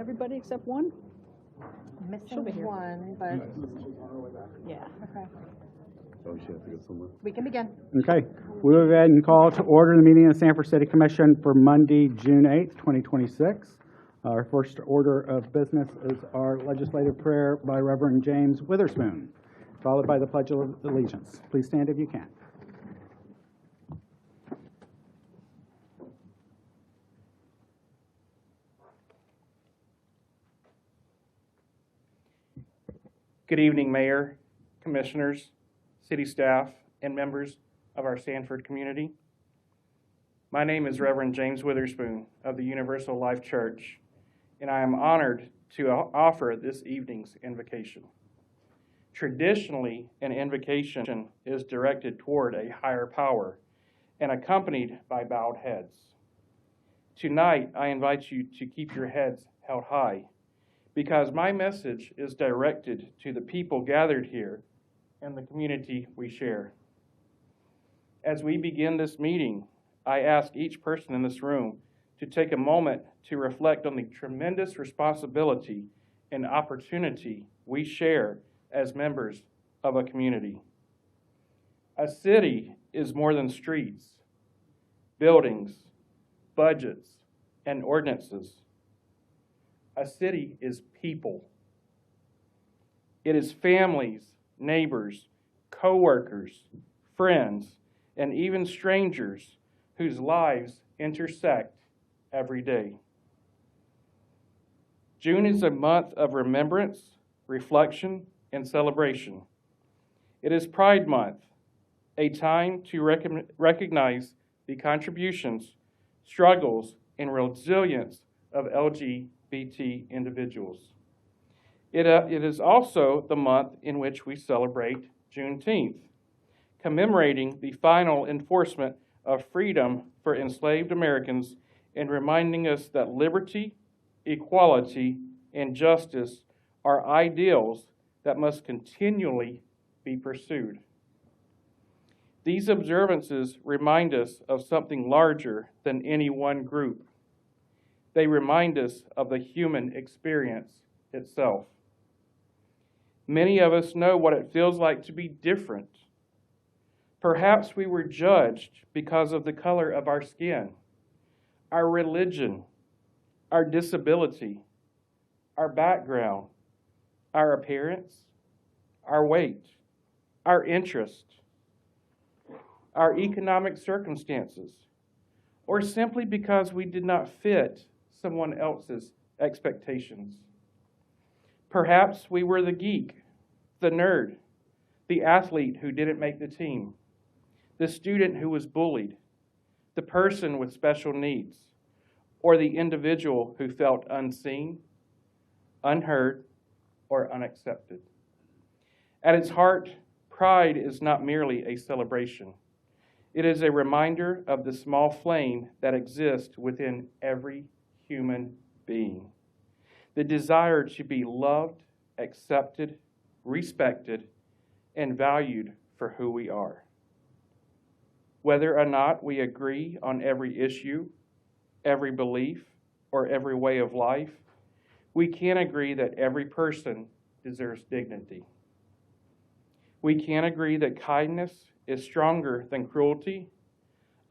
everybody except one? She'll Missing be here. one, but Yeah. okay. Oh, she has to go somewhere. We can begin. Okay, we will go ahead and call to order the meeting of the Sanford City Commission for Monday, June 8th, 2026. Our first order of business is our legislative prayer by Reverend James Witherspoon, followed by the Pledge of Allegiance. Please stand if you can. Good evening, Mayor, Commissioners, City staff, and members of our Sanford community. My name is Reverend James Witherspoon of the Universal Life Church, and I am honored to offer this evening's invocation. Traditionally, an invocation is directed toward a higher power and accompanied by bowed heads. Tonight, I invite you to keep your heads held high, because my message is directed to the people gathered here and the community we share. As we begin this meeting, I ask each person in this room to take a moment to reflect on the tremendous responsibility and opportunity we share as members of a community. A city is more than streets, buildings, budgets, and ordinances. A city is people. It is families, neighbors, co-workers, friends, and even strangers whose lives intersect every day. June is a month of remembrance, reflection, and celebration. It is Pride Month, a time to recognize the contributions, struggles, and resilience of LGBT individuals. It is also the month in which we celebrate Juneteenth, commemorating the final enforcement of freedom for enslaved Americans and reminding us that liberty, equality, and justice are ideals that must continually be pursued. These observances remind us of something larger than any one group. They remind us of the human experience itself. Many of us know what it feels like to be different. Perhaps we were judged because of the color of our skin, our religion, our disability, our background, our appearance, our weight, our interest, our economic circumstances, or simply because we did not fit someone else's expectations. Perhaps we were the geek, the nerd, the athlete who didn't make the team, the student who was bullied, the person with special needs, or the individual who felt unseen, unheard, or unaccepted. At its heart, pride is not merely a celebration. It is a reminder of the small flame that exists within every human being. The desire to be loved, accepted, respected, and valued for who we are. Whether or not we agree on every issue, every belief, or every way of life, we can agree that every person deserves dignity. We can agree that kindness is stronger than cruelty,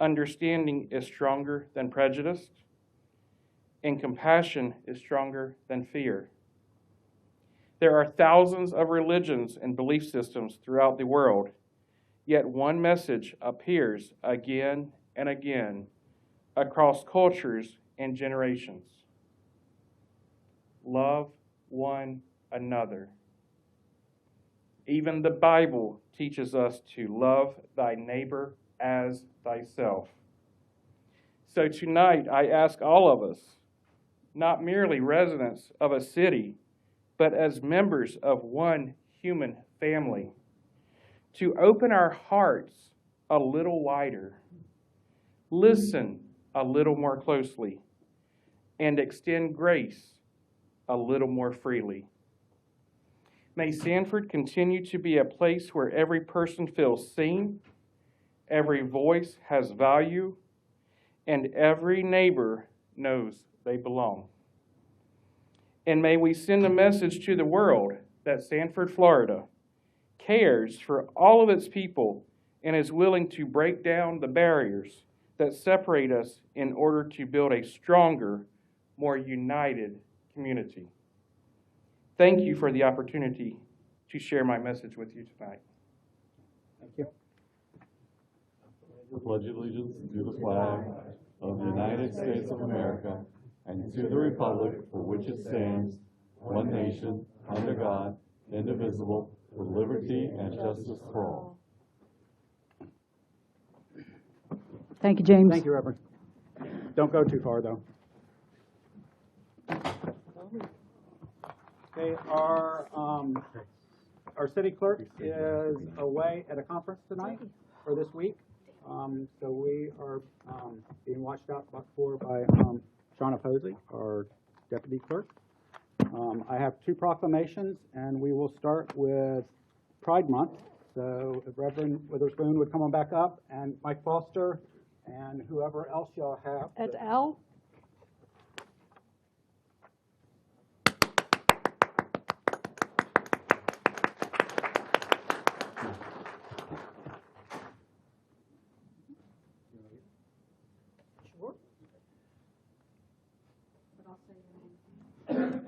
understanding is stronger than prejudice, and compassion is stronger than fear. There are thousands of religions and belief systems throughout the world, yet one message appears again and again across cultures and generations. Love one another. Even the Bible teaches us to love thy neighbor as thyself. So tonight, I ask all of us, not merely residents of a city, but as members of one human family, to open our hearts a little wider, listen a little more closely, and extend grace a little more freely. May Sanford continue to be a place where every person feels seen, every voice has value, and every neighbor knows they belong. And may we send a message to the world that Sanford, Florida cares for all of its people and is willing to break down the barriers that separate us in order to build a stronger, more united community. Thank you for the opportunity to share my message with you tonight. Thank you. I pledge allegiance to the flag of the United States of America and to the republic for which it stands, one nation, under God, indivisible, with liberty and justice for all. Thank you, James. Thank you, Reverend. Don't go too far, though. Okay, our city clerk is away at a conference tonight, or this week. So we are being watched out for by Shauna Posey, our deputy clerk. I have two proclamations, and we will start with Pride Month. So if Reverend Witherspoon would come on back up, and Mike Foster, and whoever else y'all have. That's Al. Sure. But I'll say your name.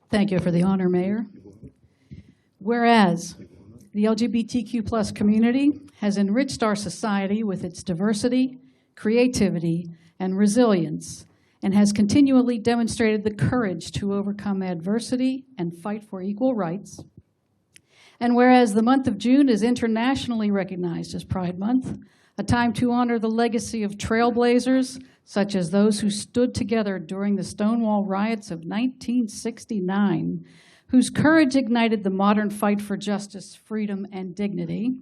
Thank you for the honor, Mayor. Whereas the LGBTQ+ community has enriched our society with its diversity, creativity, and resilience, and has continually demonstrated the courage to overcome adversity and fight for equal rights. And whereas the month of June is internationally recognized as Pride Month, a time to honor the legacy of trailblazers such as those who stood together during the Stonewall riots of 1969, whose courage ignited the modern fight for justice, freedom, and dignity.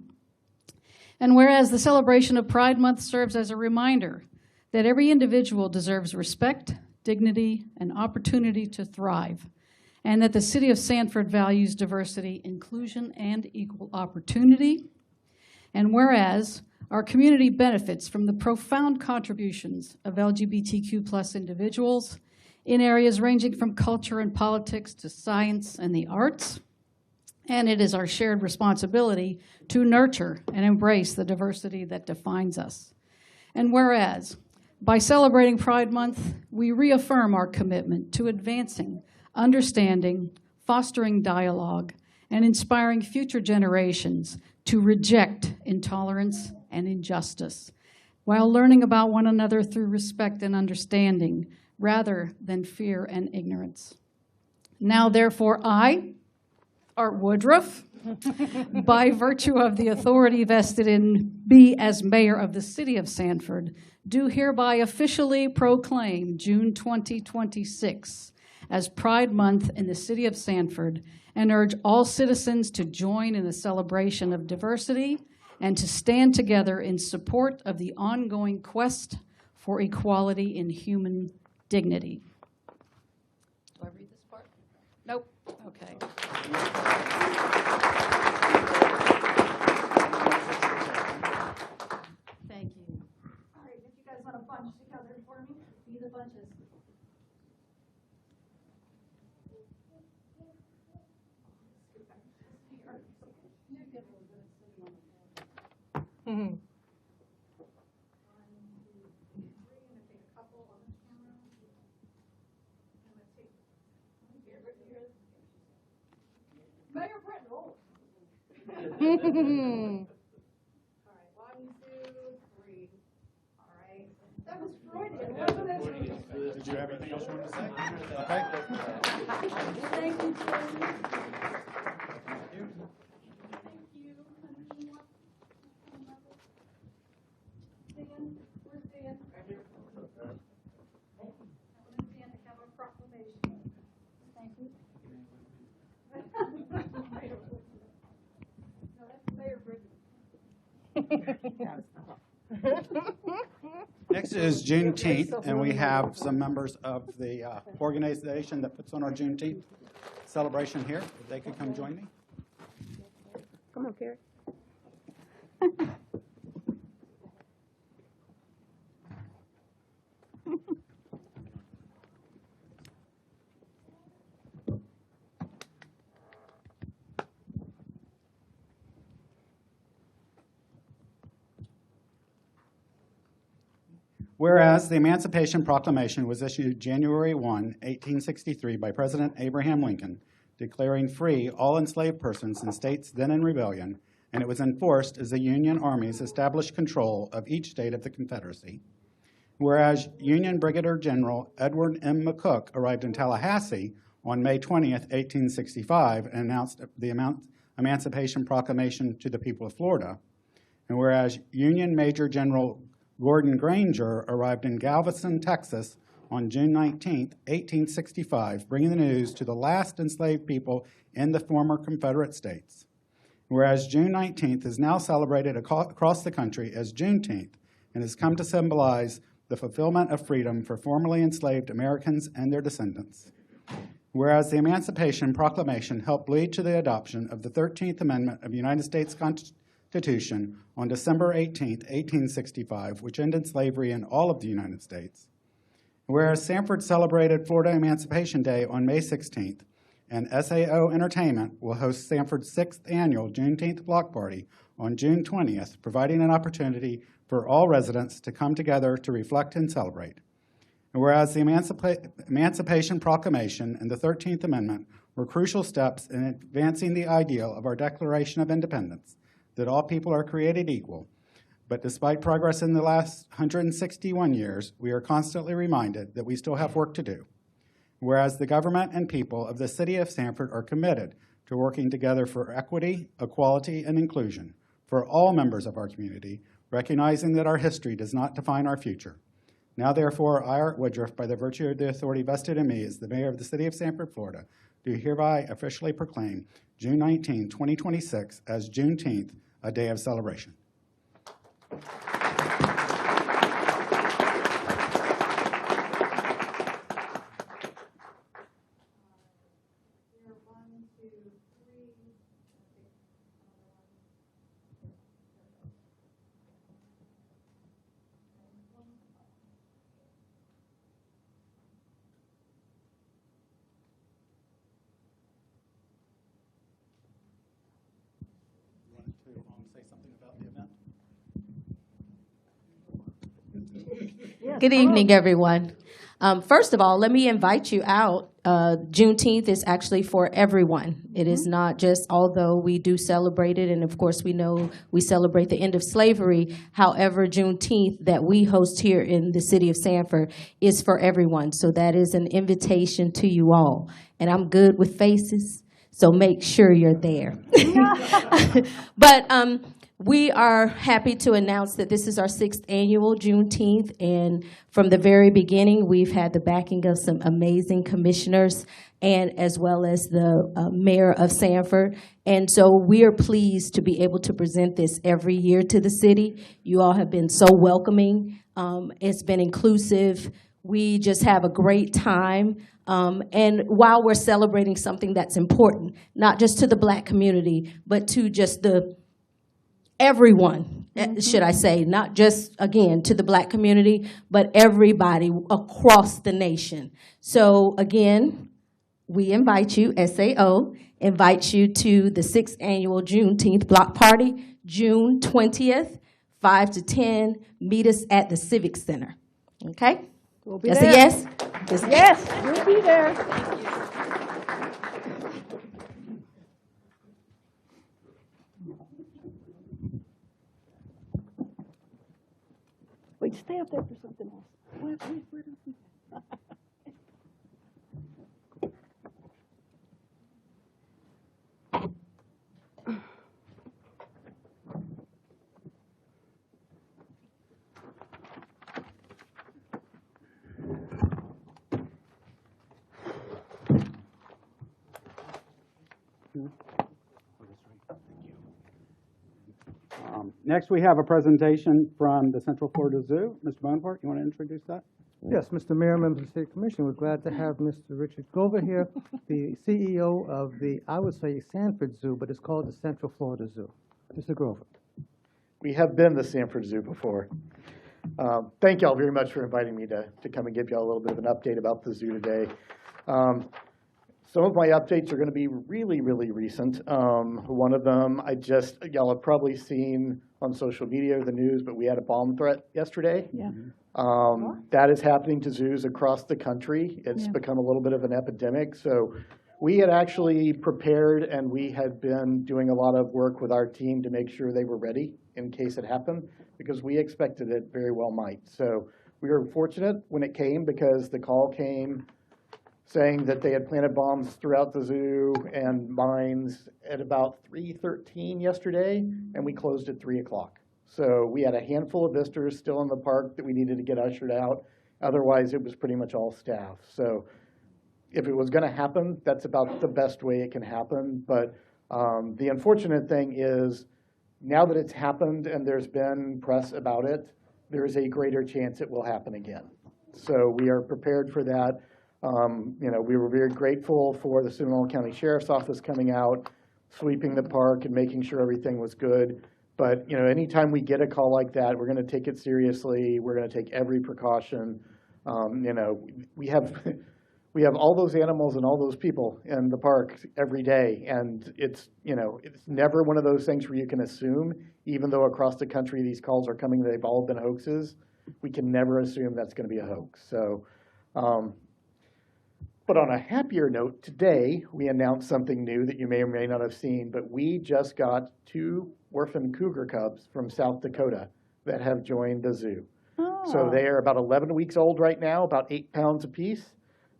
And whereas the celebration of Pride Month serves as a reminder that every individual deserves respect, dignity, and opportunity to thrive, and that the city of Sanford values diversity, inclusion, and equal opportunity. And whereas our community benefits from the profound contributions of LGBTQ+ individuals in areas ranging from culture and politics to science and the arts. And it is our shared responsibility to nurture and embrace the diversity that defines us. And whereas, by celebrating Pride Month, we reaffirm our commitment to advancing, understanding, fostering dialogue, and inspiring future generations to reject intolerance and injustice, while learning about one another through respect and understanding, rather than fear and ignorance. Now, therefore, I, Art Woodruff, by virtue of the authority vested in me as mayor of the city of Sanford, do hereby officially proclaim June 2026 as Pride Month in the city of Sanford, and urge all citizens to join in the celebration of diversity and to stand together in support of the ongoing quest for equality in human dignity. Do I read this part? Nope. Okay. Thank you. All right, if you guys want to bunch together for me, be the bunches. Mm-hmm. Mayor Britton, roll. All right, 1, 2, 3. All right. That was Freudian, wasn't it? Did you have anything else you wanted to say? Okay. Thank you, Jordan. Next is Juneteenth, and we have some members of the organization that puts on our Juneteenth celebration here. If they could come join me. Come on, Carrie. Whereas the Emancipation Proclamation was issued January 1, 1863 by President Abraham Lincoln, declaring free all enslaved persons in states then in rebellion, and it was enforced as the Union armies established control of each state of the Confederacy. Whereas Union Brigadier General Edward M. McCook arrived in Tallahassee on May 20th, 1865, and announced the Emancipation Proclamation to the people of Florida. And whereas Union Major General Gordon Granger arrived in Galveston, Texas on June 19, 1865, bringing the news to the last enslaved people in the former Confederate states. Whereas June 19th is now celebrated across the country as Juneteenth and has come to symbolize the fulfillment of freedom for formerly enslaved Americans and their descendants. Whereas the Emancipation Proclamation helped lead to the adoption of the 13th Amendment of the United States Constitution on December 18, 1865, which ended slavery in all of the United States. Whereas Sanford celebrated Florida Emancipation Day on May 16th, and SAO Entertainment will host Sanford's 6th annual Juneteenth Block Party on June 20th, providing an opportunity for all residents to come together to reflect and celebrate. And whereas the Emancipation Proclamation and the 13th Amendment were crucial steps in advancing the ideal of our Declaration of Independence, that all people are created equal. But despite progress in the last 161 years, we are constantly reminded that we still have work to do. Whereas the government and people of the city of Sanford are committed to working together for equity, equality, and inclusion for all members of our community, recognizing that our history does not define our future. Now, therefore, I, Art Woodruff, by the virtue of the authority vested in me as the mayor of the city of Sanford, Florida, do hereby officially proclaim June 19, 2026 as Juneteenth, a day of celebration. Say something about the event? Good evening, everyone. First of all, let me invite you out. Juneteenth is actually for everyone. It is not just, although we do celebrate it, and of course we know we celebrate the end of slavery. However, Juneteenth that we host here in the city of Sanford is for everyone. So that is an invitation to you all. And I'm good with faces, so make sure you're there. But we are happy to announce that this is our 6th annual Juneteenth, and from the very beginning, we've had the backing of some amazing commissioners and as well as the mayor of Sanford. And so we are pleased to be able to present this every year to the city. You all have been so welcoming. It's been inclusive. We just have a great time. And while we're celebrating something that's important, not just to the Black community, but to just everyone, should I say, not just, again, to the Black community, but everybody across the nation. So, again, we invite you, SAO, invites you to the 6th annual Juneteenth Block Party, June 20th, 5 to 10. Meet us at the Civic Center. Okay? We'll be That's there. a yes? Yes, we'll be there. Wait, stay up there for something else. Wait. Next, we have a presentation from the Central Florida Zoo. Mr. Bonaparte, you want to introduce that? Yes, Mr. Mayor, members of the City Commission, we're glad to have Mr. Richard Glover here, the CEO of the, I would say, Sanford Zoo, but it's called the Central Florida Zoo. Mr. Grover. We have been the Sanford Zoo before. Thank y'all very much for inviting me to come and give y'all a little bit of an update about the zoo today. Some of my updates are going to be really, really recent. One of them, y'all have probably seen on social media or the news, but we had a bomb threat yesterday. Yeah. That is happening to zoos across the country. It's become a little bit of an epidemic. So we had actually prepared, and we had been doing a lot of work with our team to make sure they were ready in case it happened, because we expected it very well might. So we were fortunate when it came, because the call came saying that they had planted bombs throughout the zoo and mines at about 3:13 yesterday, and we closed at 3 o'clock. So we had a handful of visitors still in the park that we needed to get ushered out. Otherwise, it was pretty much all staff. So if it was going to happen, that's about the best way it can happen. But the unfortunate thing is, now that it's happened and there's been press about it, there is a greater chance it will happen again. So we are prepared for that. We were very grateful for the Seminole County Sheriff's Office coming out, sweeping the park and making sure everything was good. But, anytime we get a call like that, we're going to take it seriously. We're going to take every precaution. We have all those animals and all those people in the park every day. And it's never one of those things where you can assume, even though across the country these calls are coming, they've all been hoaxes. We can never assume that's going to be a hoax. So, but on a happier note, today we announced something new that you may or may not have seen, but we just got 2 orphan cougar cubs from South Dakota that have joined the zoo. So they are about 11 weeks old right now, about 8 pounds apiece.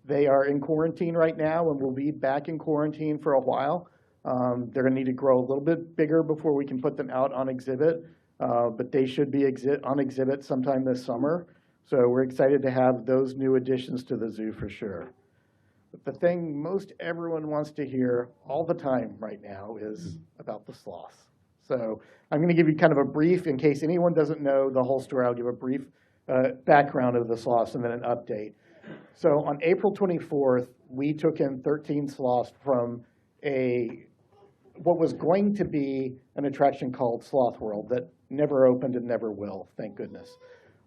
They are in quarantine right now and will be back in quarantine for a while. They're going to need to grow a little bit bigger before we can put them out on exhibit, but they should be on exhibit sometime this summer. So we're excited to have those new additions to the zoo for sure. But the thing most everyone wants to hear all the time right now is about the sloths. So I'm going to give you kind of a brief, in case anyone doesn't know the whole story, I'll give a brief background of the sloths and then an update. So on April 24th, we took in 13 sloths from what was going to be an attraction called Sloth World that never opened and never will, thank goodness.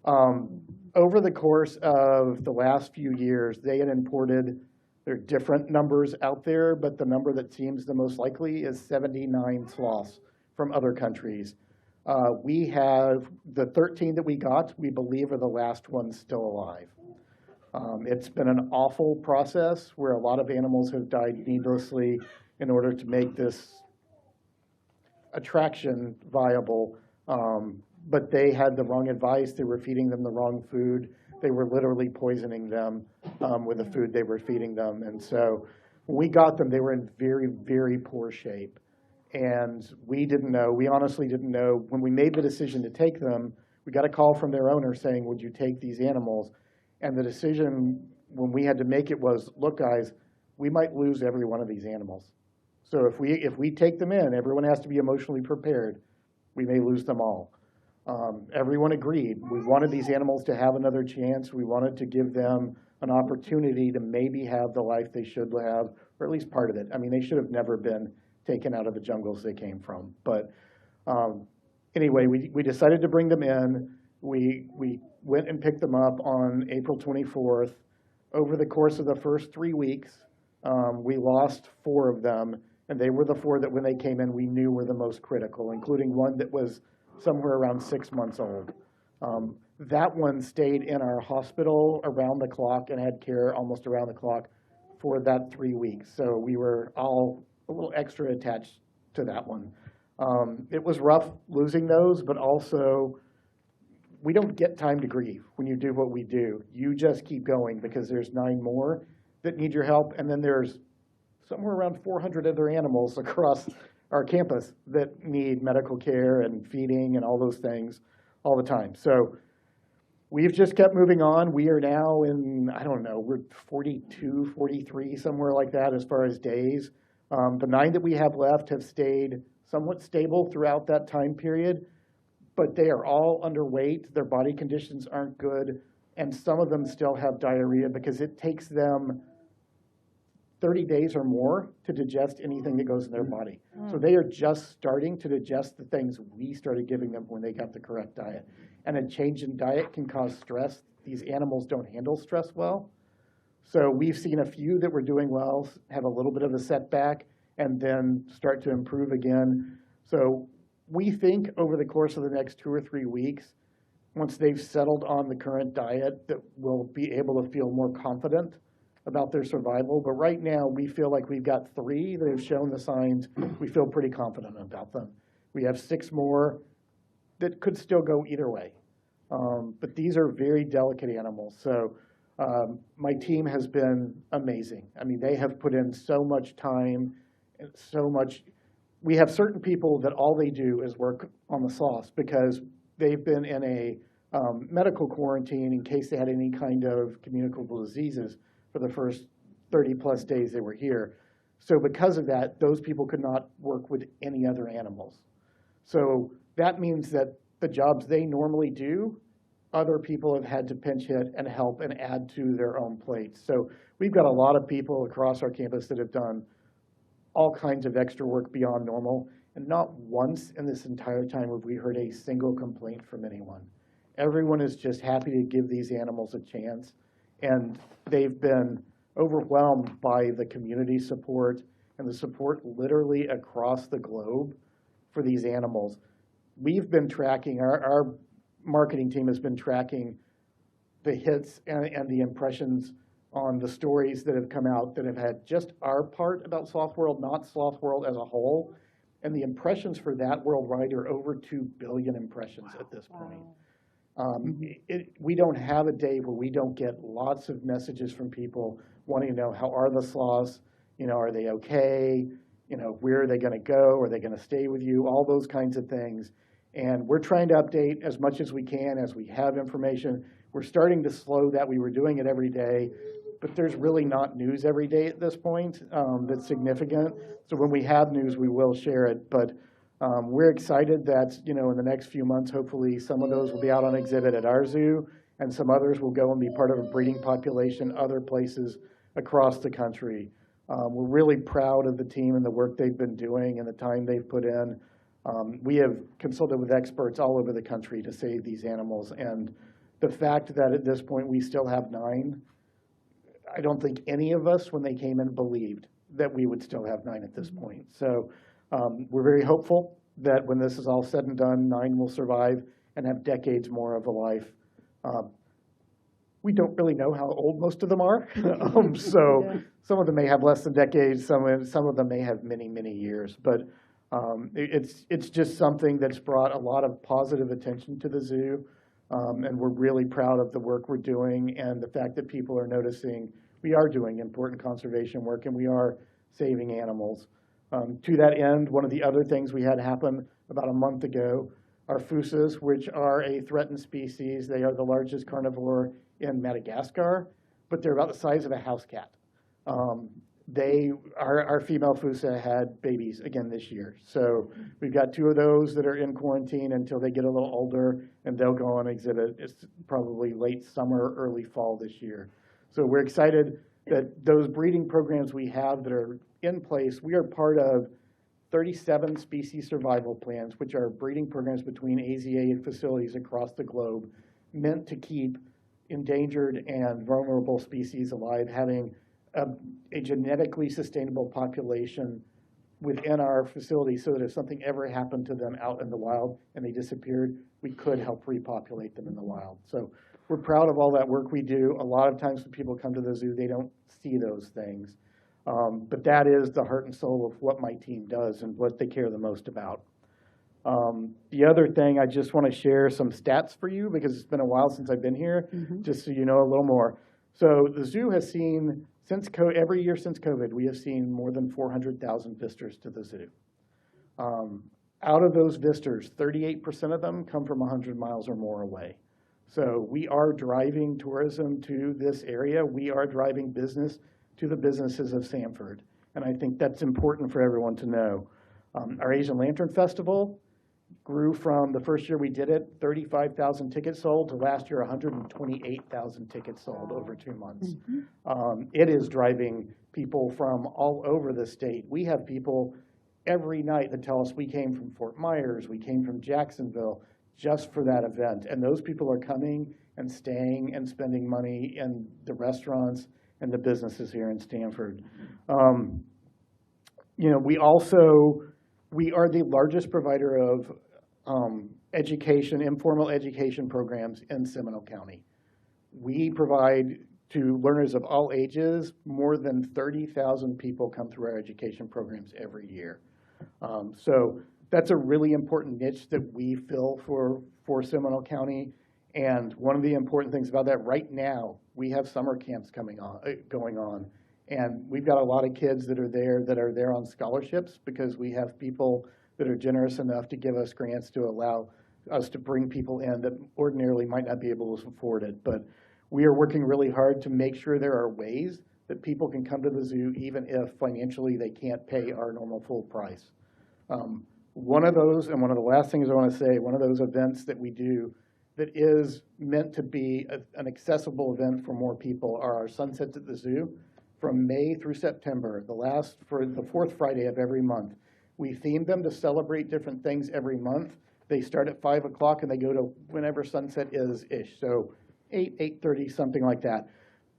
Over the course of the last few years, they had imported, there are different numbers out there, but the number that seems the most likely is 79 sloths from other countries. We have the 13 that we got, we believe are the last ones still alive. It's been an awful process where a lot of animals have died needlessly in order to make this attraction viable. But they had the wrong advice. They were feeding them the wrong food. They were literally poisoning them with the food they were feeding them. And so when we got them, they were in very, very poor shape. And we didn't know, we honestly didn't know. When we made the decision to take them, we got a call from their owner saying, would you take these animals? And the decision when we had to make it was, look guys, we might lose every one of these animals. So if we take them in, everyone has to be emotionally prepared. We may lose them all. Everyone agreed. We wanted these animals to have another chance. We wanted to give them an opportunity to maybe have the life they should have, or at least part of it. I mean, they should have never been taken out of the jungles they came from. But anyway, we decided to bring them in. We went and picked them up on April 24th. Over the course of the first 3 weeks, we lost 4 of them, and they were the 4 that when they came in we knew were the most critical, including one that was somewhere around 6 months old. That one stayed in our hospital around the clock and had care almost around the clock for that 3 weeks. So we were all a little extra attached to that one. It was rough losing those, but also we don't get time to grieve when you do what we do. You just keep going because there's 9 more that need your help, and then there's somewhere around 400 other animals across our campus that need medical care and feeding and all those things all the time. So we've just kept moving on. We are now in, I don't know, we're 42, 43, somewhere like that as far as days. The 9 that we have left have stayed somewhat stable throughout that time period, but they are all underweight. Their body conditions aren't good, and some of them still have diarrhea because it takes them 30 days or more to digest anything that goes in their body. So they are just starting to digest the things we started giving them when they got the correct diet. And a change in diet can cause stress. These animals don't handle stress well. So we've seen a few that were doing well have a little bit of a setback and then start to improve again. So we think over the course of the next 2 or 3 weeks, once they've settled on the current diet, that we'll be able to feel more confident about their survival. But right now, we feel like we've got 3 that have shown the signs. We feel pretty confident about them. We have 6 more that could still go either way. But these are very delicate animals. So my team has been amazing. I mean, they have put in so much time and so much. We have certain people that all they do is work on the sauce because they've been in a medical quarantine in case they had any kind of communicable diseases for the first 30 plus days they were here. So because of that, those people could not work with any other animals. So that means that the jobs they normally do, other people have had to pinch hit and help and add to their own plates. So we've got a lot of people across our campus that have done all kinds of extra work beyond normal. And not once in this entire time have we heard a single complaint from anyone. Everyone is just happy to give these animals a chance. And they've been overwhelmed by the community support and the support literally across the globe for these animals. We've been tracking, our marketing team has been tracking the hits and the impressions on the stories that have come out that have had just our part about Sloth World, not Sloth World as a whole. And the impressions for that worldwide are over 2 billion impressions at this point. We don't have a day where we don't get lots of messages from people wanting to know, how are the sloths? You know, are they okay? You know, where are they going to go? Are they going to stay with you? All those kinds of things. And we're trying to update as much as we can as we have information. We're starting to slow that. We were doing it every day, but there's really not news every day at this point that's significant. So when we have news, we will share it. But we're excited that, you know, in the next few months, hopefully some of those will be out on exhibit at our zoo, and some others will go and be part of a breeding population other places across the country. We're really proud of the team and the work they've been doing and the time they've put in. We have consulted with experts all over the country to save these animals, and the fact that at this point we still have 9, I don't think any of us, when they came in, believed that we would still have 9 at this point. So we're very hopeful that when this is all said and done, 9 will survive and have decades more of a life. We don't really know how old most of them are. So some of them may have less than decades, some of them may have many, many years. But it's just something that's brought a lot of positive attention to the zoo. And we're really proud of the work we're doing and the fact that people are noticing we are doing important conservation work and we are saving animals. To that end, one of the other things we had happen about a month ago are fusas, which are a threatened species. They are the largest carnivore in Madagascar, but they're about the size of a house cat. Our female fusa had babies again this year. So we've got 2 of those that are in quarantine until they get a little older, and they'll go on exhibit. It's probably late summer, early fall this year. So we're excited that those breeding programs we have that are in place, we are part of 37 species survival plans, which are breeding programs between AZA facilities across the globe, meant to keep endangered and vulnerable species alive, having a genetically sustainable population within our facility so that if something ever happened to them out in the wild and they disappeared, we could help repopulate them in the wild. So we're proud of all that work we do. A lot of times when people come to the zoo, they don't see those things. But that is the heart and soul of what my team does and what they care the most about. The other thing, I just want to share some stats for you because it's been a while since I've been here, just so you know a little more. So the zoo has seen, every year since COVID, we have seen more than 400,000 visitors to the zoo. Out of those visitors, 38% of them come from 100 miles or more away. So we are driving tourism to this area. We are driving business to the businesses of Sanford. And I think that's important for everyone to know. Our Asian Lantern Festival, grew from the first year we did it, 35,000 tickets sold, to last year, 128,000 tickets sold over 2 months. It is driving people from all over the state. We have people every night that tell us we came from Fort Myers, we came from Jacksonville, just for that event. And those people are coming and staying and spending money in the restaurants and the businesses here in Sanford. You know, we are the largest provider of education, informal education programs in Seminole County. We provide to learners of all ages. More than 30,000 people come through our education programs every year. So that's a really important niche that we fill for Seminole County. And one of the important things about that, right now, we have summer camps going on. And we've got a lot of kids that are there on scholarships, because we have people that are generous enough to give us grants to allow us to bring people in that ordinarily might not be able to afford it. But we are working really hard to make sure there are ways that people can come to the zoo even if financially they can't pay our normal full price. One of those, and one of the last things I want to say, one of those events that we do that is meant to be an accessible event for more people are our sunsets at the zoo from May through September, for the fourth Friday of every month. We theme them to celebrate different things every month. They start at 5 o'clock and they go to whenever sunset is-ish, so 8:30, something like that.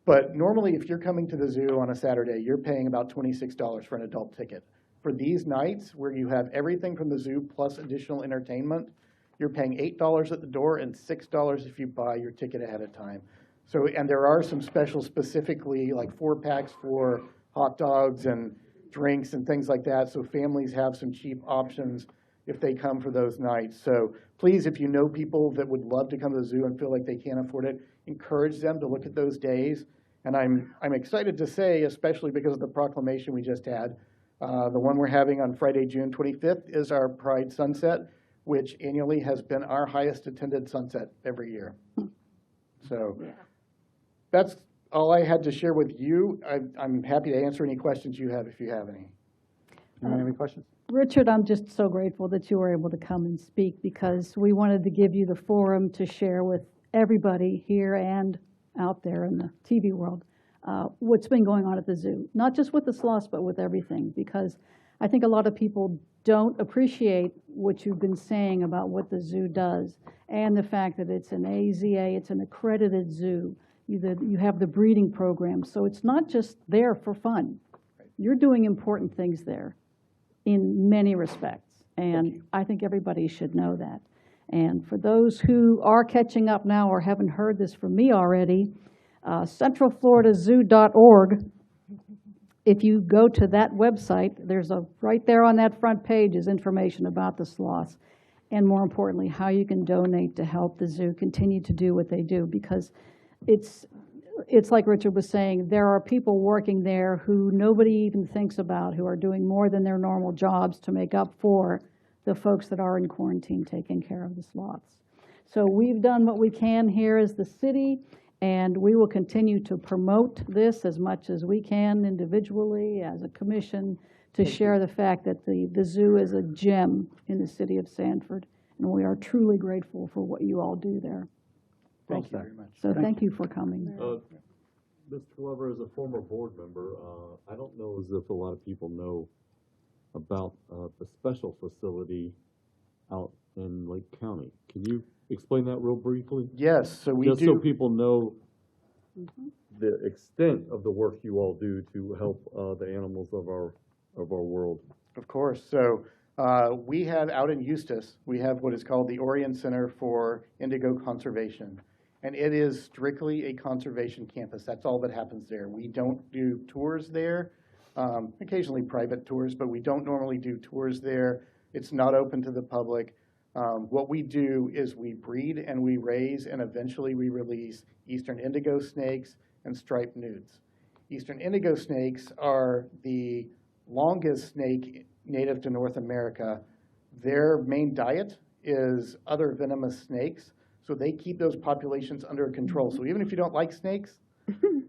But normally, if you're coming to the zoo on a Saturday, you're paying about $26 for an adult ticket. For these nights, where you have everything from the zoo plus additional entertainment, you're paying $8 at the door and $6 if you buy your ticket ahead of time. So, and there are some specials, specifically like 4-packs for hot dogs and drinks and things like that, so families have some cheap options if they come for those nights. So please, if you know people that would love to come to the zoo and feel like they can't afford it, encourage them to look at those days. And I'm excited to say, especially because of the proclamation we just had, the one we're having on Friday, June 25th, is our Pride Sunset, which annually has been our highest attended sunset every year. So that's all I had to share with you. I'm happy to answer any questions you have if you have any. Anyone have any questions? Richard, I'm just so grateful that you were able to come and speak, because we wanted to give you the forum to share with everybody here and out there in the TV world what's been going on at the zoo, not just with the sloths, but with everything, because I think a lot of people don't appreciate what you've been saying about what the zoo does, and the fact that it's an AZA, it's an accredited zoo. You have the breeding program, so it's not just there for fun. You're doing important things there in many respects, and I think everybody should know that. And for those who are catching up now or haven't heard this from me already, centralfloridazoo.org, if you go to that website, right there on that front page is information about the sloths, and more importantly, how you can donate to help the zoo continue to do what they do, because it's like Richard was saying, there are people working there who nobody even thinks about, who are doing more than their normal jobs to make up for the folks that are in quarantine taking care of the sloths. So we've done what we can here as the city, and we will continue to promote this as much as we can individually, as a commission, to share the fact that the zoo is a gem in the city of Sanford, and we are truly grateful for what you all do there. Thank you very much. So thank you for coming. Mr. Glover, as a former board member, I don't know as if a lot of people know about the special facility out in Lake County. Can you explain that real briefly? Yes, so we do. Just so people know the extent of the work you all do to help the animals of our world. Of course. So we have out in Eustis, we have what is called the Orion Center for Indigo Conservation. And it is strictly a conservation campus. That's all that happens there. We don't do tours there, occasionally private tours, but we don't normally do tours there. It's not open to the public. What we do is we breed and we raise, and eventually we release eastern indigo snakes and striped nudes. Eastern indigo snakes are the longest snake native to North America. Their main diet is other venomous snakes, so they keep those populations under control. So even if you don't like snakes,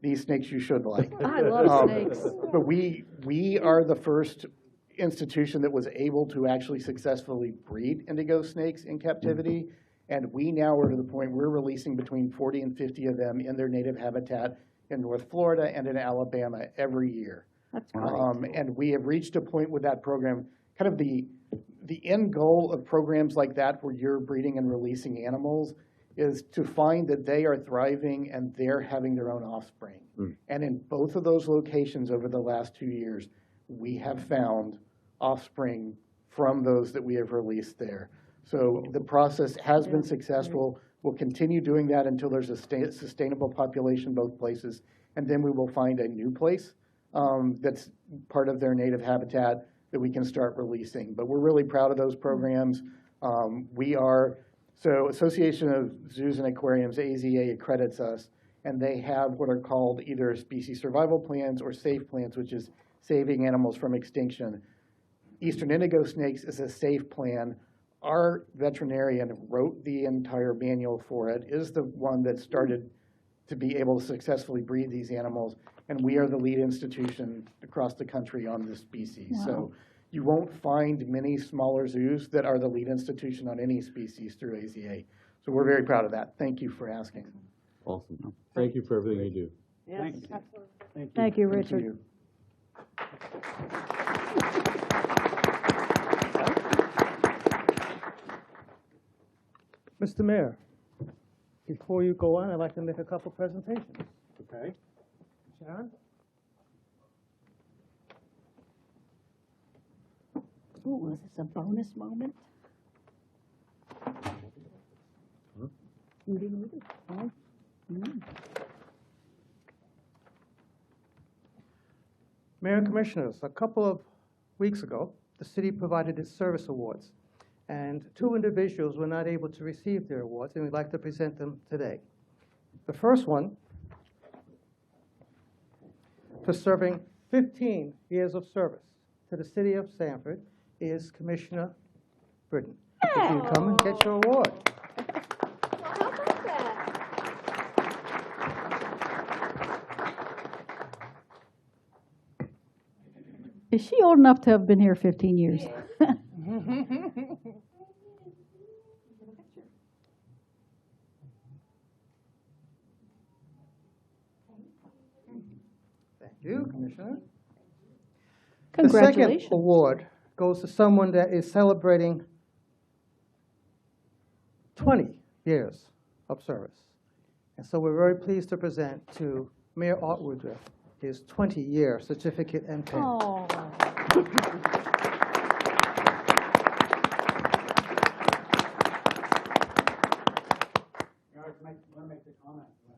these snakes you should like. I love snakes. But we are the first institution that was able to actually successfully breed indigo snakes in captivity. And we now are to the point we're releasing between 40 and 50 of them in their native habitat in North Florida and in Alabama every year. That's great. And we have reached a point with that program, kind of the end goal of programs like that where you're breeding and releasing animals is to find that they are thriving and they're having their own offspring. And in both of those locations over the last 2 years, we have found offspring from those that we have released there. So the process has been successful. We'll continue doing that until there's a sustainable population both places. And then we will find a new place that's part of their native habitat that we can start releasing. But we're really proud of those programs. So Association of Zoos and Aquariums, AZA, accredits us, and they have what are called either species survival plans or SAFE plans, which is saving animals from extinction. Eastern indigo snakes is a SAFE plan. Our veterinarian wrote the entire manual for it, is the one that started to be able to successfully breed these animals, and we are the lead institution across the country on this species. Wow. So you won't find many smaller zoos that are the lead institution on any species through AZA. So we're very proud of that. Thank you for asking. Awesome. Thank you for everything you do. Yes, Thank you. Thank you, Thank Richard. you. Mr. Mayor, before you go on, I'd like to make a couple presentations. Okay. Sharon? Ooh, was this a bonus moment? Moody, moody. Oh. Mayor and Commissioners, a couple of weeks ago, the city provided its service awards, and 2 individuals were not able to receive their awards, and we'd like to present them today. The first one, for serving 15 years of service to the city of Sanford, is Commissioner Britton. If you come and get your award. Is she old enough to have been here 15 years? Thank you, Commissioner. The Congratulations. second award goes to someone that is celebrating 20 years of service. And so we're very pleased to present to Mayor Art Woodruff his 20-year certificate and pin. Oh. I want to make the comment when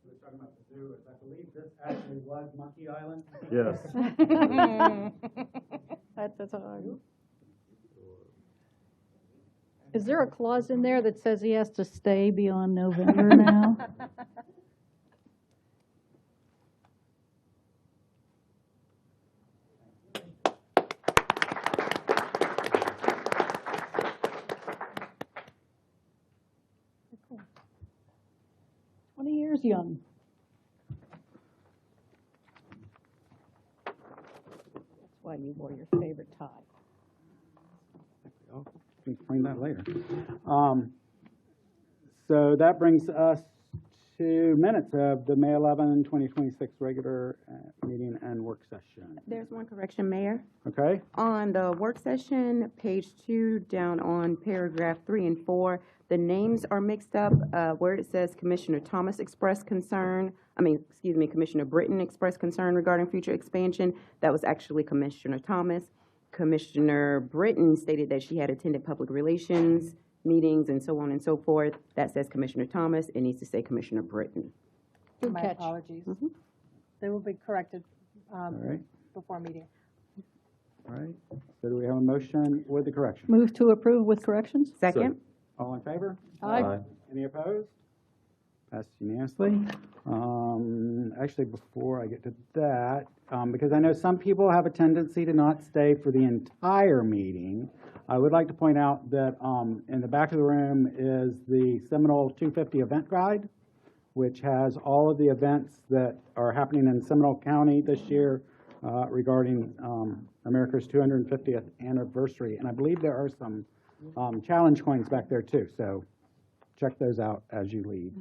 we were talking about the zoo, is I believe this actually was Monkey Island. Yes. That's all. Is there a clause in there that says he has to stay beyond November now? Cool. 20 years young. That's why you wore your favorite tie. We can find that later. So that brings us to minutes of the May 11, 2026 regular meeting and work session. There's one correction, Mayor. Okay? On the work session, page 2, down on paragraph 3 and 4, the names are mixed up. Where it says Commissioner Thomas expressed concern, Commissioner Britton expressed concern regarding future expansion. That was actually Commissioner Thomas. Commissioner Britton stated that she had attended public relations meetings and so on and so forth. That says Commissioner Thomas. It needs to say Commissioner Britton. Good My catch. apologies. Mhm. They will be corrected All right. before meeting. All right. So do we have a motion with the correction? Move to approve with corrections? Second? All in favor? Aye. Any opposed? Passed unanimously. Actually, before I get to that, because I know some people have a tendency to not stay for the entire meeting, I would like to point out that in the back of the room is the Seminole 250 event guide, which has all of the events that are happening in Seminole County this year regarding America's 250th anniversary. And I believe there are some challenge coins back there too, so check those out as you leave.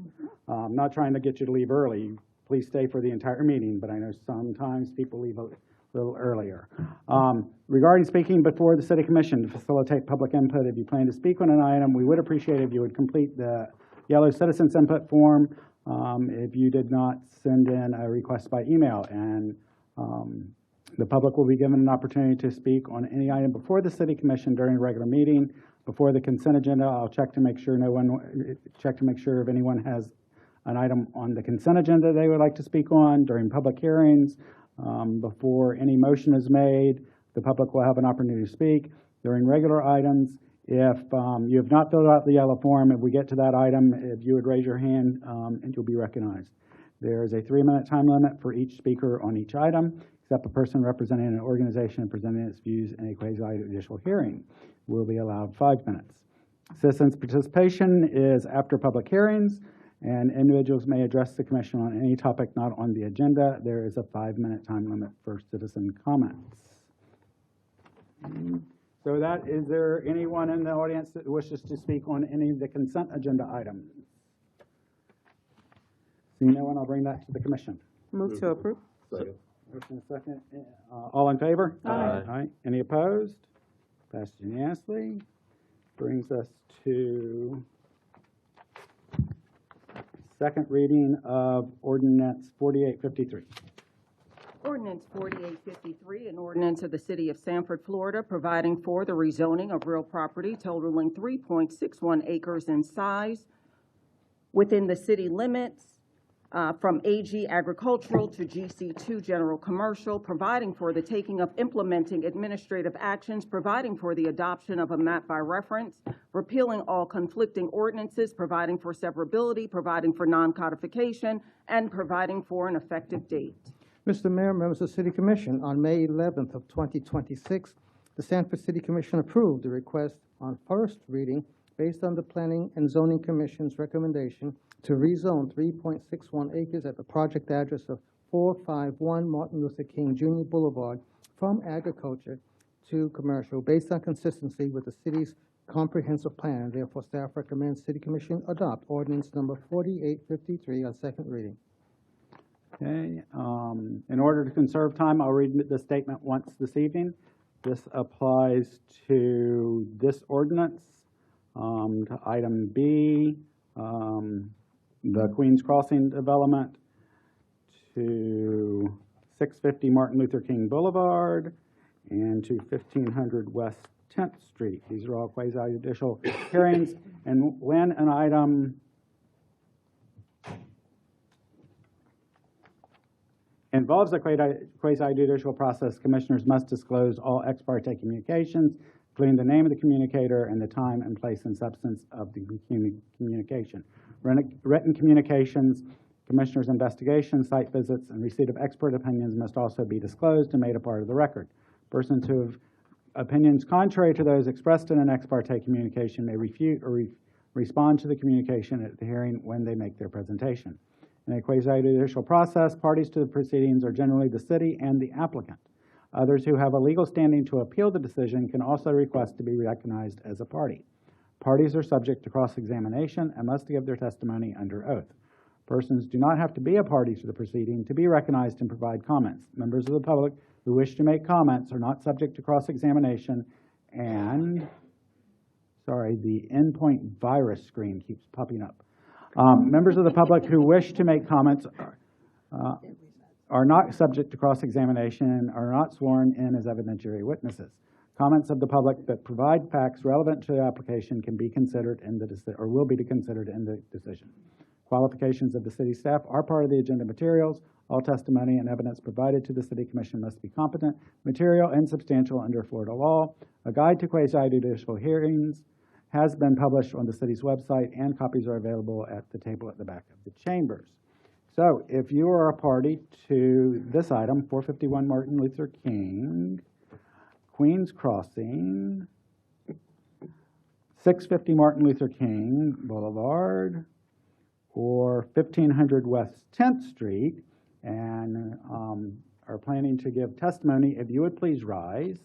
Not trying to get you to leave early. Please stay for the entire meeting, but I know sometimes people leave a little earlier. Regarding speaking before the City Commission, to facilitate public input, if you plan to speak on an item, we would appreciate if you would complete the yellow citizens input form if you did not send in a request by email. And the public will be given an opportunity to speak on any item before the City Commission during a regular meeting. Before the consent agenda, I'll check to make sure if anyone has an item on the consent agenda they would like to speak on during public hearings. Before any motion is made, the public will have an opportunity to speak. During regular items, if you have not filled out the yellow form, if we get to that item, if you would raise your hand and you'll be recognized. There is a 3-minute time limit for each speaker on each item, except a person representing an organization presenting its views in a quasi-judicial hearing will be allowed 5 minutes. Citizens' participation is after public hearings, and individuals may address the commission on any topic not on the agenda. There is a 5-minute time limit for citizen comments. So is there anyone in the audience that wishes to speak on any of the consent agenda items? Seeing no one, I'll bring that to the commission. Move to approve. Second. Motion and second. All in favor? Aye. Aye. Any opposed? Passed unanimously. Brings us to second reading of ordinance 4853. Ordinance 4853, an ordinance of the City of Sanford, Florida, providing for the rezoning of real property totaling 3.61 acres in size within the city limits from AG agricultural to GC2 general commercial, providing for the taking of implementing administrative actions, providing for the adoption of a map by reference, repealing all conflicting ordinances, providing for severability, providing for non-codification, and providing for an effective date. Mr. Mayor, members of the City Commission, on May 11th of 2026, the Sanford City Commission approved the request on first reading based on the Planning and Zoning Commission's recommendation to rezone 3.61 acres at the project address of 451 Martin Luther King Jr. Boulevard from agriculture to commercial based on consistency with the city's comprehensive plan. Therefore, staff recommends City Commission adopt ordinance number 4853 on second reading. Okay. In order to conserve time, I'll read the statement once this evening. This applies to this ordinance, to item B, the Queens Crossing development, to 650 Martin Luther King Boulevard, and to 1500 West 10th Street. These are all quasi-judicial hearings. And when an item involves a quasi-judicial process, commissioners must disclose all ex parte communications, including the name of the communicator and the time and place and substance of the communication. Written communications, commissioners' investigations, site visits, and receipt of expert opinions must also be disclosed and made a part of the record. Persons who have opinions contrary to those expressed in an ex parte communication may refute or respond to the communication at the hearing when they make their presentation. In a quasi-judicial process, parties to the proceedings are generally the city and the applicant. Others who have a legal standing to appeal the decision can also request to be recognized as a party. Parties are subject to cross-examination and must give their testimony under oath. Persons do not have to be a party to the proceeding to be recognized and provide comments. Members of the public who wish to make comments are not subject to cross-examination and, sorry, the endpoint virus screen keeps popping up. Members of the public who wish to make comments are not subject to cross-examination and are not sworn in as evidentiary witnesses. Comments of the public that provide facts relevant to the application can be considered in the or will be considered in the decision. Qualifications of the city staff are part of the agenda materials. All testimony and evidence provided to the City Commission must be competent, material, and substantial under Florida law. A guide to quasi-judicial hearings has been published on the city's website, and copies are available at the table at the back of the chambers. So if you are a party to this item, 451 Martin Luther King, Queens Crossing, 650 Martin Luther King Boulevard, or 1500 West 10th Street, and are planning to give testimony, if you would please rise.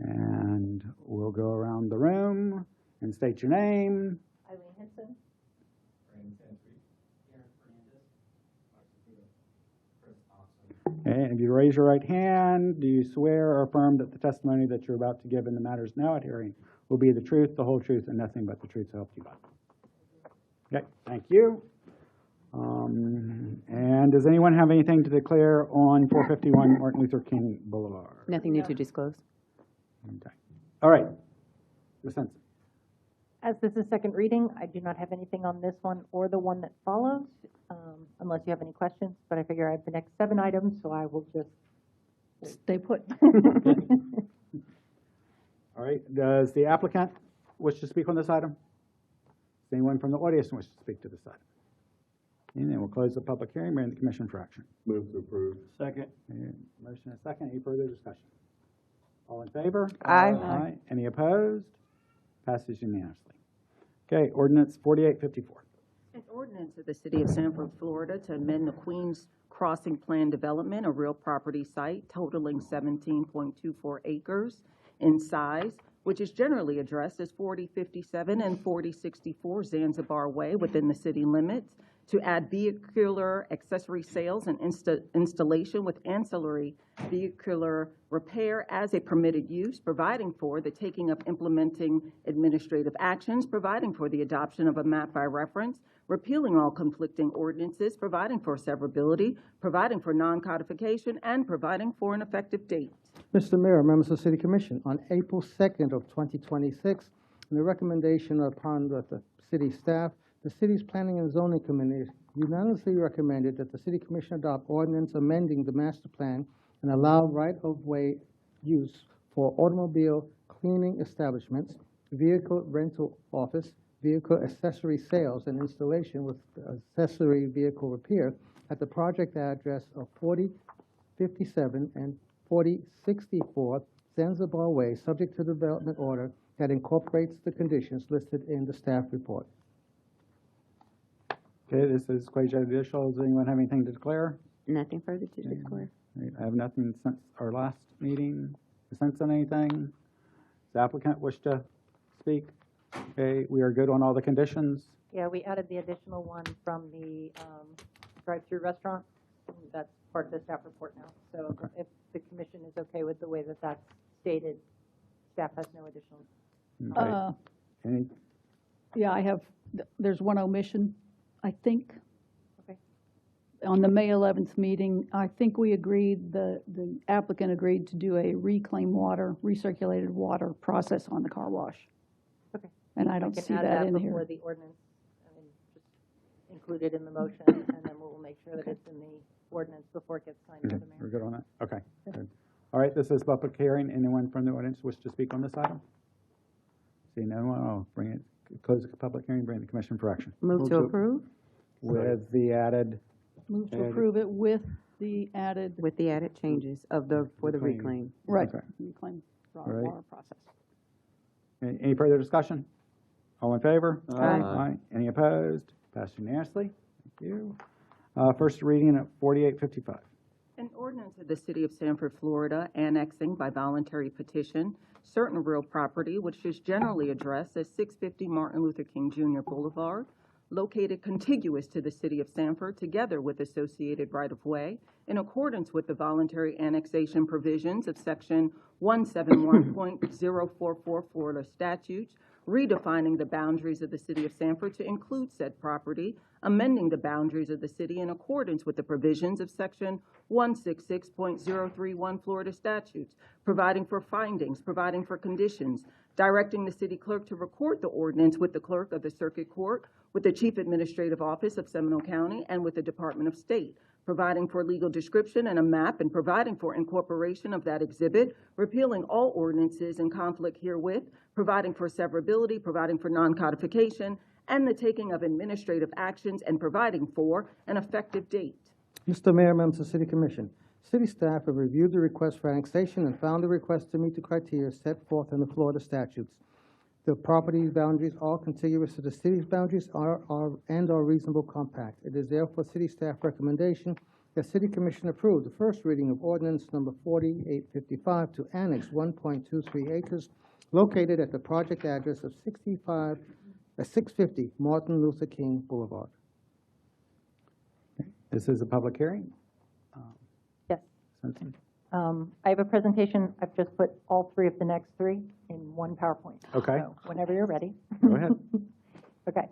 And we'll go around the room and state your name. Eileen Henson. And if you raise your right hand, do you swear or affirm that the testimony that you're about to give in the matters now at hearing will be the truth, the whole truth, and nothing but the truth so help you God? Okay, thank you. And does anyone have anything to declare on 451 Martin Luther King Boulevard? Nothing new to disclose. Okay. All right. Ms. Henson. As this is second reading, I do not have anything on this one or the one that follows, unless you have any questions, but I figure I have the next 7 items, so I will just Stay put. All right. Does the applicant wish to speak on this item? Does anyone from the audience wish to speak to this item? And then we'll close the public hearing, bring the commission for action. Move to approve. Second. Motion and second. Any further discussion? All in favor? Aye. Aye. Any opposed? Passes unanimously. Okay, ordinance 4854. An ordinance of the City of Sanford, Florida to amend the Queens Crossing Plan Development, a real property site totaling 17.24 acres in size, which is generally addressed as 4057 and 4064 Zanzibar Way within the city limits, to add vehicular accessory sales and installation with ancillary vehicular repair as a permitted use, providing for the taking of implementing administrative actions, providing for the adoption of a map by reference, repealing all conflicting ordinances, providing for severability, providing for non-codification, and providing for an effective date. Mr. Mayor, members of the City Commission, on April 2nd of 2026, in the recommendation upon the city staff, the city's Planning and Zoning Committee unanimously recommended that the City Commission adopt ordinance amending the master plan and allow right-of-way use for automobile cleaning establishments, vehicle rental office, vehicle accessory sales and installation with accessory vehicle repair at the project address of 4057 and 4064 Zanzibar Way, subject to the development order that incorporates the conditions listed in the staff report. Okay, this is quasi judicial. Does anyone have anything to declare? Nothing further to declare. Right, I have nothing since our last meeting. Since anything? Does the applicant wish to speak? Okay, we are good on all the conditions. Yeah, we added the additional one from the drive-through restaurant. That's part of the staff report now. So if the commission is okay with the way that that's stated, staff has no additional. Okay. Any, Yeah, I have, there's one omission, I think. Okay. On the May 11th meeting, I think we agreed, the applicant agreed to do a reclaimed water, recirculated water process on the car wash. Okay. And I don't can see add that in before here. the ordinance, I mean, just include it in the motion, and then we will make sure that it's in the ordinance before it gets signed by okay, the mayor. we're good on that? Okay, good. All right, this is public hearing. Anyone from the audience wish to speak on this item? See no one, I'll bring it, close the public hearing, bring the commission for action. Move to approve With the added, Move to added- approve it with the added, with the added changes of for the Reclaim. reclaim. right, Okay. reclaimed Right. water process. any further discussion? All in favor? Aye. Any opposed? Passed unanimously. Thank you. First reading at 4855. An ordinance of the City of Sanford, Florida, annexing by voluntary petition certain real property which is generally addressed as 650 Martin Luther King Jr. Boulevard, located contiguous to the City of Sanford, together with associated right-of-way, in accordance with the voluntary annexation provisions of Section 171.044 Florida statutes, redefining the boundaries of the City of Sanford to include said property, amending the boundaries of the city in accordance with the provisions of Section 166.031 Florida statutes, providing for findings, providing for conditions, directing the city clerk to record the ordinance with the clerk of the circuit court, with the chief administrative office of Seminole County, and with the Department of State, providing for legal description and a map, and providing for incorporation of that exhibit, repealing all ordinances in conflict herewith, providing for severability, providing for non-codification, and the taking of administrative actions, and providing for an effective date. Mr. Mayor, members of the City Commission, city staff have reviewed the request for annexation and found the request to meet the criteria set forth in the Florida statutes. The property boundaries all contiguous to the city's boundaries and are reasonable compact. It is therefore city staff recommendation that City Commission approve the first reading of ordinance number 4855 to annex 1.23 acres located at the project address of 650 Martin Luther King Boulevard. This is a public hearing. Yes. Sanford? I have a presentation. I've just put all three of the next three in one PowerPoint. Okay. So whenever you're ready. Go ahead. Okay.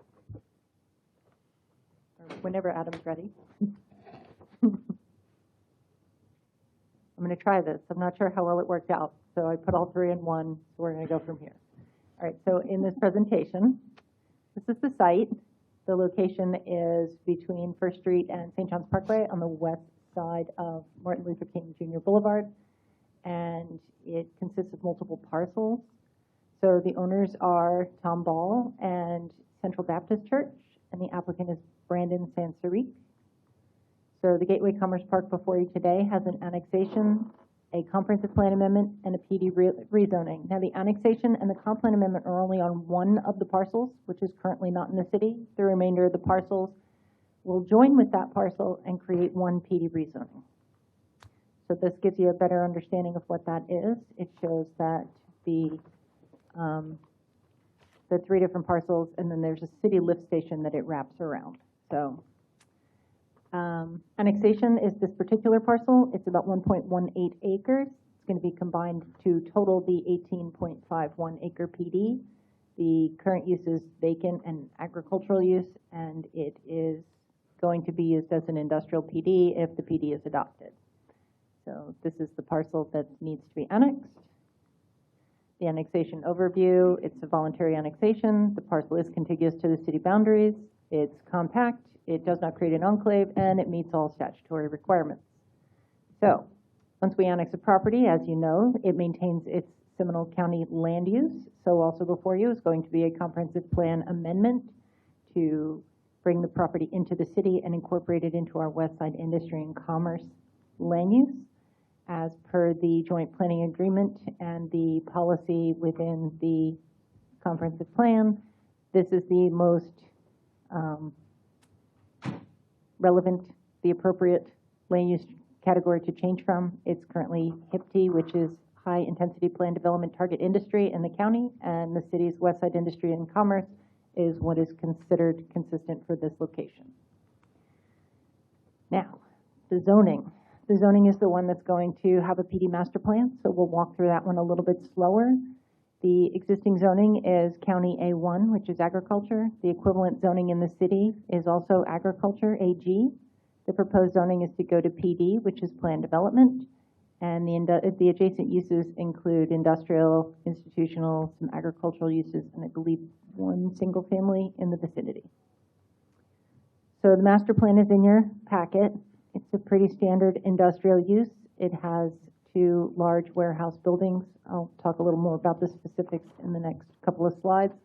Or whenever Adam's ready. I'm going to try this. I'm not sure how well it worked out. So I put all three in one. So we're going to go from here. All right. So in this presentation, this is the site. The location is between First Street and St. John's Parkway on the west side of Martin Luther King Jr. Boulevard. And it consists of multiple parcels. So the owners are Tom Ball and Central Baptist Church, and the applicant is Brandon Sansarique. So the Gateway Commerce Park before you today has an annexation, a comprehensive plan amendment, and a PD rezoning. Now the annexation and the comp plan amendment are only on one of the parcels, which is currently not in the city. The remainder of the parcels will join with that parcel and create one PD rezoning. So this gives you a better understanding of what that is. It shows that the three different parcels, and then there's a city lift station that it wraps around. So annexation is this particular parcel. It's about 1.18 acres. It's going to be combined to total the 18.51 acre PD. The current use is vacant and agricultural use, and it is going to be used as an industrial PD if the PD is adopted. So this is the parcel that needs to be annexed. The annexation overview, it's a voluntary annexation. The parcel is contiguous to the city boundaries. It's compact, it does not create an enclave, and it meets all statutory requirements. So once we annex a property, as you know, it maintains its Seminole County land use. So also before you is going to be a comprehensive plan amendment to bring the property into the city and incorporate it into our West Side Industry and Commerce land use as per the joint planning agreement and the policy within the comprehensive plan. This is the most relevant, the appropriate land use category to change from. It's currently HIPT, which is High Intensity Plan Development Target Industry in the county, and the city's West Side Industry and Commerce is what is considered consistent for this location. Now, the zoning. The zoning is the one that's going to have a PD master plan, so we'll walk through that one a little bit slower. The existing zoning is County A1, which is agriculture. The equivalent zoning in the city is also agriculture, AG. The proposed zoning is to go to PD, which is planned development, and the adjacent uses include industrial, institutional, some agricultural uses, and I believe one single family in the vicinity. So the master plan is in your packet. It's a pretty standard industrial use. It has 2 large warehouse buildings. I'll talk a little more about the specifics in the next couple of slides.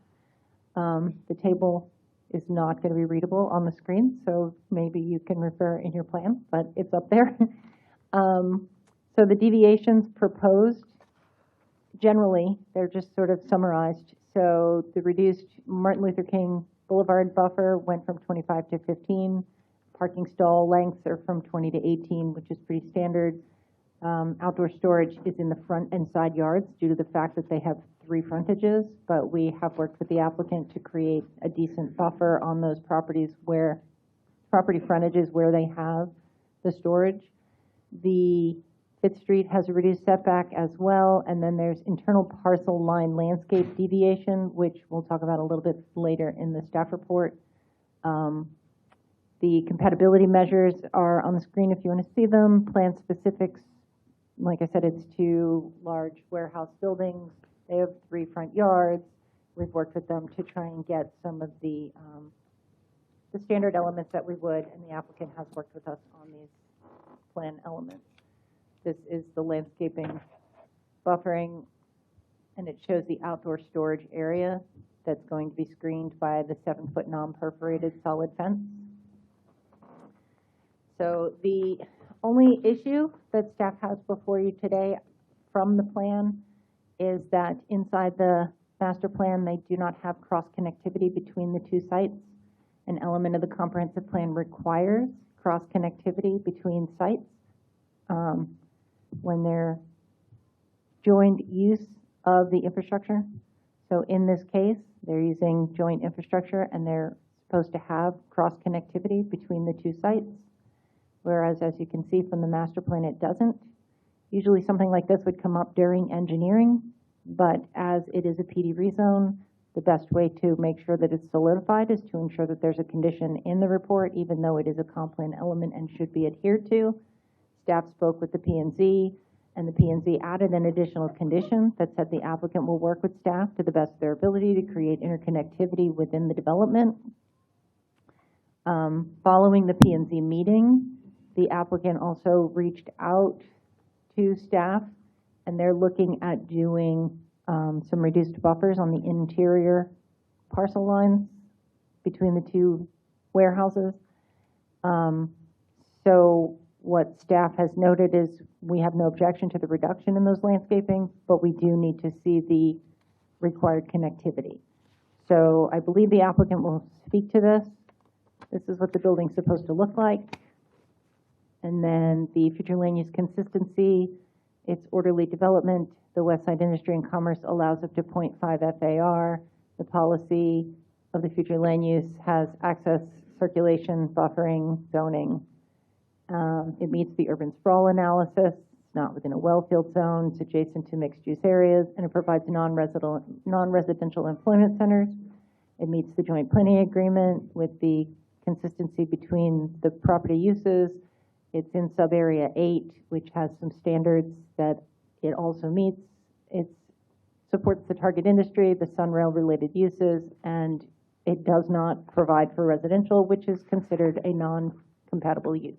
The table is not going to be readable on the screen, so maybe you can refer in your plan, but it's up there. So the deviations proposed, generally, they're just sort of summarized. So the reduced Martin Luther King Boulevard buffer went from 25 to 15. Parking stall lengths are from 20 to 18, which is pretty standard. Outdoor storage is in the front and side yards due to the fact that they have 3 frontages, but we have worked with the applicant to create a decent buffer on those property frontages where they have the storage. The 5th Street has a reduced setback as well, and then there's internal parcel line landscape deviation, which we'll talk about a little bit later in the staff report. The compatibility measures are on the screen if you want to see them. Plan specifics, like I said, it's 2 large warehouse buildings. They have 3 front yards. We've worked with them to try and get some of the standard elements that we would, and the applicant has worked with us on these plan elements. This is the landscaping buffering, and it shows the outdoor storage area that's going to be screened by the 7-foot non-perforated solid fence. So the only issue that staff has before you today from the plan is that inside the master plan, they do not have cross-connectivity between the two sites. An element of the comprehensive plan requires cross-connectivity between sites when they're joint use of the infrastructure. So in this case, they're using joint infrastructure and they're supposed to have cross-connectivity between the two sites, whereas as you can see from the master plan, it doesn't. Usually something like this would come up during engineering, but as it is a PD rezone, the best way to make sure that it's solidified is to ensure that there's a condition in the report, even though it is a comp plan element and should be adhered to. Staff spoke with the P&Z, and the P&Z added an additional condition that said the applicant will work with staff to the best of their ability to create interconnectivity within the development. Following the P&Z meeting, the applicant also reached out to staff, and they're looking at doing some reduced buffers on the interior parcel lines between the two warehouses. So what staff has noted is we have no objection to the reduction in those landscaping, but we do need to see the required connectivity. So I believe the applicant will speak to this. This is what the building's supposed to look like. And then the future land use consistency, it's orderly development. The West Side Industry and Commerce allows up to 0.5 FAR. The policy of the future land use has access, circulation, buffering, zoning. It meets the urban sprawl analysis. It's not within a well-filled zone. It's adjacent to mixed-use areas, and it provides non-residential employment centers. It meets the joint planning agreement with the consistency between the property uses. It's in sub-area 8, which has some standards that it also meets. It supports the target industry, the Sunrail related uses, and it does not provide for residential, which is considered a non-compatible use.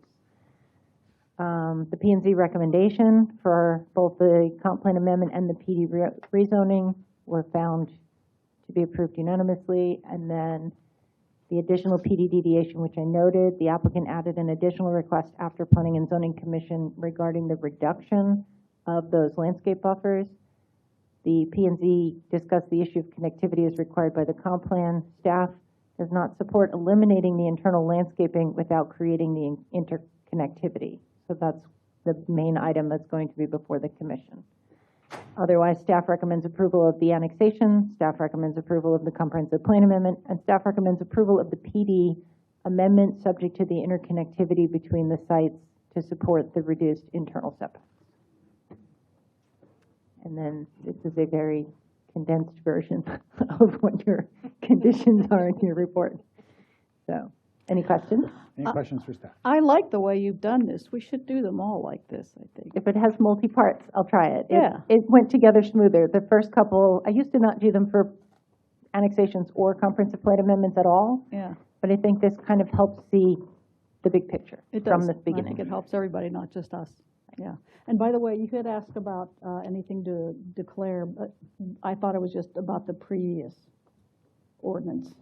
The P&Z recommendation for both the comp plan amendment and the PD rezoning were found to be approved unanimously, and then the additional PD deviation, which I noted, the applicant added an additional request after Planning and Zoning Commission regarding the reduction of those landscape buffers. The P&Z discussed the issue of connectivity as required by the comp plan. Staff does not support eliminating the internal landscaping without creating the interconnectivity. So that's the main item that's going to be before the commission. Otherwise, staff recommends approval of the annexation, staff recommends approval of the comprehensive plan amendment, and staff recommends approval of the PD amendment subject to the interconnectivity between the sites to support the reduced internal setbacks. And then this is a very condensed version of what your conditions are in your report. So, any questions? Any questions for staff? I like the way you've done this. We should do them all like this, I think. If it has multi-parts, I'll try it. Yeah. It went together smoother. The first couple, I used to not do them for annexations or comprehensive plan amendments at all, Yeah, but I think this kind of helps see the big picture it from does. the I think beginning. it helps everybody, not just us. Yeah. And by the way, you had asked about anything to declare, but I thought it was just about the previous ordinance.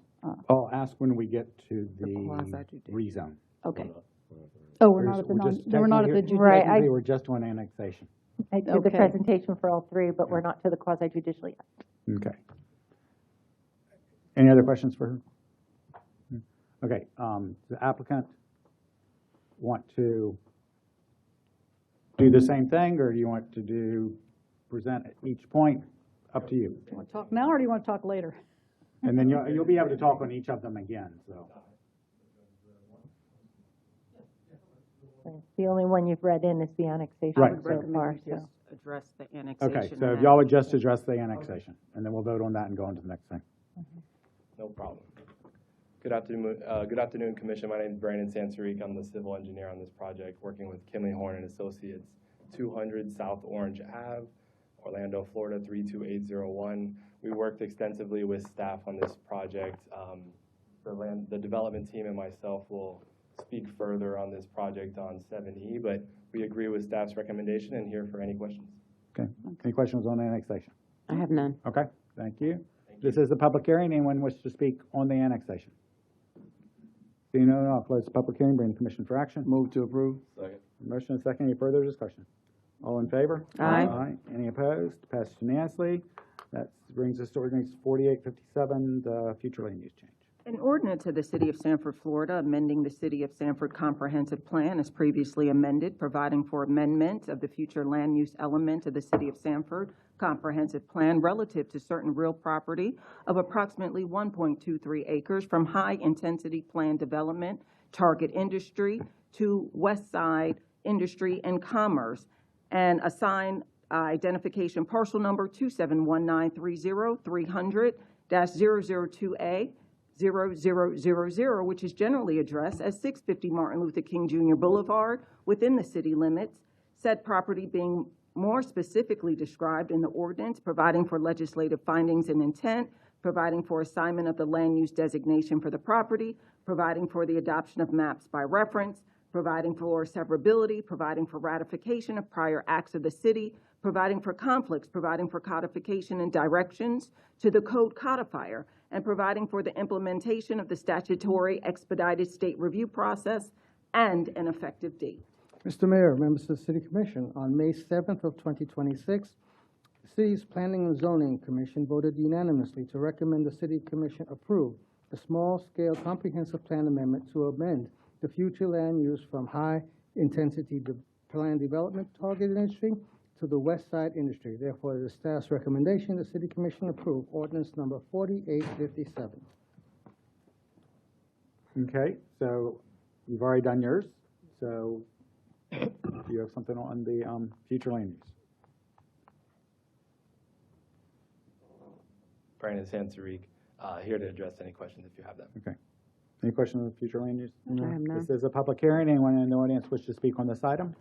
I'll ask when we get to the quasi-judicial. rezone. Okay. Oh, we're not at the we're not at the Right, Technically, we're just on annexation. I did the Okay. presentation for all three, but we're not to the quasi-judicial yet. Okay. Any other questions for her? Okay, the applicant want to do the same thing, or do you want to present at each point? Up to you. Do you want to talk now, or do you want to talk later? And then you'll be able to talk on each of them again, so. The only one you've read in is the annexation Right. so far, Just so. address the annexation. Okay, so if and y'all would just address the annexation, and then we'll vote on that and go on to the next thing. No problem. Good afternoon, Commission. My name is Brandon Sansaric. I'm the civil engineer on this project, working with Kimley Horn and Associates, 200 South Orange Ave, Orlando, Florida, 32801. We worked extensively with staff on this project. The development team and myself will speak further on this project on 7E, but we agree with staff's recommendation and here for any questions. Okay, any questions on the annexation? I have none. Okay, thank you. This is a public hearing. Anyone wish to speak on the annexation? Seeing none, I'll close the public hearing, bring the commission for action. Move to approve. Second. Motion and second, any further discussion? All in favor? Aye. Any opposed? Passed unanimously. That brings us to ordinance 4857, the future land use change. An ordinance of the City of Sanford, Florida, amending the City of Sanford Comprehensive Plan as previously amended, providing for amendment of the future land use element of the City of Sanford Comprehensive Plan relative to certain real property of approximately 1.23 acres from high-intensity plan development, target industry, to West Side Industry and Commerce, and assign identification parcel number 271930300-002A, 0000, which is generally addressed as 650 Martin Luther King Jr. Boulevard within the city limits, said property being more specifically described in the ordinance, providing for legislative findings and intent, providing for assignment of the land use designation for the property, providing for the adoption of maps by reference, providing for severability, providing for ratification of prior acts of the city, providing for conflicts, providing for codification and directions to the code codifier, and providing for the implementation of the statutory expedited state review process and an effective date. Mr. Mayor, members of the City Commission, on May 7th of 2026, the city's Planning and Zoning Commission voted unanimously to recommend the City Commission approve a small-scale comprehensive plan amendment to amend the future land use from high-intensity plan development target industry to the West Side Industry. Therefore, it is staff's recommendation the City Commission approve ordinance number 4857. Okay, so you've already done yours. So do you have something on the future land use? Brandon Sansarik, here to address any questions if you have them. Okay. Any questions on the future land use? I have none. This is a public hearing. Anyone in the audience wish to speak on this item?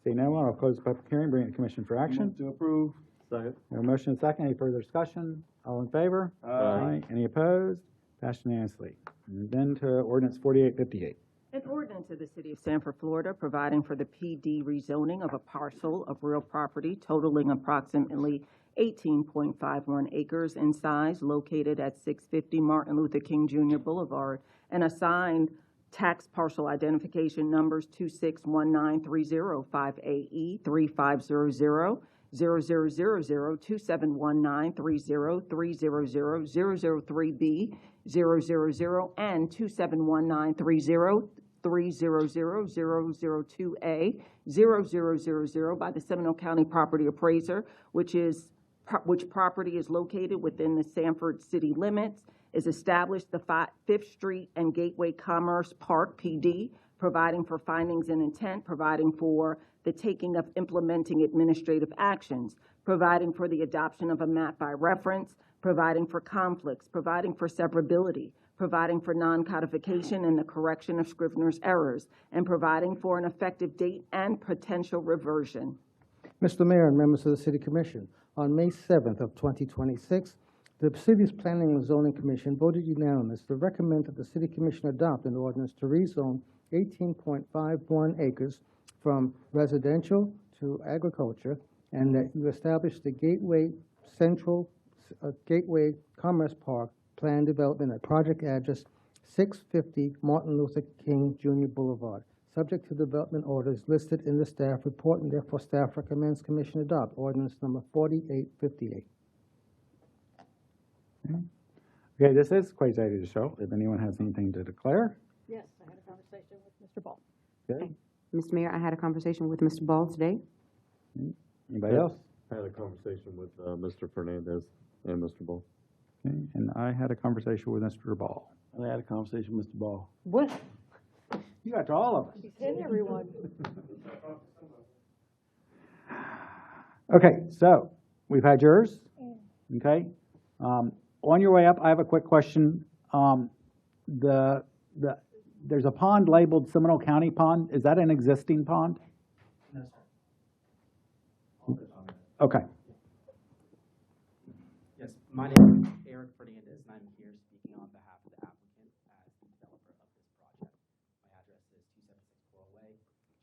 See no one, I'll close the public hearing, bring it to commission for action. Move to approve. Second. No motion and second. Any further discussion? All in favor? Aye. Any opposed? Passed unanimously. And then to ordinance 4858. An ordinance of the City of Sanford, Florida, providing for the PD rezoning of a parcel of real property totaling approximately 18.51 acres in size, located at 650 Martin Luther King Jr. Boulevard, and assigned tax parcel identification numbers 2619305AE 3500 271930303003B 000 and 27193030002A 0000 by the Seminole County Property Appraiser, which property is located within the Sanford city limits, is established the 5th Street and Gateway Commerce Park PD, providing for findings and intent, providing for the taking of implementing administrative actions, providing for the adoption of a map by reference, providing for conflicts, providing for severability, providing for non-codification and the correction of Scrivener's errors, and providing for an effective date and potential reversion. Mr. Mayor and members of the City Commission, on May 7th of 2026, the city's Planning and Zoning Commission voted unanimously to recommend that the City Commission adopt an ordinance to rezone 18.51 acres from residential to agriculture, and that you establish the Gateway Commerce Park Plan Development at project address 650 Martin Luther King Jr. Boulevard, subject to development orders listed in the staff report, and therefore staff recommends Commission adopt ordinance number 4858. Okay, this is quasi-judicial. If anyone has anything to declare. Yes, I had a conversation with Mr. Ball. Okay. Mr. Mayor, I had a conversation with Mr. Ball today. Anybody else? I had a conversation with Mr. Fernandez and Mr. Bull. Okay, and I had a conversation with Mr. Ball. And I had a conversation with Mr. Ball. What? You got to all of us. He's hit everyone. Okay, so we've had yours. Okay. On your way up, I have a quick question. There's a pond labeled Seminole County Pond. Is that an existing pond? No, sir. Okay. Yes, my name is Eric Fernandez, and I'm here speaking on behalf of the applicant as the developer of this project. My address is 276 Coral Way.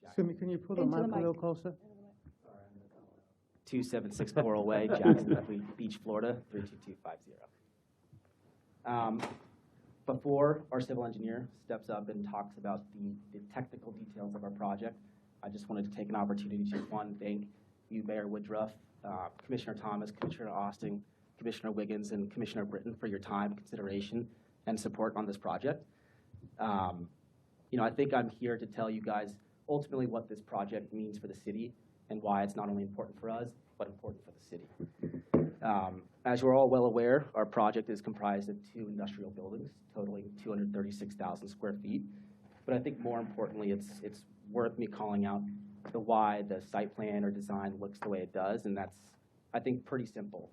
Excuse me, can you pull the mic a little closer? 276 Coral Way, Jackson Beach, Florida, 32250. Before our civil engineer steps up and talks about the technical details of our project, I just wanted to take an opportunity to, one, thank you, Mayor Woodruff, Commissioner Thomas, Commissioner Austin, Commissioner Wiggins, and Commissioner Britton for your time, consideration, and support on this project. I think I'm here to tell you guys ultimately what this project means for the city and why it's not only important for us, but important for the city. As you're all well aware, our project is comprised of 2 industrial buildings totaling 236,000 square feet. But I think more importantly, it's worth me calling out the why the site plan or design looks the way it does, and that's, I think, pretty simple.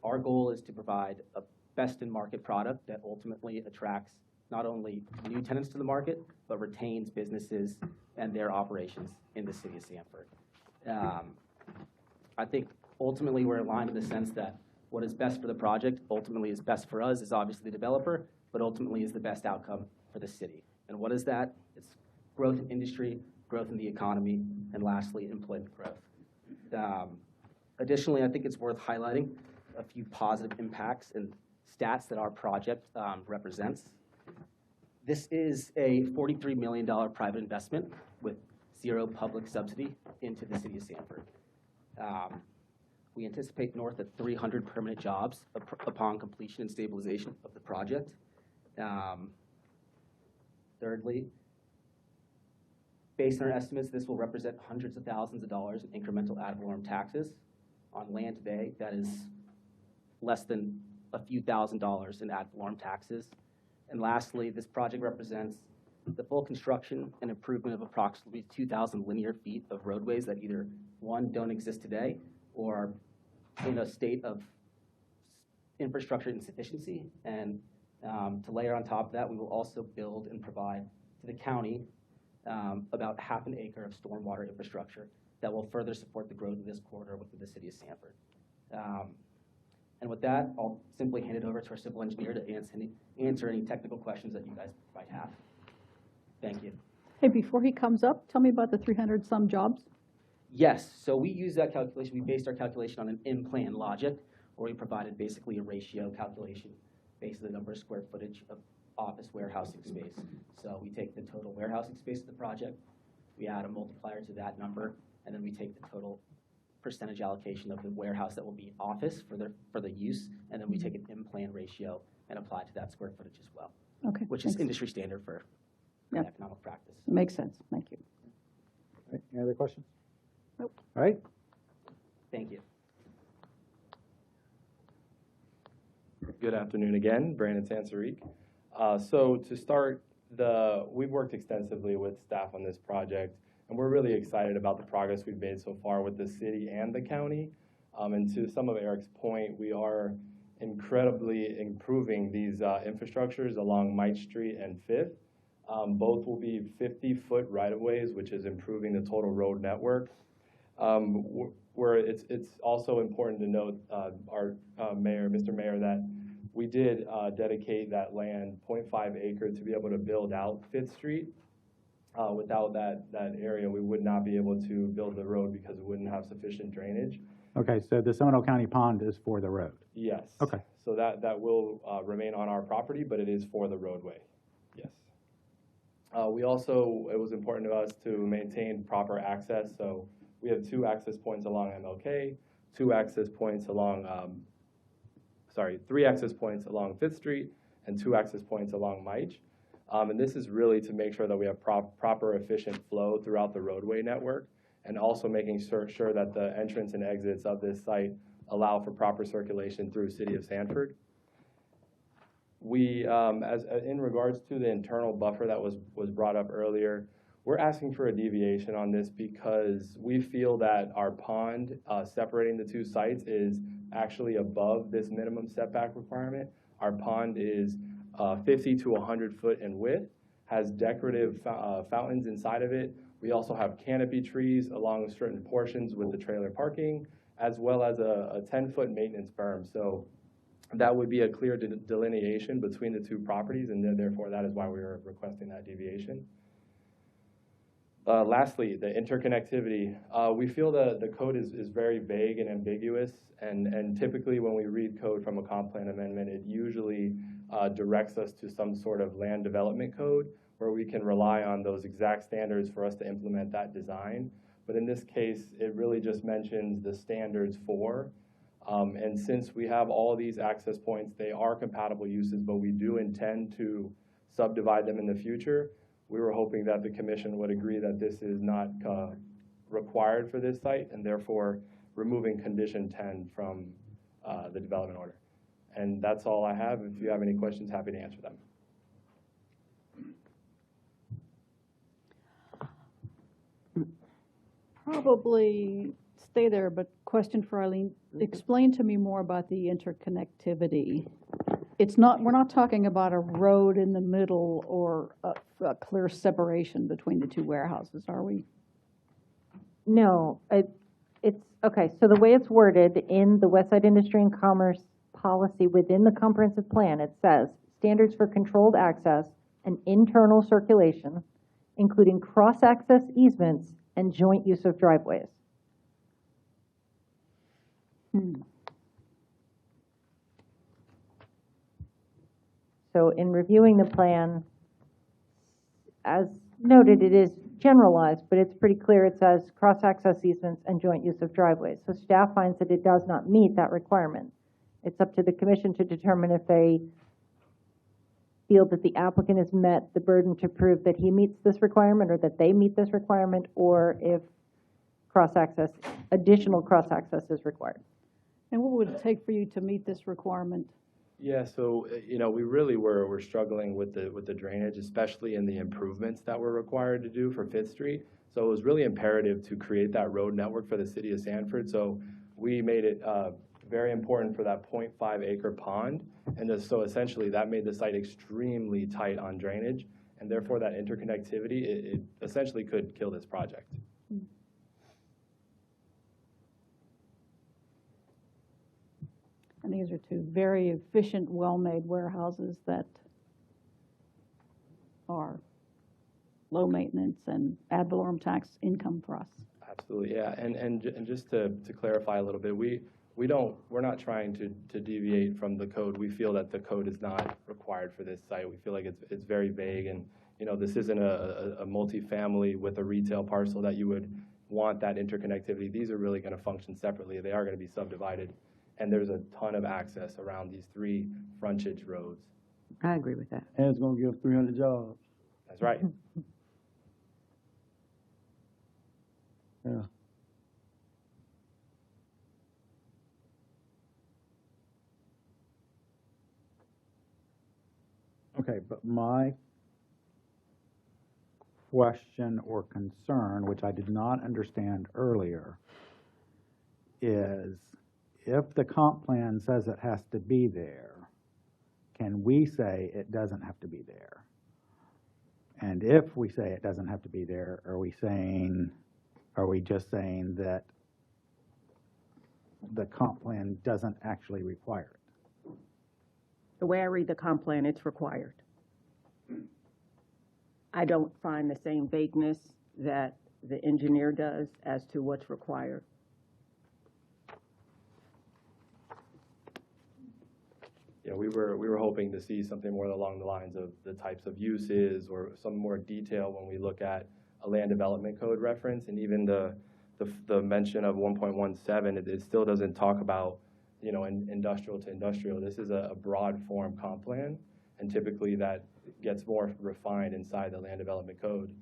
Our goal is to provide a best-in-market product that ultimately attracts not only new tenants to the market, but retains businesses and their operations in the city of Sanford. I think ultimately we're aligned in the sense that what is best for the project ultimately is best for us, is obviously the developer, but ultimately is the best outcome for the city. And what is that? It's growth in industry, growth in the economy, and lastly, employment growth. Additionally, I think it's worth highlighting a few positive impacts and stats that our project represents. This is a $43 million private investment with 0 public subsidy into the city of Sanford. We anticipate north of 300 permanent jobs upon completion and stabilization of the project. Thirdly, based on our estimates, this will represent hundreds of thousands of dollars in incremental ad valorem taxes on land today that is less than a few $1,000s in ad valorem taxes. And lastly, this project represents the full construction and improvement of approximately 2,000 linear feet of roadways that either, one, don't exist today, or are in a state of infrastructure insufficiency. And to layer on top of that, we will also build and provide to the county about half an acre of stormwater infrastructure that will further support the growth of this corridor within the city of Sanford. And with that, I'll simply hand it over to our civil engineer to answer any technical questions that you guys might have. Thank you. Hey, before he comes up, tell me about the 300-some jobs. Yes, so we use that calculation. We based our calculation on an in-plan logic, where we provided basically a ratio calculation based on the number of square footage of office warehousing space. So we take the total warehousing space of the project, we add a multiplier to that number, and then we take the total percentage allocation of the warehouse that will be office for the use, and then we take an in-plan ratio and apply it to that square footage as well. Okay. Which is industry standard for economic practice. Makes sense. Thank you. All right, any other questions? Nope. All right. Thank you. Good afternoon again, Brandon Sansarik. So to start, we've worked extensively with staff on this project, and we're really excited about the progress we've made so far with the city and the county. And to some of Eric's point, we are incredibly improving these infrastructures along Mite Street and 5th. Both will be 50-foot right-of-ways, which is improving the total road network. It's also important to note, our mayor, Mr. Mayor, that we did dedicate that land, 0.5 acre, to be able to build out 5th Street. Without that area, we would not be able to build the road because we wouldn't have sufficient drainage. Okay, so the Seminole County Pond is for the road? Yes. Okay. So that will remain on our property, but it is for the roadway. Yes. We also, it was important to us to maintain proper access. So we have 2 access points along MLK, 3 access points along 5th Street, and 2 access points along Mite. And this is really to make sure that we have proper efficient flow throughout the roadway network, and also making sure that the entrance and exits of this site allow for proper circulation through City of Sanford. We, in regards to the internal buffer that was brought up earlier, we're asking for a deviation on this because we feel that our pond separating the 2 sites is actually above this minimum setback requirement. Our pond is 50 to 100 foot in width, has decorative fountains inside of it. We also have canopy trees along certain portions with the trailer parking, as well as a 10-foot maintenance berm. So that would be a clear delineation between the 2 properties, and then therefore that is why we are requesting that deviation. Lastly, the interconnectivity. We feel the code is very vague and ambiguous, and typically when we read code from a comp plan amendment, it usually directs us to some sort of land development code where we can rely on those exact standards for us to implement that design. But in this case, it really just mentions the standards for. And since we have all these access points, they are compatible uses, but we do intend to subdivide them in the future. We were hoping that the commission would agree that this is not required for this site, and therefore removing condition 10 from the development order. And that's all I have. If you have any questions, happy to answer them. Probably stay there, but question for Eileen. Explain to me more about the interconnectivity. It's not, we're not talking about a road in the middle or a clear separation between the two warehouses, are we? No, it's, okay, so the way it's worded in the Westside Industry and Commerce policy within the comprehensive plan, it says, standards for controlled access and internal circulation, including cross-access easements and joint use of driveways. So in reviewing the plan, as noted, it is generalized, but it's pretty clear. It says cross-access easements and joint use of driveways. So staff finds that it does not meet that requirement. It's up to the commission to determine if they feel that the applicant has met the burden to prove that he meets this requirement or that they meet this requirement, or if cross-access, additional cross-access is required. And what would it take for you to meet this requirement? Yeah, so we really were struggling with the drainage, especially in the improvements that were required to do for Fifth Street. So it was really imperative to create that road network for the city of Sanford. So we made it very important for that 0.5 acre pond, and so essentially that made the site extremely tight on drainage, and therefore that interconnectivity it essentially could kill this project. And these are two very efficient, well-made warehouses that are low maintenance and ad valorem tax income for us. Absolutely, yeah. And just to clarify a little bit, we're not trying to deviate from the code. We feel that the code is not required for this site. We feel like it's very vague, and this isn't a multifamily with a retail parcel that you would want that interconnectivity. These are really going to function separately. They are going to be subdivided. And there's a ton of access around these 3 frontage roads. I agree with that. And it's going to give 300 jobs. That's right. Yeah. Okay, but my question or concern, which I did not understand earlier, is if the comp plan says it has to be there, can we say it doesn't have to be there? And if we say it doesn't have to be there, are we just saying that the comp plan doesn't actually require it? The way I read the comp plan, it's required. I don't find the same vagueness that the engineer does as to what's required. Yeah, we were hoping to see something more along the lines of the types of uses or some more detail when we look at a land development code reference, and even the mention of 1.17, it still doesn't talk about industrial to industrial. This is a broad form comp plan, and typically that gets more refined inside the land development code.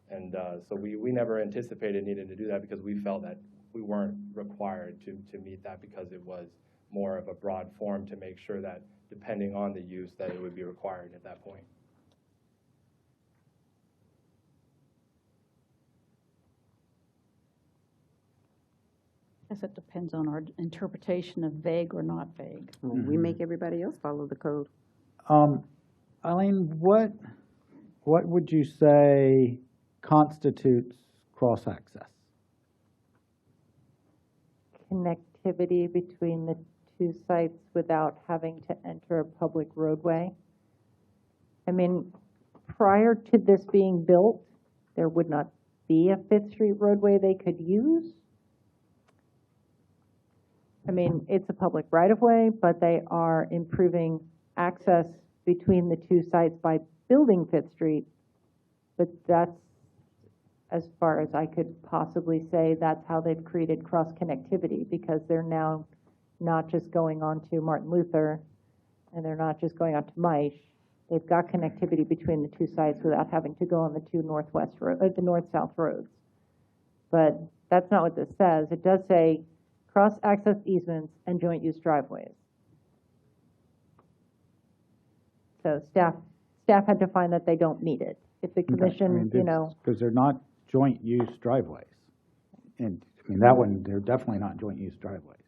And so we never anticipated needing to do that because we felt that we weren't required to meet that because it was more of a broad form to make sure that depending on the use that it would be required at that point. I guess it depends on our interpretation of vague or not vague. We make everybody else follow the code. Eileen, what would you say constitutes cross-access? Connectivity between the 2 sites without having to enter a public roadway. I mean, prior to this being built, there would not be a Fifth Street roadway they could use. I mean, it's a public right-of-way, but they are improving access between the 2 sites by building Fifth Street. But that's as far as I could possibly say, that's how they've created cross-connectivity, because they're now not just going on to Martin Luther, and they're not just going on to Maish. They've got connectivity between the two sites without having to go on the two the north-south roads. But that's not what this says. It does say cross-access easements and joint-use driveways. So staff had to find that they don't need it. If the commission, Because they're not joint-use driveways. And, I mean, that one, they're definitely not joint-use driveways.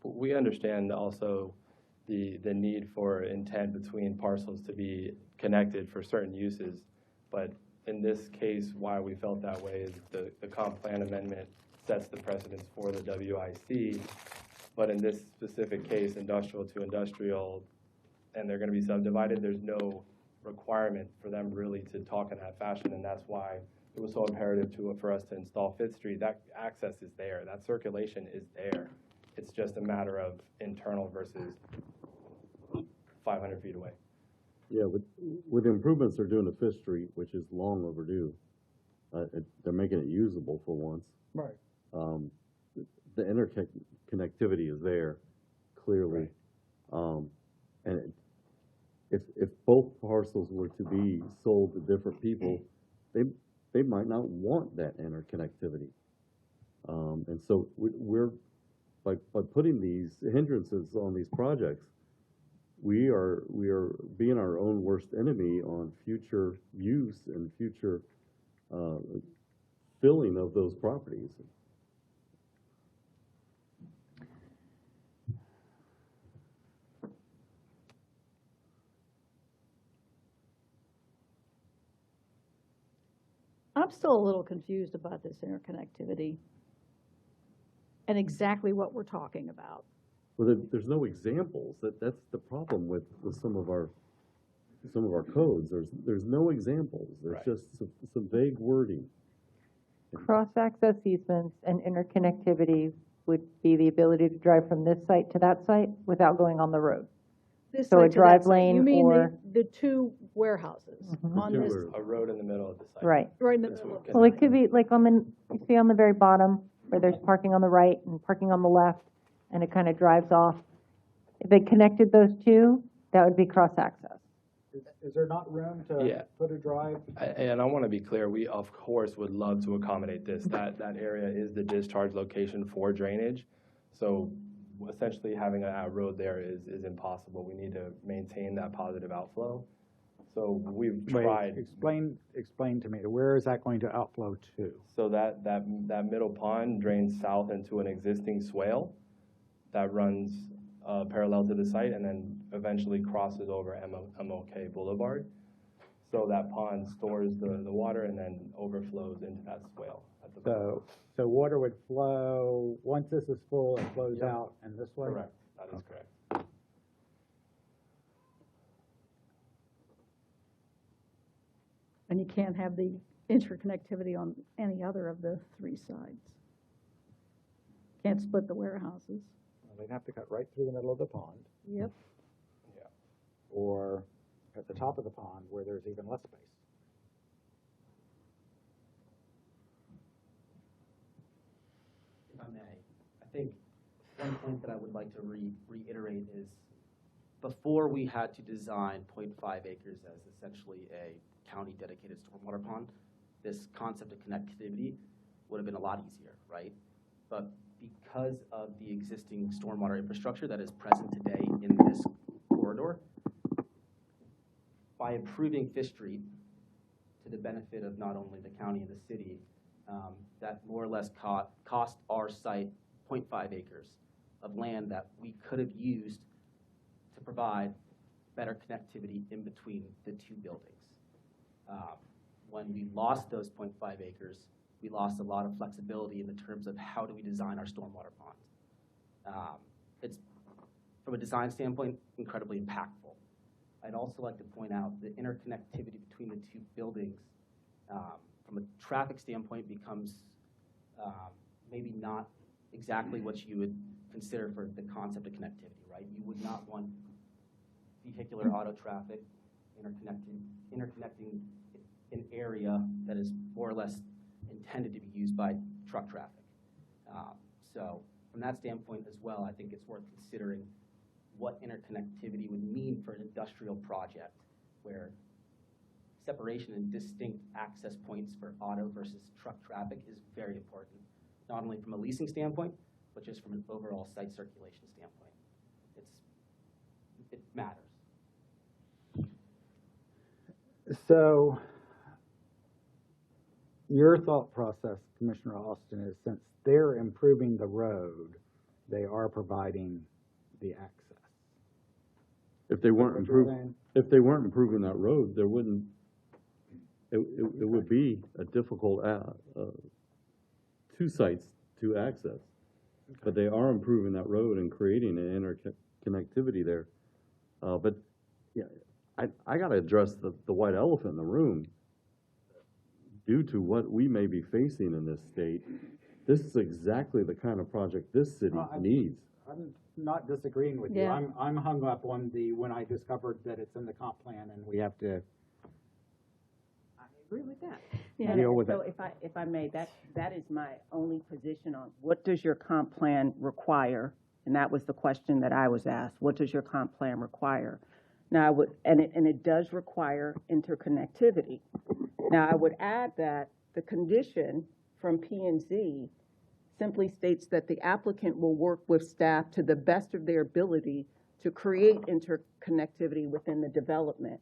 We understand also the need for intent between parcels to be connected for certain uses, but in this case, why we felt that way is the comp plan amendment sets the precedence for the WIC, but in this specific case, industrial to industrial, and they're going to be subdivided, there's no requirement for them really to talk in that fashion, and that's why it was so imperative for us to install Fifth Street. That access is there, that circulation is there. It's just a matter of internal versus 500 feet away. Yeah, with the improvements they're doing to Fifth Street, which is long overdue, they're making it usable for once. Right. The interconnectivity is there, clearly. Right. And if both parcels were to be sold to different people, they might not want that interconnectivity. And so we're by putting these hindrances on these projects, we are being our own worst enemy on future use and future filling of those properties. I'm still a little confused about this interconnectivity and exactly what we're talking about. Well, there's no examples. That's the problem with some of our codes. There's no examples. There's Right. just some vague wording. Cross-access easements and interconnectivity would be the ability to drive from this site to that site without going on the road. This So a site to that drive site. lane You mean or- the two warehouses on The two this, warehouses. A road in the middle of the site. Right. right in the That's middle what of Well, it could be like you see on the very bottom where there's parking on the right and parking on the left, and it kind of drives off. If they connected those two, that would be cross-access. Is there not room to Yeah. put a drive? And I want to be clear, we of course would love to accommodate this. That area is the discharge location for drainage. So essentially having a road there is impossible. We need to maintain that positive outflow. So we've tried. Explain to me, where is that going to outflow to? So that middle pond drains south into an existing swale that runs parallel to the site and then eventually crosses over MLK Boulevard. So that pond stores the water and then overflows into that swale at the bottom. So water would flow, once this is full, it flows Yep. out and this way? Correct, that is correct. and you can't have the interconnectivity on any other of the three sides. Can't split the warehouses. They'd have to cut right through the middle of the pond, Yep. or at the top of the pond where there's even less space. If I may, I think one point that I would like to reiterate is before we had to design 0.5 acres as essentially a county-dedicated stormwater pond, this concept of connectivity would have been a lot easier, right? But because of the existing stormwater infrastructure that is present today in this corridor, by improving Fifth Street to the benefit of not only the county and the city, that more or less cost our site 0.5 acres of land that we could have used to provide better connectivity in between the two buildings. When we lost those 0.5 acres, we lost a lot of flexibility in the terms of how do we design our stormwater pond. It's, from a design standpoint, incredibly impactful. I'd also like to point out the interconnectivity between the two buildings from a traffic standpoint becomes maybe not exactly what you would consider for the concept of connectivity, right? You would not want vehicular auto traffic interconnecting an area that is more or less intended to be used by truck traffic. So from that standpoint as well, I think it's worth considering what interconnectivity would mean for an industrial project where separation and distinct access points for auto versus truck traffic is very important, not only from a leasing standpoint, but just from an overall site circulation standpoint. It matters. So your thought process, Commissioner Austin, is since they're improving the road, they are providing the access. If they weren't improving that road, there wouldn't, it would be a difficult, two sites to access. But they are improving that road and creating an interconnectivity there. But yeah, I gotta address the white elephant in the room. Due to what we may be facing in this state, this is exactly the kind of project this city needs. I'm not disagreeing with you. Yeah. I'm hung up on when I discovered that it's in the comp plan and we have to I agree with that. Yeah. deal with So it. if I may, that is my only position on what does your comp plan require? And that was the question that I was asked. What does your comp plan require? Now I would, and it does require interconnectivity. Now I would add that the condition from P&Z simply states that the applicant will work with staff to the best of their ability to create interconnectivity within the development.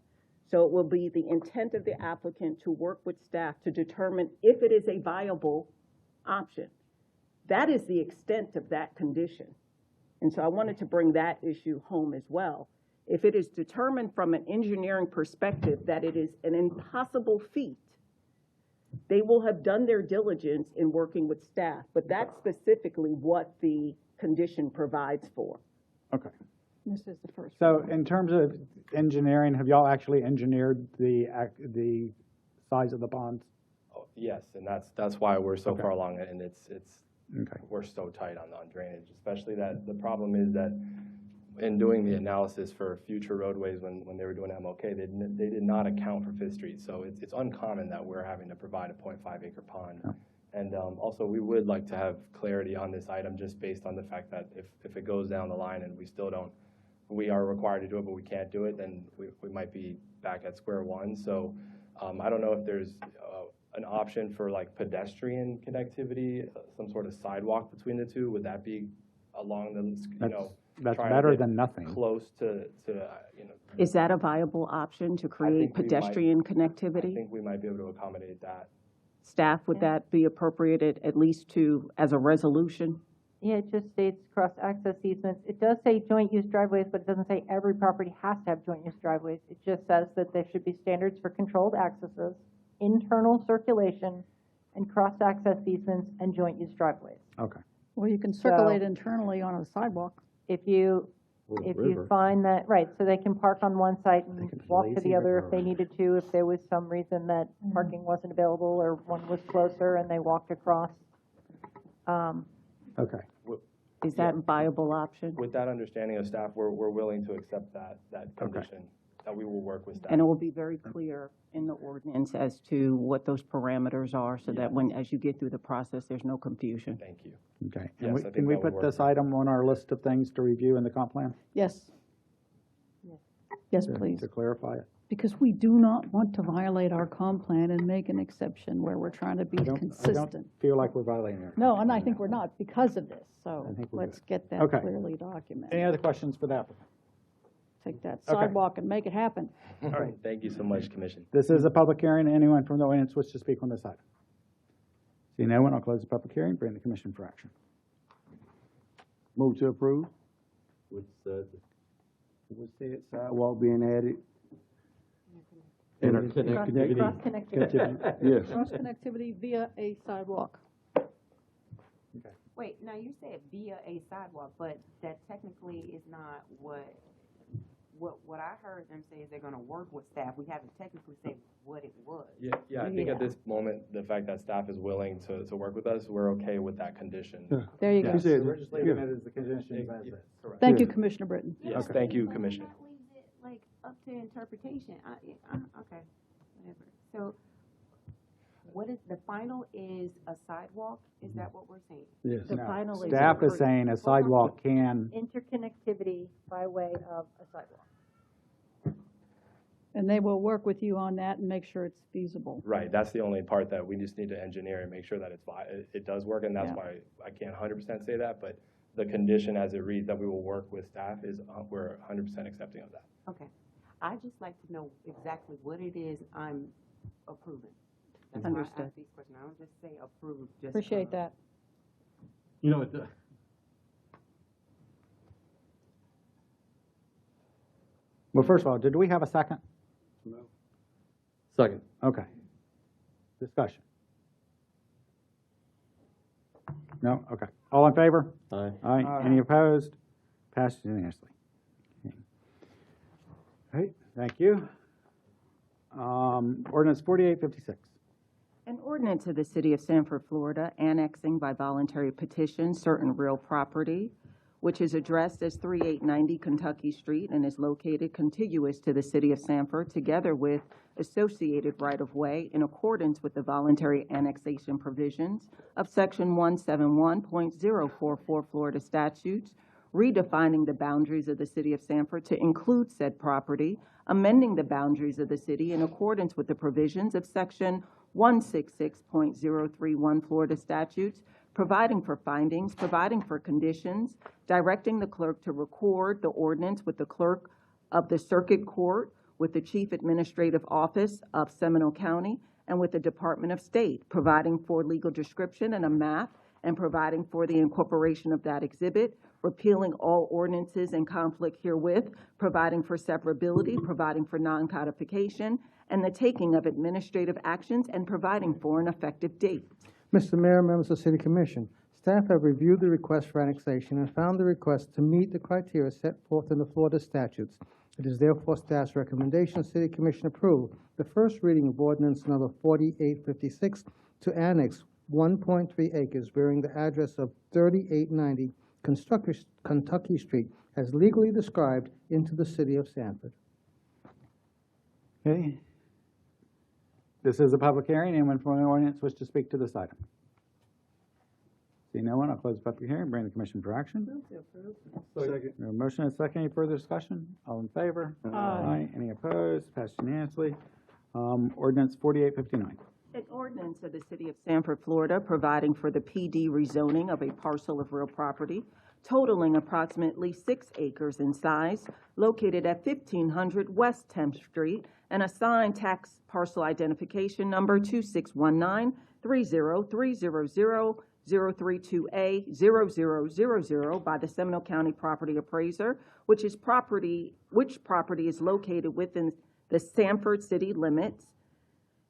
So it will be the intent of the applicant to work with staff to determine if it is a viable option. That is the extent of that condition. And so I wanted to bring that issue home as well. If it is determined from an engineering perspective that it is an impossible feat, they will have done their diligence in working with staff, but that's specifically what the condition provides for. Okay. This is the first. So in terms of engineering, have y'all actually engineered the size of the ponds? Oh, yes, and that's why we're so Okay. far along, and it's Okay. we're so tight on drainage, especially that the problem is that in doing the analysis for future roadways when they were doing MLK, they did not account for Fifth Street. So it's uncommon that we're having to provide a 0.5 acre pond. Oh. And also we would like to have clarity on this item just based on the fact that if it goes down the line and we are required to do it, but we can't do it, then we might be back at square one. So I don't know if there's an option for like pedestrian connectivity, some sort of sidewalk between the two. Would that be along the, That's trying to better get than nothing. close to Is that a viable option to create think we might- pedestrian I connectivity? think we might be able to accommodate that. Staff, would that be appropriate at least as a resolution? Yeah, it just states cross-access easements. It does say joint use driveways, but it doesn't say every property has to have joint use driveways. It just says that there should be standards for controlled accesses, internal circulation, and cross-access easements and joint use driveways. Okay. Well, you can circulate internally on a sidewalk. If you find that, right, so they can park on one site and walk to the other if they needed to, if there was some reason that parking wasn't available or one was closer and they walked across. Okay. Is that a viable option? With that understanding of staff, we're willing to accept that condition, that we will work with staff. And it will be very clear in the ordinance as to what those parameters are, so that as you get through the process, there's no confusion. Thank you. Okay. Yes, I think Can we that would put work. this item on our list of things to review in the comp plan? Yes. Yes, To- please. To clarify it. Because we do not want to violate our comp plan and make an exception where we're trying to be I don't consistent. feel like we're violating it. No, and I think we're not because of this, so I think we're let's good. get that Okay. clearly Any documented. other questions for the applicant? Take that Okay. sidewalk and make it happen. All right, thank you so much, Commission. This is a public hearing. Anyone from the audience wish to speak on this item? Seeing no one, I'll close the public hearing, bring the commission for action. Move to approve. Which said What's that, sidewalk being added? interconnectivity. Cross-connectivity. Yes. Cross connectivity via a sidewalk. Wait, now you said via a sidewalk, but that technically is not what what I heard them say is they're gonna work with staff. We haven't technically said what it was. Yeah, I think at this moment, the fact that staff is willing to work with us, we're okay with that condition. There you go. Yes. said- The legislative yeah. amendment is the conditions as is. Correct. Thank you, Commissioner Britton. Yes, thank you, Commissioner. That leaves it like up to interpretation. Okay, whatever. So what is, the final is a sidewalk? Is that what we're saying? Yes. The No, final is. Staff is saying a sidewalk can, Interconnectivity by way of a sidewalk. And they will work with you on that and make sure it's feasible. Right, that's the only part that we just need to engineer and make sure that it does work, and that's Yeah. why I can't 100% say that, but the condition as it reads, that we will work with staff is, we're 100% accepting of that. Okay. I'd just like to know exactly what it is I'm approving. That's why I Understood. ask these questions. I don't just say approve, just. Appreciate that. You know, well, first of all, did we have a second? second. Okay. Discussion. No? Okay. All in favor? Aye. Aye. Any opposed? Passed unanimously. Okay. All right, thank you. Ordinance 4856. An ordinance of the City of Sanford, Florida, annexing by voluntary petition certain real property, which is addressed as 3890 Kentucky Street and is located contiguous to the City of Sanford, together with associated right-of-way in accordance with the voluntary annexation provisions of Section 171.044 Florida statutes, redefining the boundaries of the City of Sanford to include said property, amending the boundaries of the city in accordance with the provisions of Section 166.031 Florida statutes, providing for findings, providing for conditions, directing the clerk to record the ordinance with the clerk of the circuit court, with the chief administrative office of Seminole County, and with the Department of State, providing for legal description and a map, and providing for the incorporation of that exhibit, repealing all ordinances in conflict herewith, providing for severability, providing for non-codification, and the taking of administrative actions, and providing for an effective date. Mr. Mayor, members of the City Commission, staff have reviewed the request for annexation and found the request to meet the criteria set forth in the Florida statutes. It is therefore staff's recommendation the City Commission approve the first reading of ordinance number 4856 to annex 1.3 acres bearing the address of 3890 Kentucky Street as legally described into the City of Sanford. Okay. This is a public hearing. Anyone from the audience wish to speak to this item? See no one, I'll close the public hearing, bring the commission for action. Second. No motion and second. Any further discussion? All in favor? Aye. Any opposed? Passed unanimously. Ordinance 4859. An ordinance of the City of Sanford, Florida, providing for the PD rezoning of a parcel of real property totaling approximately 6 acres in size, located at 1500 West 10th Street, and assigned tax parcel identification number 2619-30300-032A-0000 by the Seminole County Property Appraiser, which property is located within the Sanford city limits,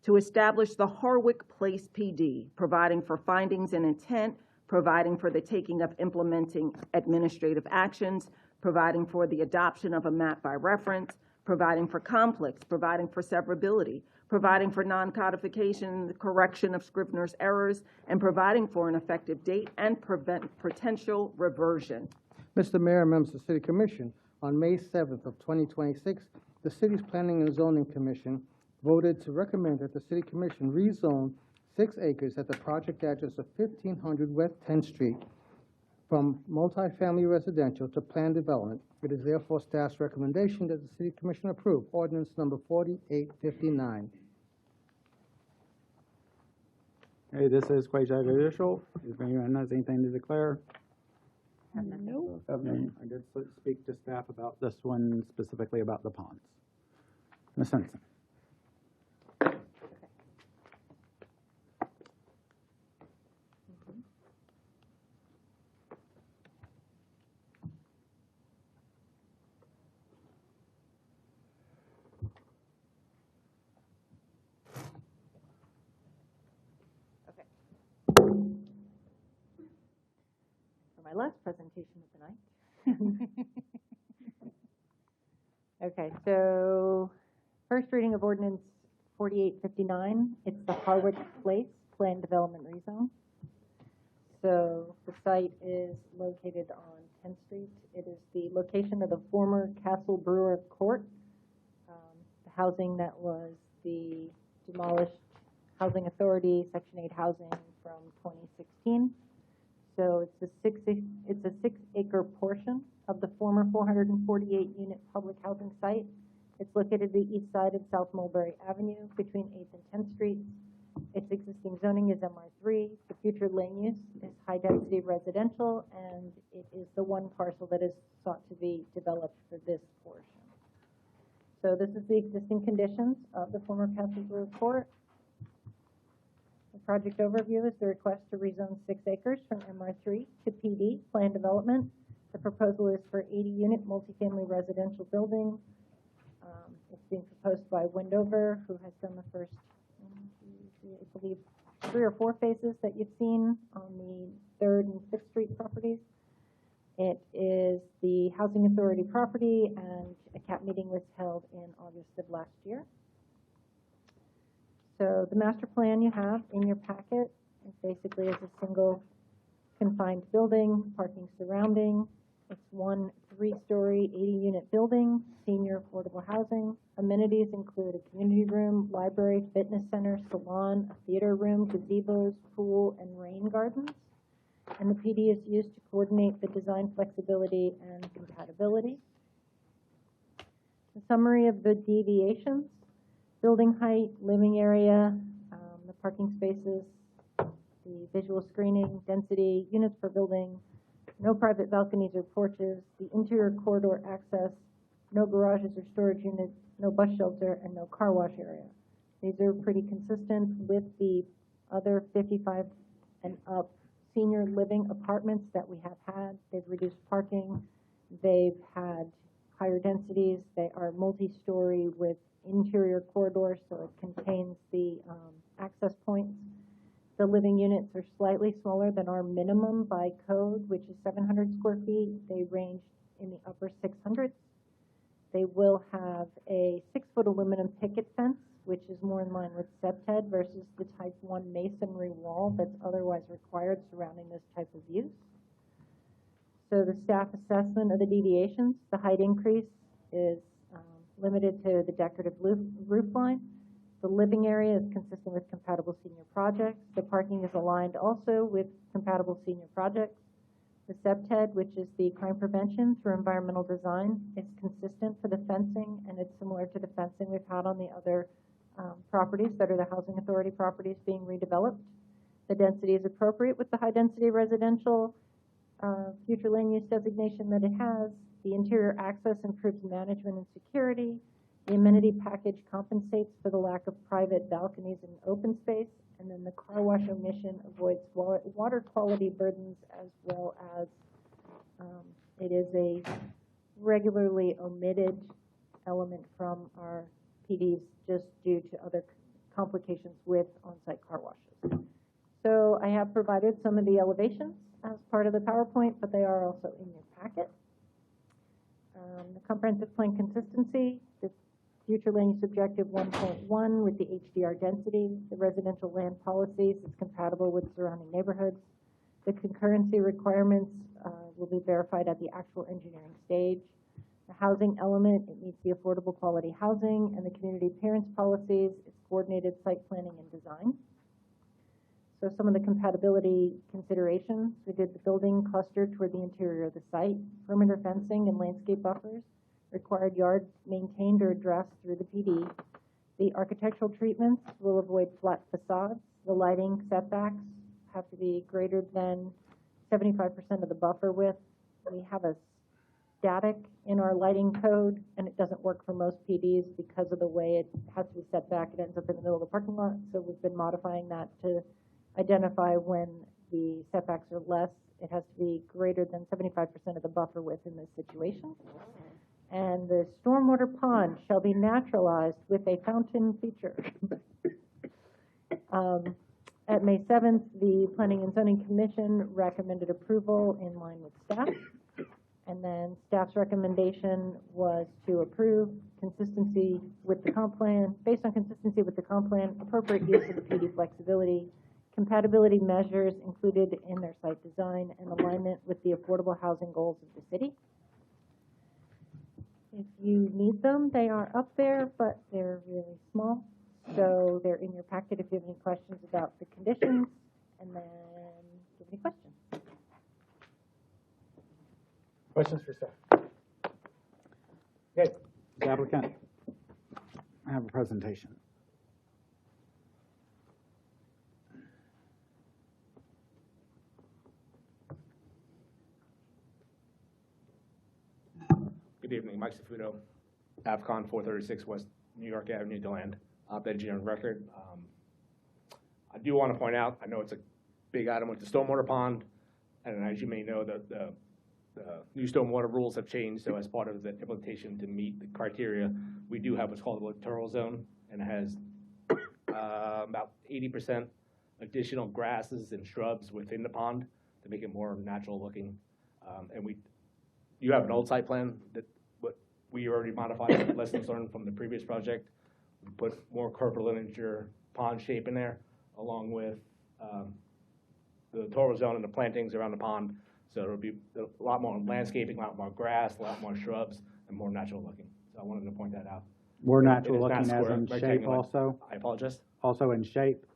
to establish the Harwick Place PD, providing for findings and intent, providing for the taking of implementing administrative actions, providing for the adoption of a map by reference, providing for conflicts, providing for severability, providing for non-codification and the correction of Scrivener's errors, and providing for an effective date and prevent potential reversion. Mr. Mayor, members of the City Commission, on May 7th of 2026, the city's Planning and Zoning Commission voted to recommend that the City Commission rezone 6 acres at the project address of 1500 West 10th Street from multifamily residential to planned development. It is therefore staff's recommendation that the City Commission approve ordinance number 4859. Okay, this is quasi-judicial. If anyone has anything to declare? No. Okay, I did speak to staff about this one, specifically about the ponds. Ms. Henderson. For my last presentation of the night. Okay, so first reading of ordinance 4859. It's the Harwick Place Plan Development Rezone. So the site is located on 10th Street. It is the location of the former Castle Brewer Court, the housing that was the demolished Housing Authority Section 8 housing from 2016. So it's a 6-acre portion of the former 448-unit public housing site. It's located at the east side of South Mulberry Avenue between 8th and 10th Streets. Its existing zoning is MR3. The future land use is high-density residential, and it is the one parcel that is sought to be developed for this portion. So this is the existing conditions of the former Castle Brewer Court. The project overview is the request to rezone 6 acres from MR3 to PD, plan development. The proposal is for 80-unit multifamily residential building. It's being proposed by Wendover, who has done the first, I believe, 3 or 4 phases that you've seen on the 3rd and 5th Street properties. It is the Housing Authority property, and a CAP meeting was held in August of last year. So the master plan you have in your packet is basically is a single confined building, parking surrounding. It's one 3-story, 80-unit building, senior affordable housing. Amenities include a community room, library, fitness center, salon, a theater room, gazebos, pool, and rain gardens. And the PD is used to coordinate the design flexibility and compatibility. A summary of the deviations: building height, living area, the parking spaces, the visual screening, density, units per building, no private balconies or porches, the interior corridor access, no garages or storage units, no bus shelter, and no car wash area. These are pretty consistent with the other 55 and up senior living apartments that we have had. They've reduced parking. They've had higher densities. They are multi-story with interior corridors, so it contains the access points. The living units are slightly smaller than our minimum by code, which is 700 square feet. They range in the upper 600s. They will have a 6-foot aluminum picket fence, which is more in line with SEPTED versus the type 1 masonry wall that's otherwise required surrounding this type of use. So the staff assessment of the deviations: the height increase is limited to the decorative roof line. The living area is consistent with compatible senior projects. The parking is aligned also with compatible senior projects. The SEPTED, which is the crime prevention through environmental design, is consistent for the fencing, and it's similar to the fencing we've had on the other properties that are the Housing Authority properties being redeveloped. The density is appropriate with the high-density residential future land use designation that it has. The interior access improves management and security. The amenity package compensates for the lack of private balconies and open space. And then the car wash omission avoids water quality burdens, as well as it is a regularly omitted element from our PDs just due to other complications with on-site car washes. So I have provided some of the elevations as part of the PowerPoint, but they are also in your packet. The comprehensive plan consistency, the future land use objective 1.1 with the HDR density, the residential land policies is compatible with surrounding neighborhoods. The concurrency requirements will be verified at the actual engineering stage. The housing element, it meets the affordable quality housing, and the community appearance policies, it's coordinated site planning and design. So some of the compatibility considerations: we did the building clustered toward the interior of the site, perimeter fencing and landscape buffers, required yards maintained or addressed through the PD. The architectural treatments will avoid flat facades. The lighting setbacks have to be greater than 75% of the buffer width. We have a static in our lighting code, and it doesn't work for most PDs because of the way it has to be set back. It ends up in the middle of the parking lot, so we've been modifying that to identify when the setbacks are less. It has to be greater than 75% of the buffer width in this situation. And the stormwater pond shall be naturalized with a fountain feature. At May 7th, the Planning and Zoning Commission recommended approval in line with staff. And then staff's recommendation was to approve consistency with the comp plan, based on consistency with the comp plan, appropriate use of the PD flexibility, compatibility measures included in their site design, and alignment with the affordable housing goals of the city. If you need them, they are up there, but they're really small. So they're in your packet if you have any questions about the conditions, and then do you have any questions? Questions for staff? Okay, the applicant, I have a presentation. Good evening, Mike Safuto, AvCon 436 West New York Avenue, DeLand, engineering record. I do want to point out, I know it's a big item with the stormwater pond, and as you may know, the new stormwater rules have changed, so as part of the implementation to meet the criteria, we do have what's called a littoral zone, and it has about 80% additional grasses and shrubs within the pond to make it more natural looking. And you have an old site plan that we already modified, lessons learned from the previous project. We put more curvilinear pond shape in there, along with the littoral zone and the plantings around the pond. So it'll be a lot more landscaping, a lot more grass, a lot more shrubs, and more natural looking. So I wanted to point that out. More natural It is not looking as square, in shape rectangular. also? I apologize? Also in shape?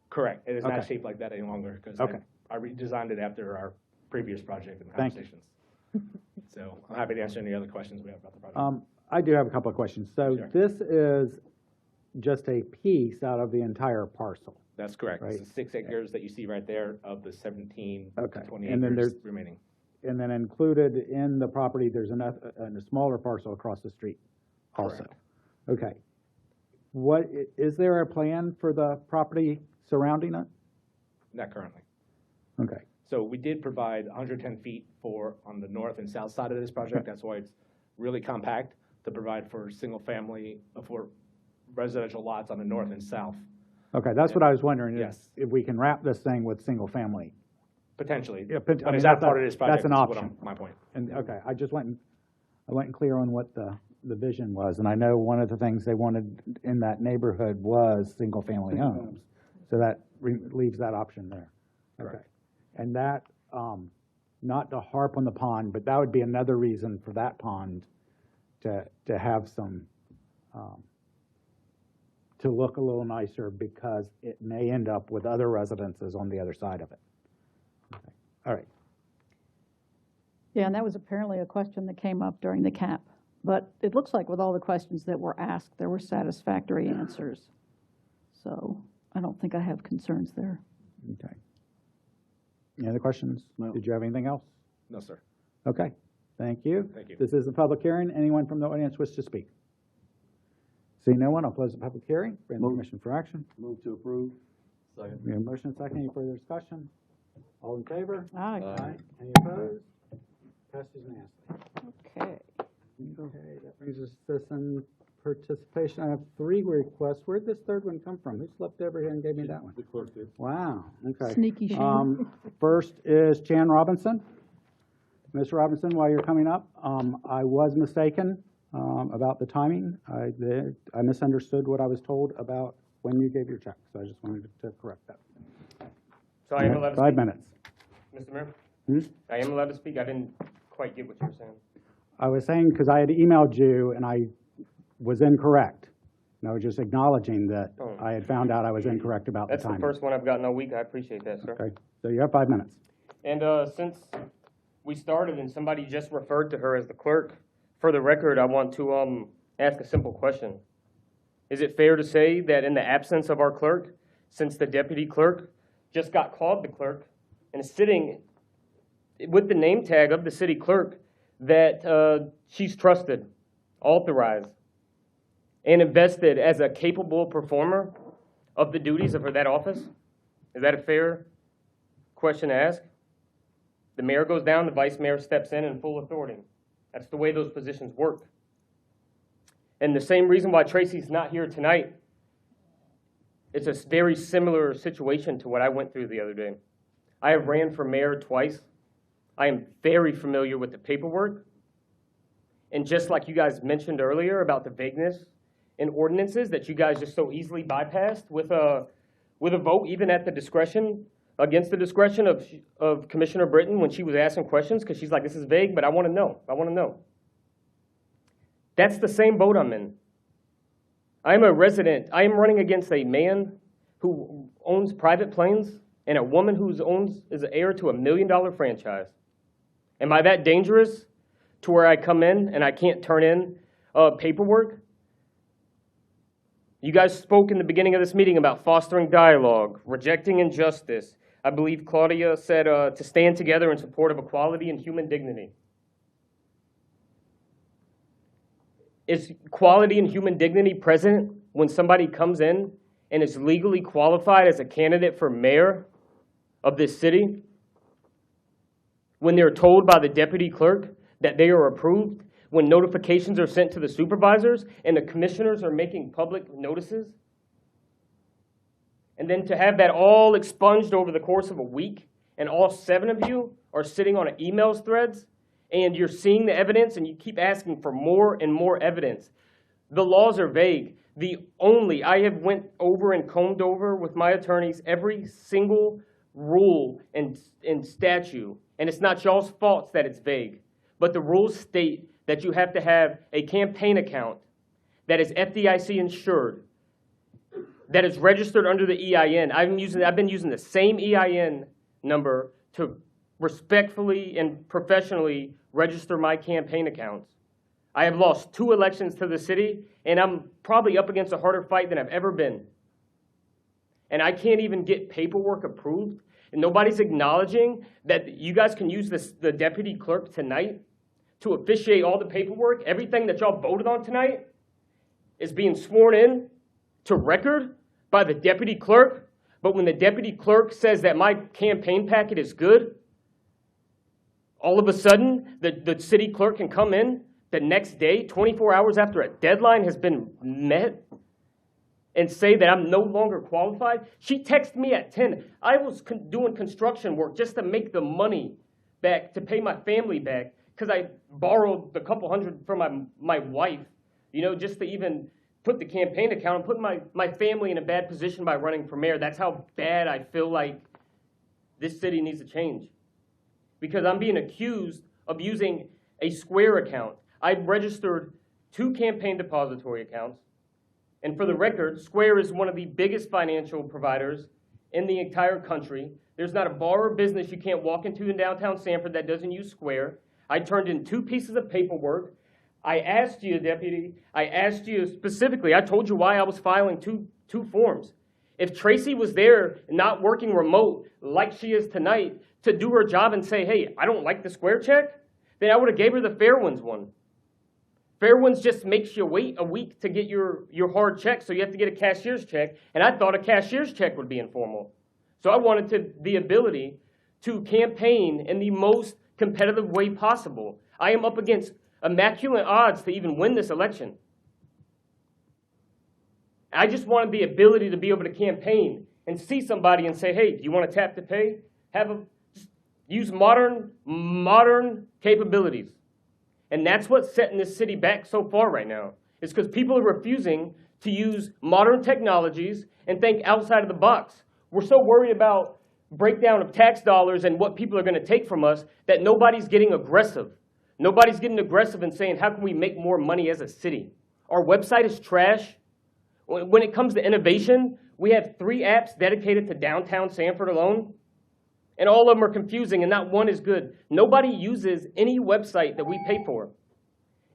Correct. It is not Okay. shaped like that any longer because Okay. I redesigned it after our previous project and Thank you. conversations. So I'm happy to answer any other questions we have about the project. I do have a couple of questions. So Sure. this is just a piece out of the entire parcel. That's correct. Right. It's the 6 acres that you see right there of the 17 to Okay. 20 And then acres there's- remaining. And then included in the property, there's a smaller parcel across the street also. Correct. Okay. Is there a plan for the property surrounding it? Not currently. Okay. So we did provide 110 feet on the north and south side of this project. That's why it's really compact to provide for single family, for residential lots on the north and south. Okay, that's what I was wondering, Yes. if we can wrap this thing with single family. Potentially. Yeah, But I mean, it's not that's part of this project. That's an is what option. my point. And, okay, I wasn't clear on what the vision was, and I know one of the things they wanted in that neighborhood was single-family homes. So that leaves that option there. Okay. And that, not to harp on the pond, but that would be another reason for that pond to have some, to look a little nicer, because it may end up with other residences on the other side of it. Okay. All right. Yeah, and that was apparently a question that came up during the CAP. But it looks like with all the questions that were asked, there were satisfactory answers. So I don't think I have concerns there. Okay. Any other questions? No. Did you have anything else? No, sir. Okay, thank you. Thank you. This is the public hearing. Anyone from the audience wish to speak? Seeing no one, I'll close the public hearing. Bring the commission for action. Move to approve. Second. We have a motion and second. Any further discussion? All in favor? Aye. Aye. Any opposed? Passes unanimously. Okay. Okay, that brings us to citizen participation. I have 3 requests. Where'd this third one come from? Who slept over here and gave me that one? The clerk did. Wow, okay. Sneaky Shane. First is Chan Robinson. Mr. Robinson, while you're coming up, I was mistaken about the timing. I misunderstood what I was told about when you gave your check, so I just wanted to correct that. So I am allowed to 5 speak? minutes. Mr. Mayor? Hmm? I am allowed to speak? I didn't quite get what you were saying. I was saying, because I had emailed you and I was incorrect. And I was just acknowledging that I had found out I was incorrect about the That's timing. the first one I've gotten all week. I appreciate that, sir. Okay, so you have 5 minutes. And since we started and somebody just referred to her as the clerk, for the record, I want to ask a simple question. Is it fair to say that in the absence of our clerk, since the deputy clerk just got called the clerk and is sitting with the name tag of the city clerk, that she's trusted, authorized, and invested as a capable performer of the duties of that office? Is that a fair question to ask? The mayor goes down, the vice mayor steps in full authority. That's the way those positions work. And the same reason why Tracy's not here tonight, it's a very similar situation to what I went through the other day. I have ran for mayor twice. I am very familiar with the paperwork. And just like you guys mentioned earlier about the vagueness in ordinances that you guys just so easily bypassed with a vote, even at the discretion, against the discretion of Commissioner Britton when she was asking questions, because she's like, this is vague, but I want to know. I want to know. That's the same boat I'm in. I'm a resident. I am running against a man who owns private planes and a woman who is the heir to $1 million franchise. Am I that dangerous to where I come in and I can't turn in paperwork? You guys spoke in the beginning of this meeting about fostering dialogue, rejecting injustice. I believe Claudia said to stand together in support of equality and human dignity. Is equality and human dignity present when somebody comes in and is legally qualified as a candidate for mayor of this city? When they're told by the deputy clerk that they are approved, when notifications are sent to the supervisors and the commissioners are making public notices? And then to have that all expunged over the course of a week, and all 7 of you are sitting on an emails threads, and you're seeing the evidence, and you keep asking for more and more evidence. The laws are vague. I have went over and combed over with my attorneys every single rule and statute, and it's not y'all's faults that it's vague, but the rules state that you have to have a campaign account that is FDIC insured, that is registered under the EIN. I've been using the same EIN number to respectfully and professionally register my campaign accounts. I have lost 2 elections to the city, and I'm probably up against a harder fight than I've ever been. And I can't even get paperwork approved, and nobody's acknowledging that you guys can use the deputy clerk tonight to officiate all the paperwork. Everything that y'all voted on tonight is being sworn in to record by the deputy clerk. But when the deputy clerk says that my campaign packet is good, all of a sudden the city clerk can come in the next day, 24 hours after a deadline has been met, and say that I'm no longer qualified. She texted me at 10. I was doing construction work just to make the money back, to pay my family back, because I borrowed a couple hundred from my wife, just to even put the campaign account and put my family in a bad position by running for mayor. That's how bad I feel like this city needs to change. Because I'm being accused of using a Square account. I've registered 2 campaign depository accounts. And for the record, Square is one of the biggest financial providers in the entire country. There's not a bar or business you can't walk into in downtown Sanford that doesn't use Square. I turned in 2 pieces of paperwork. I asked you, Deputy, specifically, I told you why I was filing two forms. If Tracy was there not working remote like she is tonight to do her job and say, hey, I don't like the Square check, then I would have gave her the Fair Ones one. Fair Ones just makes you wait a week to get your hard check, so you have to get a cashier's check, and I thought a cashier's check would be informal. So I wanted the ability to campaign in the most competitive way possible. I am up against immaculate odds to even win this election. I just wanted the ability to be able to campaign and see somebody and say, hey, do you want to tap to pay? Use modern capabilities. And that's what's setting this city back so far right now. It's because people are refusing to use modern technologies and think outside of the box. We're so worried about breakdown of tax dollars and what people are going to take from us that nobody's getting aggressive. Nobody's getting aggressive and saying, how can we make more money as a city? Our website is trash. When it comes to innovation, we have 3 apps dedicated to downtown Sanford alone, and all of them are confusing, and not one is good. Nobody uses any website that we pay for.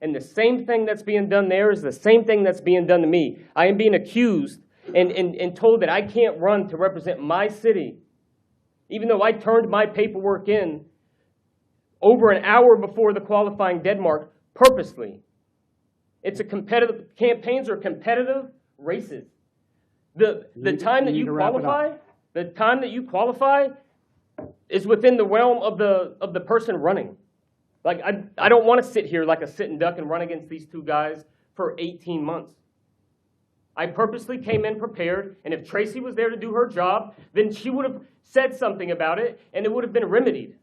And the same thing that's being done there is the same thing that's being done to me. I am being accused and told that I can't run to represent my city, even though I turned my paperwork in over an hour before the qualifying dead mark purposely. It's a competitive, campaigns are competitive races. The time that you qualify is within the realm of the person running. Like, I don't want to sit here like a sitting duck and run against these 2 guys for 18 months. I purposely came in prepared, and if Tracy was there to do her job, then she would have said something about it, and it would have been remedied.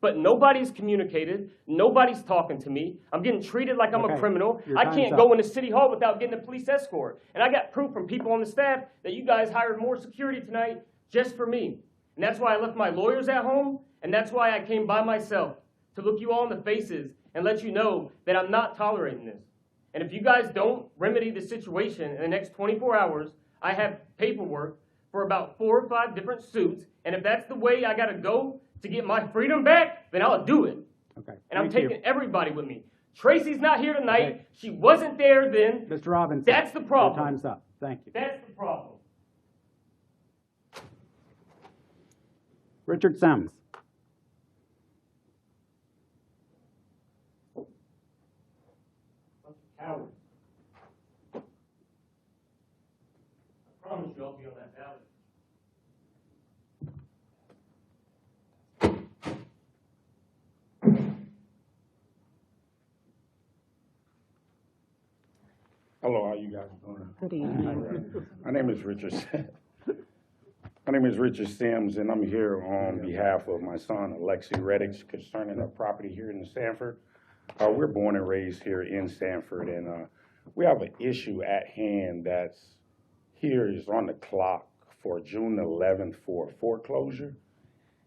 but nobody's communicated. Nobody's talking to me. I'm getting treated like I'm a Okay, criminal. your I time's can't up. go into City Hall without getting a police escort. And I got proof from people on the staff that you guys hired more security tonight just for me. And that's why I left my lawyers at home, and that's why I came by myself to look you all in the faces and let you know that I'm not tolerating this. And if you guys don't remedy the situation in the next 24 hours, I have paperwork for about 4 or 5 different suits, and if that's the way I gotta go to get my freedom back, then I'll do it. Okay. And I'm Thank you. taking everybody with me. Tracy's not here tonight. Okay. She wasn't there then. Mr. Robinson. That's the problem. Your time's up. Thank you. That's the problem. Richard Sims. Cowards. I promise you I'll be on that ballot. Hello, how you guys doing? Good evening. All right. My name is Richard. My name is Richard Sims, and I'm here on behalf of my son, Alexi Reddick, concerning a property here in Sanford. We're born and raised here in Sanford, and we have an issue at hand that's here is on the clock for June 11th for foreclosure.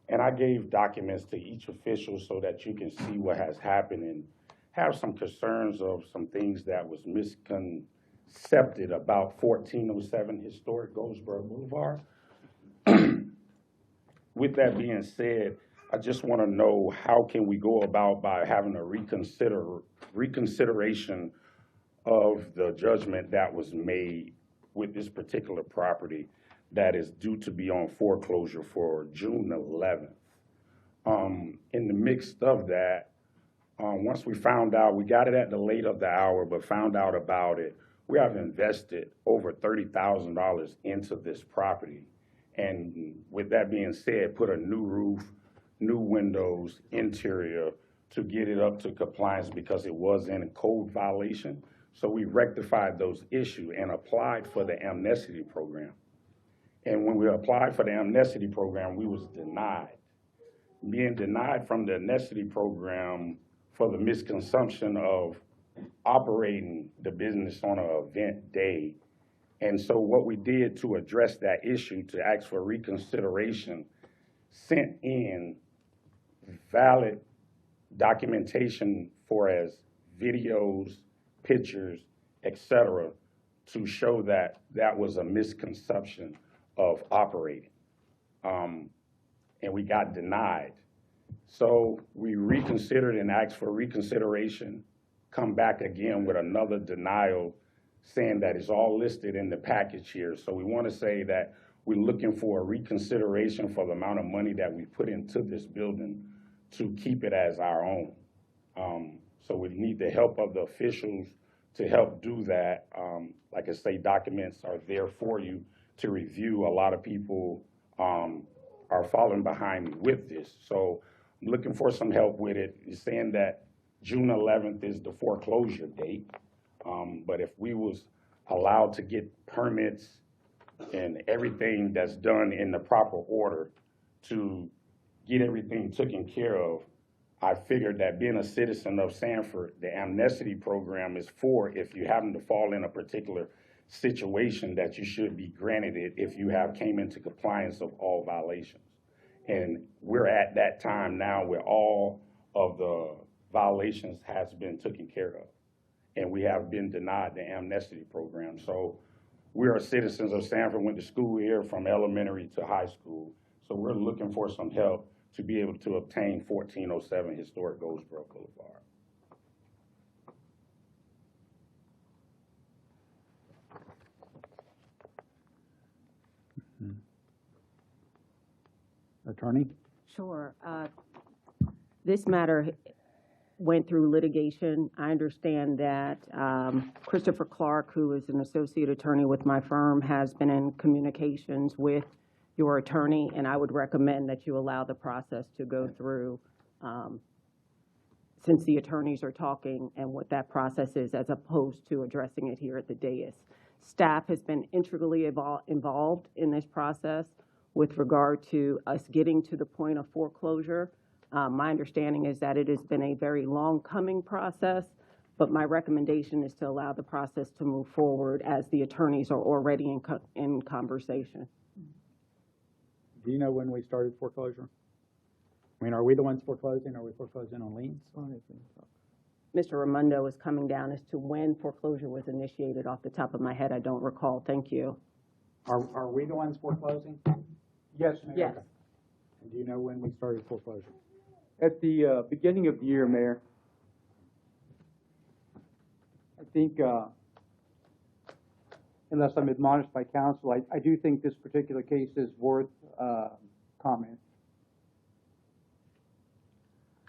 And I gave documents to each official so that you can see what has happened and have some concerns of some things that was misconcepted about 1407 Historic Goldsboro Boulevard. With that being said, I just want to know how can we go about by having a reconsideration of the judgment that was made with this particular property that is due to be on foreclosure for June 11th. In the midst of that, once we found out, we got it at the late of the hour, but found out about it, we have invested over $30,000 into this property. And with that being said, put a new roof, new windows, interior to get it up to compliance because it was in a code violation. So we rectified those issues and applied for the amnesty program. And when we applied for the amnesty program, we was denied. Being denied from the amnesty program for the misconsumption of operating the business on an event day. And so what we did to address that issue, to ask for reconsideration, sent in valid documentation for as videos, pictures, etc., to show that that was a misconception of operating. And we got denied. So we reconsidered and asked for reconsideration, come back again with another denial saying that it's all listed in the package here. So we want to say that we're looking for a reconsideration for the amount of money that we put into this building to keep it as our own. So we need the help of the officials to help do that. Like I say, documents are there for you to review. A lot of people are falling behind me with this. So I'm looking for some help with it. It's saying that June 11th is the foreclosure date. But if we was allowed to get permits and everything that's done in the proper order to get everything taken care of, I figured that being a citizen of Sanford, the amnesty program is for if you happen to fall in a particular situation that you should be granted it if you have came into compliance of all violations. And we're at that time now where all of the violations has been taken care of. And we have been denied the amnesty program. So we are citizens of Sanford, went to school here from elementary to high school. So we're looking for some help to be able to obtain 1407 Historic Goldsboro Boulevard. Attorney? Sure. This matter went through litigation. I understand that Christopher Clark, who is an associate attorney with my firm, has been in communications with your attorney, and I would recommend that you allow the process to go through since the attorneys are talking and what that process is, as opposed to addressing it here at the dais. Staff has been integrally involved in this process with regard to us getting to the point of foreclosure. My understanding is that it has been a very long coming process, but my recommendation is to allow the process to move forward as the attorneys are already in conversation. Do you know when we started foreclosure? I mean, are we the ones foreclosing? Are we foreclosing on liens? Mr. Raimondo is coming down as to when foreclosure was initiated. Off the top of my head, I don't recall. Thank you. Are we the ones foreclosing? Yes, Mayor. Yes. Okay. And do you know when we started foreclosure? At the beginning of the year, Mayor, I think, unless I'm admonished by counsel, I do think this particular case is worth comment.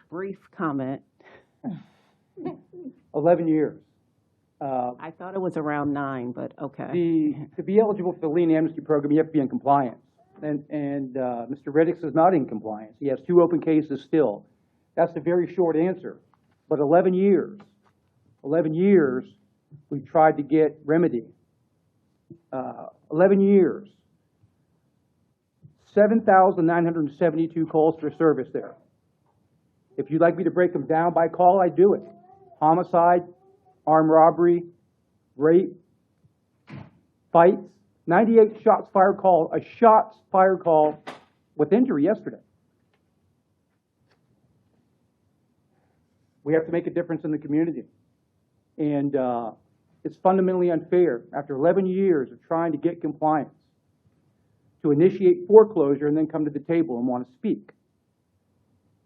Brief comment. 11 years. I thought it was around 9, but okay. To be eligible for the lien amnesty program, you have to be in compliance. And Mr. Riddix is not in compliance. He has 2 open cases still. That's a very short answer. But 11 years, we've tried to get remedy. 11 years, 7,972 calls for service there. If you'd like me to break them down by call, I do it. Homicide, armed robbery, rape, fights, 98 shots fired call, a shots fired call with injury yesterday. We have to make a difference in the community. And it's fundamentally unfair, after 11 years of trying to get compliance, to initiate foreclosure and then come to the table and want to speak,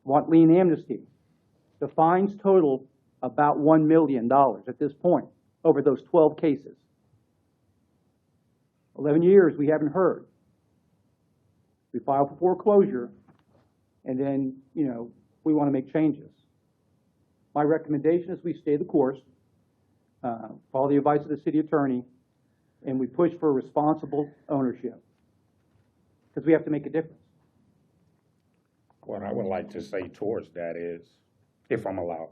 want lien amnesty. The fines total about $1 million at this point over those 12 cases. 11 years we haven't heard. We file for foreclosure, and then, we want to make changes. My recommendation is we stay the course, follow the advice of the city attorney, and we push for responsible ownership, because we have to make a difference. What I would like to say towards that is, if I'm allowed,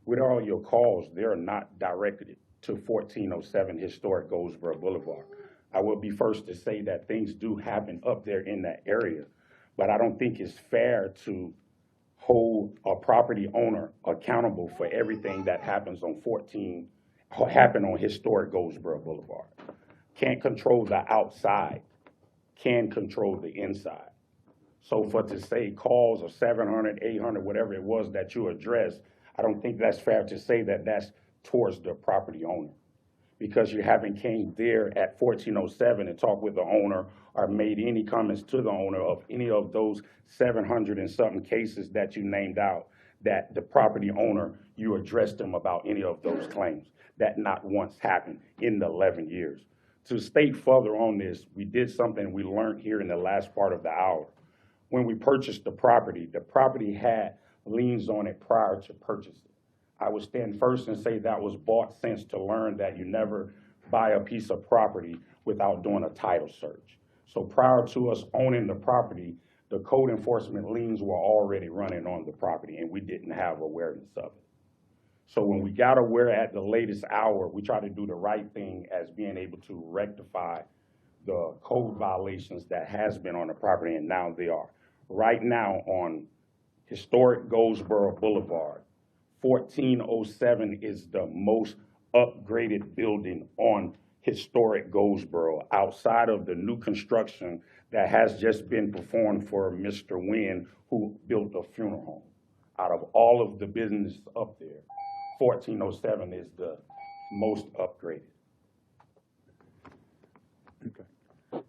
with all your calls, they're not directed to 1407 Historic Goldsboro Boulevard. I will be first to say that things do happen up there in that area, but I don't think it's fair to hold a property owner accountable for everything that happens on Historic Goldsboro Boulevard. Can't control the outside, can control the inside. So to say calls of 700, 800, whatever it was that you addressed, I don't think that's fair to say that that's towards the property owner, because you haven't came there at 1407 and talked with the owner or made any comments to the owner of any of those 700 and something cases that you named out, that the property owner, you addressed them about any of those claims. That not once happened in the 11 years. To state further on this, we did something we learned here in the last part of the hour. When we purchased the property had liens on it prior to purchasing. I would stand first and say that was bought sense to learn that you never buy a piece of property without doing a title search. So prior to us owning the property, the code enforcement liens were already running on the property, and we didn't have awareness of it. So when we got aware at the latest hour, we tried to do the right thing as being able to rectify the code violations that has been on the property, and now they are. Right now on Historic Goldsboro Boulevard, 1407 is the most upgraded building on Historic Goldsboro, outside of the new construction that has just been performed for Mr. Wynn, who built a funeral home. Out of all of the business up there, 1407 is the most upgraded.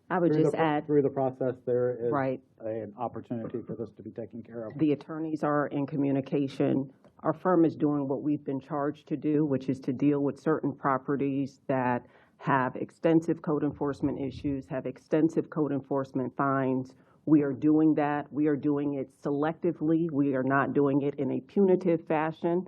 I would just add, through the process, there is right, an opportunity for this to be taken care of. the attorneys are in communication. Our firm is doing what we've been charged to do, which is to deal with certain properties that have extensive code enforcement issues, have extensive code enforcement fines. We are doing that. We are doing it selectively. We are not doing it in a punitive fashion.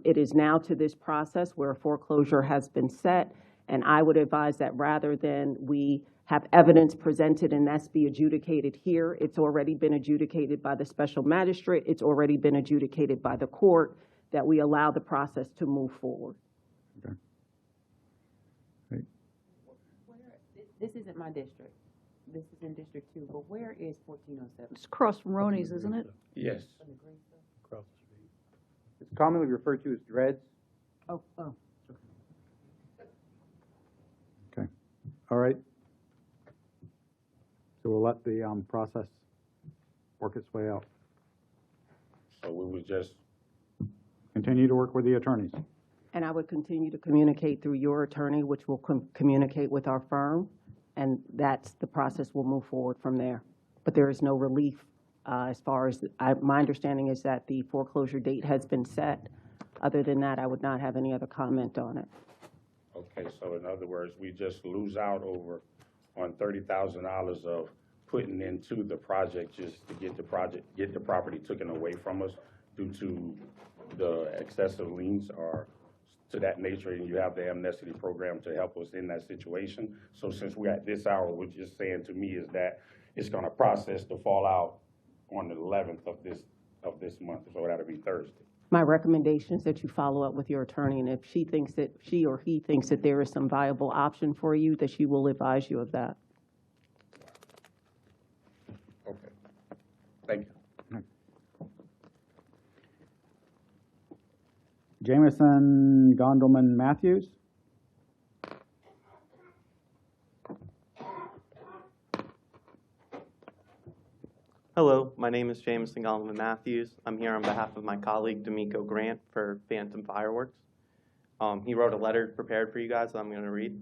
It is now to this process where a foreclosure has been set, and I would advise that rather than we have evidence presented and that's be adjudicated here, it's already been adjudicated by the special magistrate, it's already been adjudicated by the court, that we allow the process to move forward. Okay. Right. This isn't my district. this is in District 2, but where is 1407? It's across from Roney's, isn't it? Yes. It's commonly referred to as dreads. Oh. Okay, all right. So we'll let the process work its way out. So we would just, Continue to work with the attorneys. And I would continue to communicate through your attorney, which will communicate with our firm, and that's the process will move forward from there. But there is no relief as far as, my understanding is that the foreclosure date has been set. Other than that, I would not have any other comment on it. okay, so in other words, we just lose out on $30,000 of putting into the project just to get the property taken away from us due to the excessive liens or to that nature, and you have the amnesty program to help us in that situation. So since we're at this hour, what you're saying to me is that it's gonna process the fallout on the 11th of this month, so that'll be Thursday. My recommendation is that you follow up with your attorney, and if she or he thinks that there is some viable option for you, that she will advise you of that. Okay, thank you. Jameson, Gondelman, Matthews. Hello, my name is Jameson Gondelman Matthews. I'm here on behalf of my colleague D'Amico Grant for Phantom Fireworks. He wrote a letter prepared for you guys that I'm going to read.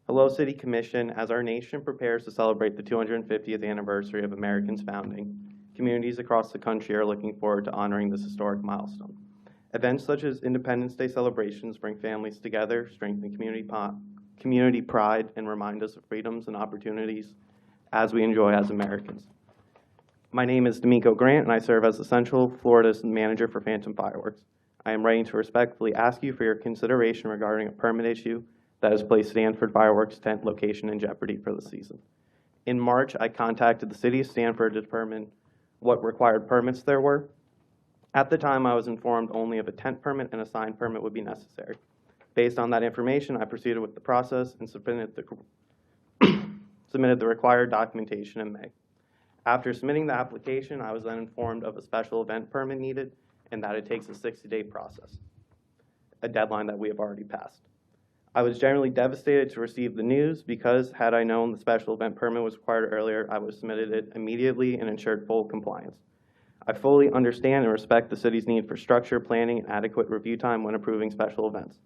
Hello, City Commission. As our nation prepares to celebrate the 250th anniversary of America's founding, communities across the country are looking forward to honoring this historic milestone. Events such as Independence Day celebrations bring families together, strengthen community pride, and remind us of freedoms and opportunities as we enjoy as Americans. My name is D'Amico Grant, and I serve as the Central Florida's manager for Phantom Fireworks. I am writing to respectfully ask you for your consideration regarding a permit issue that has placed Sanford Fireworks tent location in jeopardy for the season. In March, I contacted the city of Sanford to determine what required permits there were. At the time, I was informed only of a tent permit and a sign permit would be necessary. Based on that information, I proceeded with the process and submitted the required documentation in May. After submitting the application, I was then informed of a special event permit needed and that it takes a 60-day process, a deadline that we have already passed. I was generally devastated to receive the news because had I known the special event permit was required earlier, I would have submitted it immediately and ensured full compliance. I fully understand and respect the city's need for structure, planning, and adequate review time when approving special events.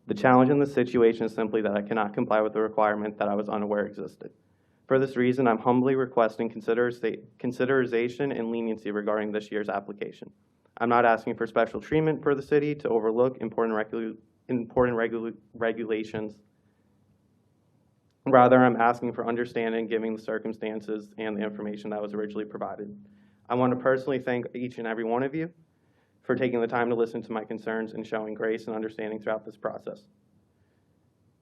The challenge in this situation is simply that I cannot comply with the requirement that I was unaware existed. For this reason, I'm humbly requesting consideration and leniency regarding this year's application. I'm not asking for special treatment for the city to overlook important regulations. Rather, I'm asking for understanding given the circumstances and the information that was originally provided. I want to personally thank each and every one of you for taking the time to listen to my concerns and showing grace and understanding throughout this process.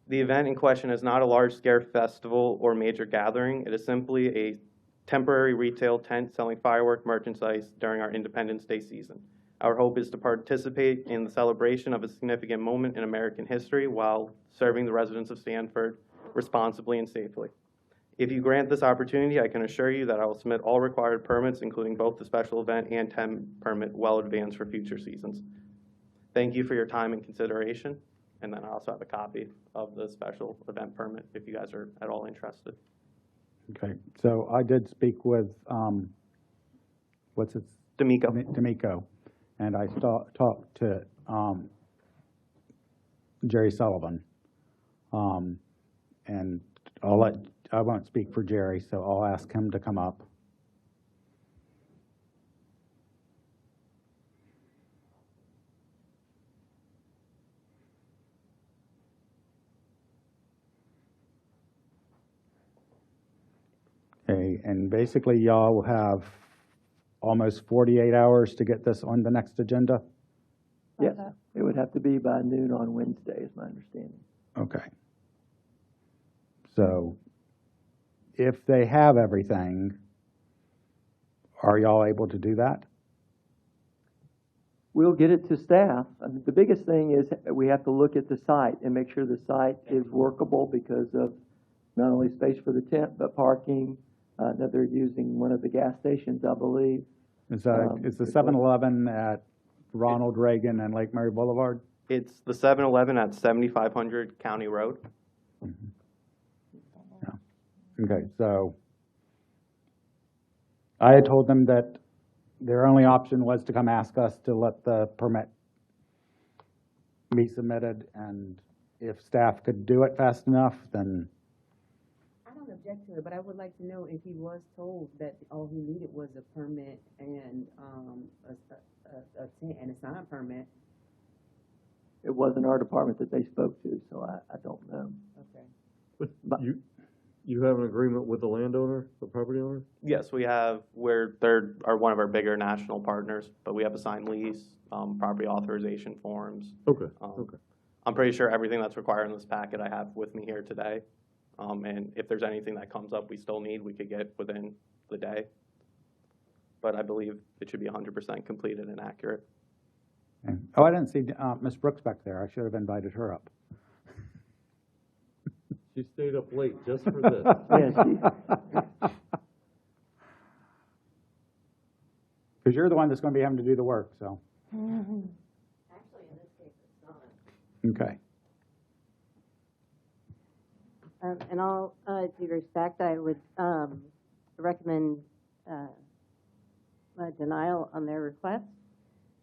The event in question is not a large-scale festival or major gathering. It is simply a temporary retail tent selling firework merchandise during our Independence Day season. Our hope is to participate in the celebration of a significant moment in American history while serving the residents of Sanford responsibly and safely. If you grant this opportunity, I can assure you that I will submit all required permits, including both the special event and tent permit, well advanced for future seasons. Thank you for your time and consideration. And then I also have a copy of the special event permit if you guys are at all interested. Okay, so I did speak with, what's his? D'Amico. And I talked to Jerry Sullivan. And I won't speak for Jerry, so I'll ask him to come up. Okay, and basically y'all will have almost 48 hours to get this on the next agenda? Yes, it would have to be by noon on Wednesday, is my understanding. Okay. So if they have everything, are y'all able to do that? We'll get it to staff. I mean, the biggest thing is we have to look at the site and make sure the site is workable because of not only space for the tent, but parking, that they're using one of the gas stations, I believe. Is the 7-Eleven at Ronald Reagan and Lake Mary Boulevard? It's the 7-Eleven at 7500 County Road. Okay, so I had told them that their only option was to come ask us to let the permit be submitted, and if staff could do it fast enough, then I don't object to it, but I would like to know if he was told that all he needed was a permit and a tent and a sign permit. It wasn't our department that they spoke to, so I don't know. Okay. But you have an agreement with the landowner, the property owner? Yes, we have. They're one of our bigger national partners, but we have a signed lease, property authorization forms. Okay, okay. I'm pretty sure everything that's required in this packet I have with me here today. And if there's anything that comes up we still need, we could get within the day. But I believe it should be 100% completed and accurate. Okay. Oh, I didn't see Ms. Brooks back there. I should have invited her up. She stayed up late just for this. Because you're the one that's going to be having to do the work, so. Actually, in this case, it's not. Okay. In all due respect, I would recommend denial on their request.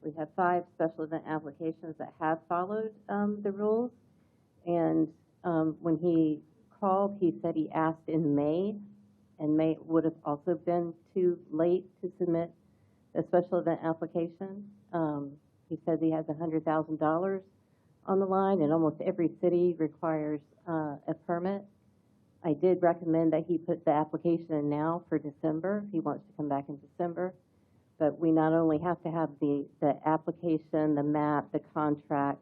We have 5 special event applications that have followed the rules. And when he called, he said he asked in May, and May would have also been too late to submit a special event application. He says he has $100,000 on the line, and almost every city requires a permit. I did recommend that he put the application in now for December. He wants to come back in December. But we not only have to have the application, the map, the contract,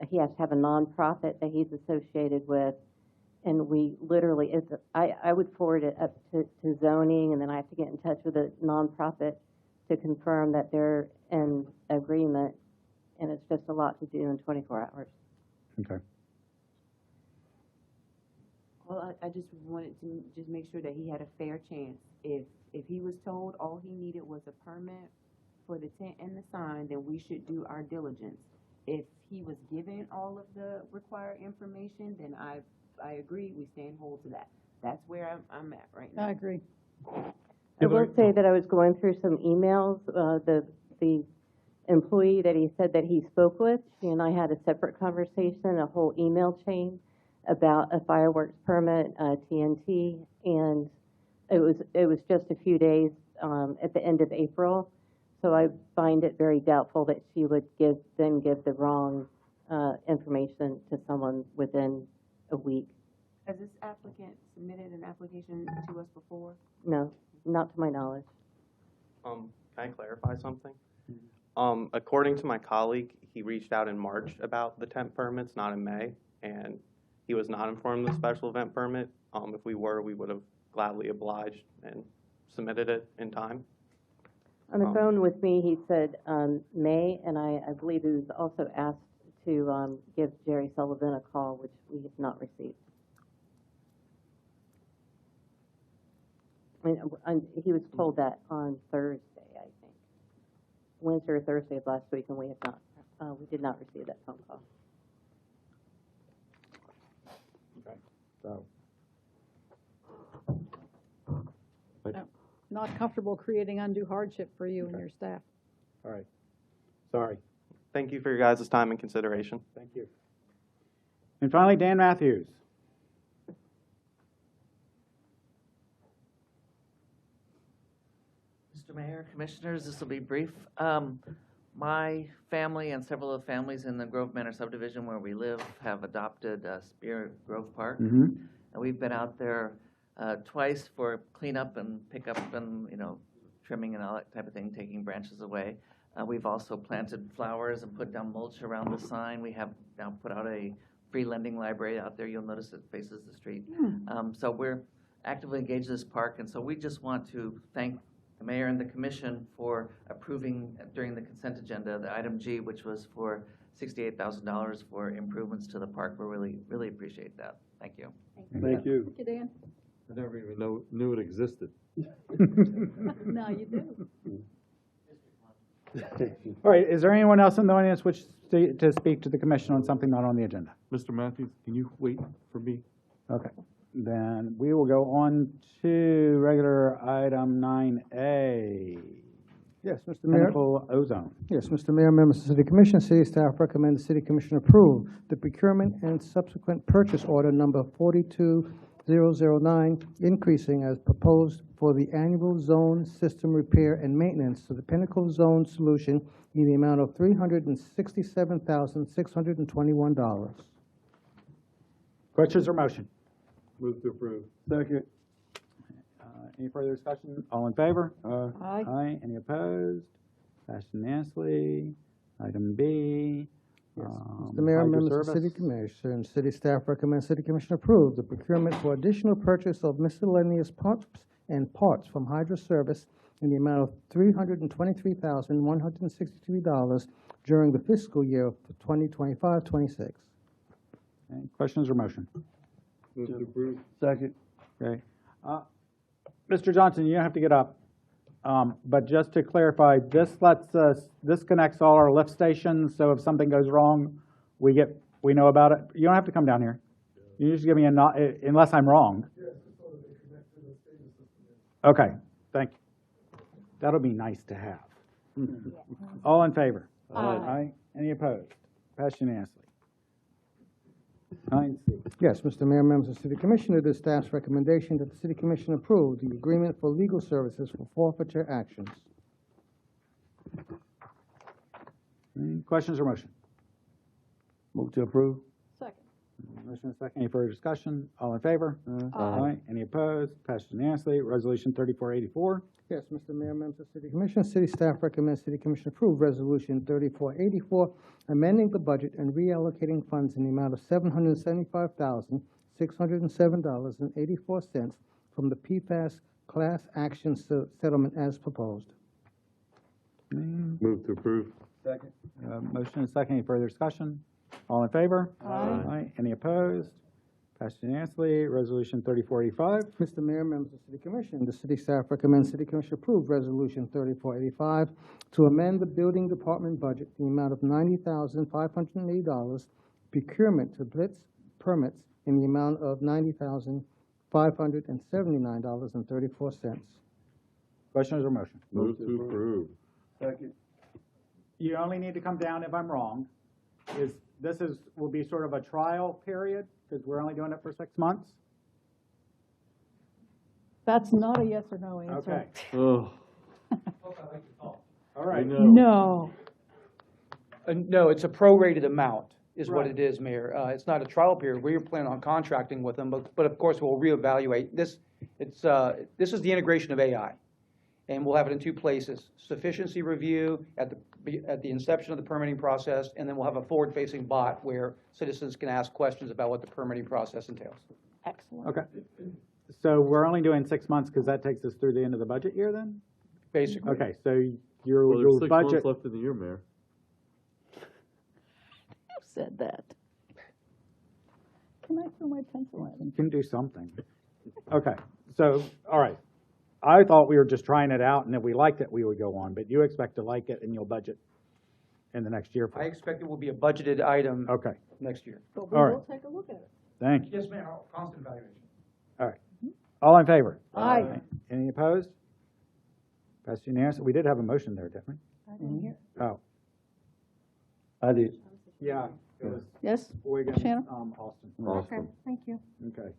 he has to have a nonprofit that he's associated with. And we literally, I would forward it up to zoning, and then I have to get in touch with a nonprofit to confirm that they're in agreement. And it's just a lot to do in 24 hours. Okay. Well, I just wanted to just make sure that he had a fair chance. If he was told all he needed was a permit for the tent and the sign, then we should do our diligence. If he was given all of the required information, then I agree, we stand hold to that. That's where I'm at right now. I agree. I will say that I was going through some emails. The employee that he said that he spoke with, she and I had a separate conversation, a whole email chain about a fireworks permit, TNT, and it was just a few days at the end of April. So I find it very doubtful that she would give the wrong information to someone within a week. Has this applicant submitted an application to us before? No, not to my knowledge. Can I clarify something? According to my colleague, he reached out in March about the tent permits, not in May, and he was not informed of the special event permit. If we were, we would have gladly obliged and submitted it in time. On the phone with me, he said May, and I believe he was also asked to give Jerry Sullivan a call, which we have not received. I mean, he was told that on Thursday, I think, Wednesday or Thursday of last week, and we have not. We did not receive that phone call. Okay. So. Not comfortable creating undue hardship for you and your staff. All right. Sorry. Thank you for your guys' time and consideration. Thank you. And finally, Dan Matthews. Mr. Mayor, Commissioners, this will be brief. My family and several of the families in the Grove Manor subdivision where we live have adopted Spirit Grove Park. Mm-hmm. And we've been out there twice for cleanup and pickup and, trimming and all that type of thing, taking branches away. We've also planted flowers and put down mulch around the sign. We have now put out a free lending library out there. You'll notice it faces the street. So we're actively engaged in this park, and so we just want to thank the mayor and the commission for approving during the consent agenda, the item G, which was for $68,000 for improvements to the park. We really appreciate that. Thank you. Thank you. Thank you, Dan. I never even knew it existed. Now you do. All right, is there anyone else in the audience which to speak to the commission on something not on the agenda? Mr. Matthews, can you wait for me? Okay, then we will go on to regular item 9A. Yes, Mr. Mayor. Pinnacle Ozone. Yes, Mr. Mayor, members of the City Commission, city staff recommend the City Commission approve the procurement and subsequent purchase order number 42009, increasing as proposed for the annual zone system repair and maintenance to the Pinnacle Zone Solution in the amount of $367,621. Questions or motion? Move to approve. Second. Any further discussion? All in favor? Aye. Aye. Any opposed? Passed unanimously. Item B. Mr. Mayor, Hydro members of the City Service. Commission, city staff recommend City Commission approve the procurement for additional purchase of miscellaneous pumps and parts from Hydro Service in the amount of $323,163 during the fiscal year of 2025-26. Okay, questions or motion? Move to approve. Second. Okay. Mr. Johnson, you don't have to get up. But just to clarify, this connects all our lift stations, so if something goes wrong, we know about it. You don't have to come down here. You just give me a nod, unless I'm wrong. Okay, thank you. That'll be nice to have. All in favor? Aye. Any opposed? Passed unanimously. 9C. Yes, Mr. Mayor, members of the City Commission, it is staff's recommendation that the City Commission approve the agreement for legal services for forfeiture actions. Any questions or motion? Move to approve. Second. Motion and second. Any further discussion? All in favor? Aye. Any opposed? Passed unanimously. Resolution 3484. Yes, Mr. Mayor, members of the City Commission, city staff recommends City Commission approve Resolution 3484, amending the budget and reallocating funds in the amount of $775,607.84 from the PFAS class action settlement as proposed. Move to approve. Second. Motion and second. Any further discussion? All in favor? Aye. Any opposed? Passed unanimously. Resolution 3485. Mr. Mayor, members of the City Commission, the city staff recommends City Commission approve Resolution 3485 to amend the building department budget in the amount of $90,580, procurement to blitz permits in the amount of $90,579.34. Questions or motion? Move to approve. Second. You only need to come down if I'm wrong. Will be sort of a trial period, because we're only doing it for 6 months? That's not a yes or no answer. Okay. Oh. All right. No. No, it's a prorated amount is what Right. it is, Mayor. It's not a trial period. We're planning on contracting with them, but of course, we'll reevaluate. This is the integration of AI, and we'll have it in two places: sufficiency review at the inception of the permitting process, and then we'll have a forward-facing bot where citizens can ask questions about what the permitting process entails. Excellent. Okay. So we're only doing 6 months because that takes us through the end of the budget year then? Basically. Okay, so your Well, there's 6 budget. months left in the year, Mayor. Who said that? Can I throw my pencil at him? You can do something. Okay, so, all right. I thought we were just trying it out, and if we liked it, we would go on, but you expect to like it and you'll budget in the next year for I it. expect it will be a budgeted item Okay, next year. But we All will right. take a look at it. thank you. Yes, Mayor, constant evaluation. All right. All in favor? Aye. Any opposed? Passed unanimously. We did have a motion there, didn't we? I didn't hear. Oh, I did. yeah. It was Yes? Boygan, Shannon? Austin. Okay, thank you. Okay.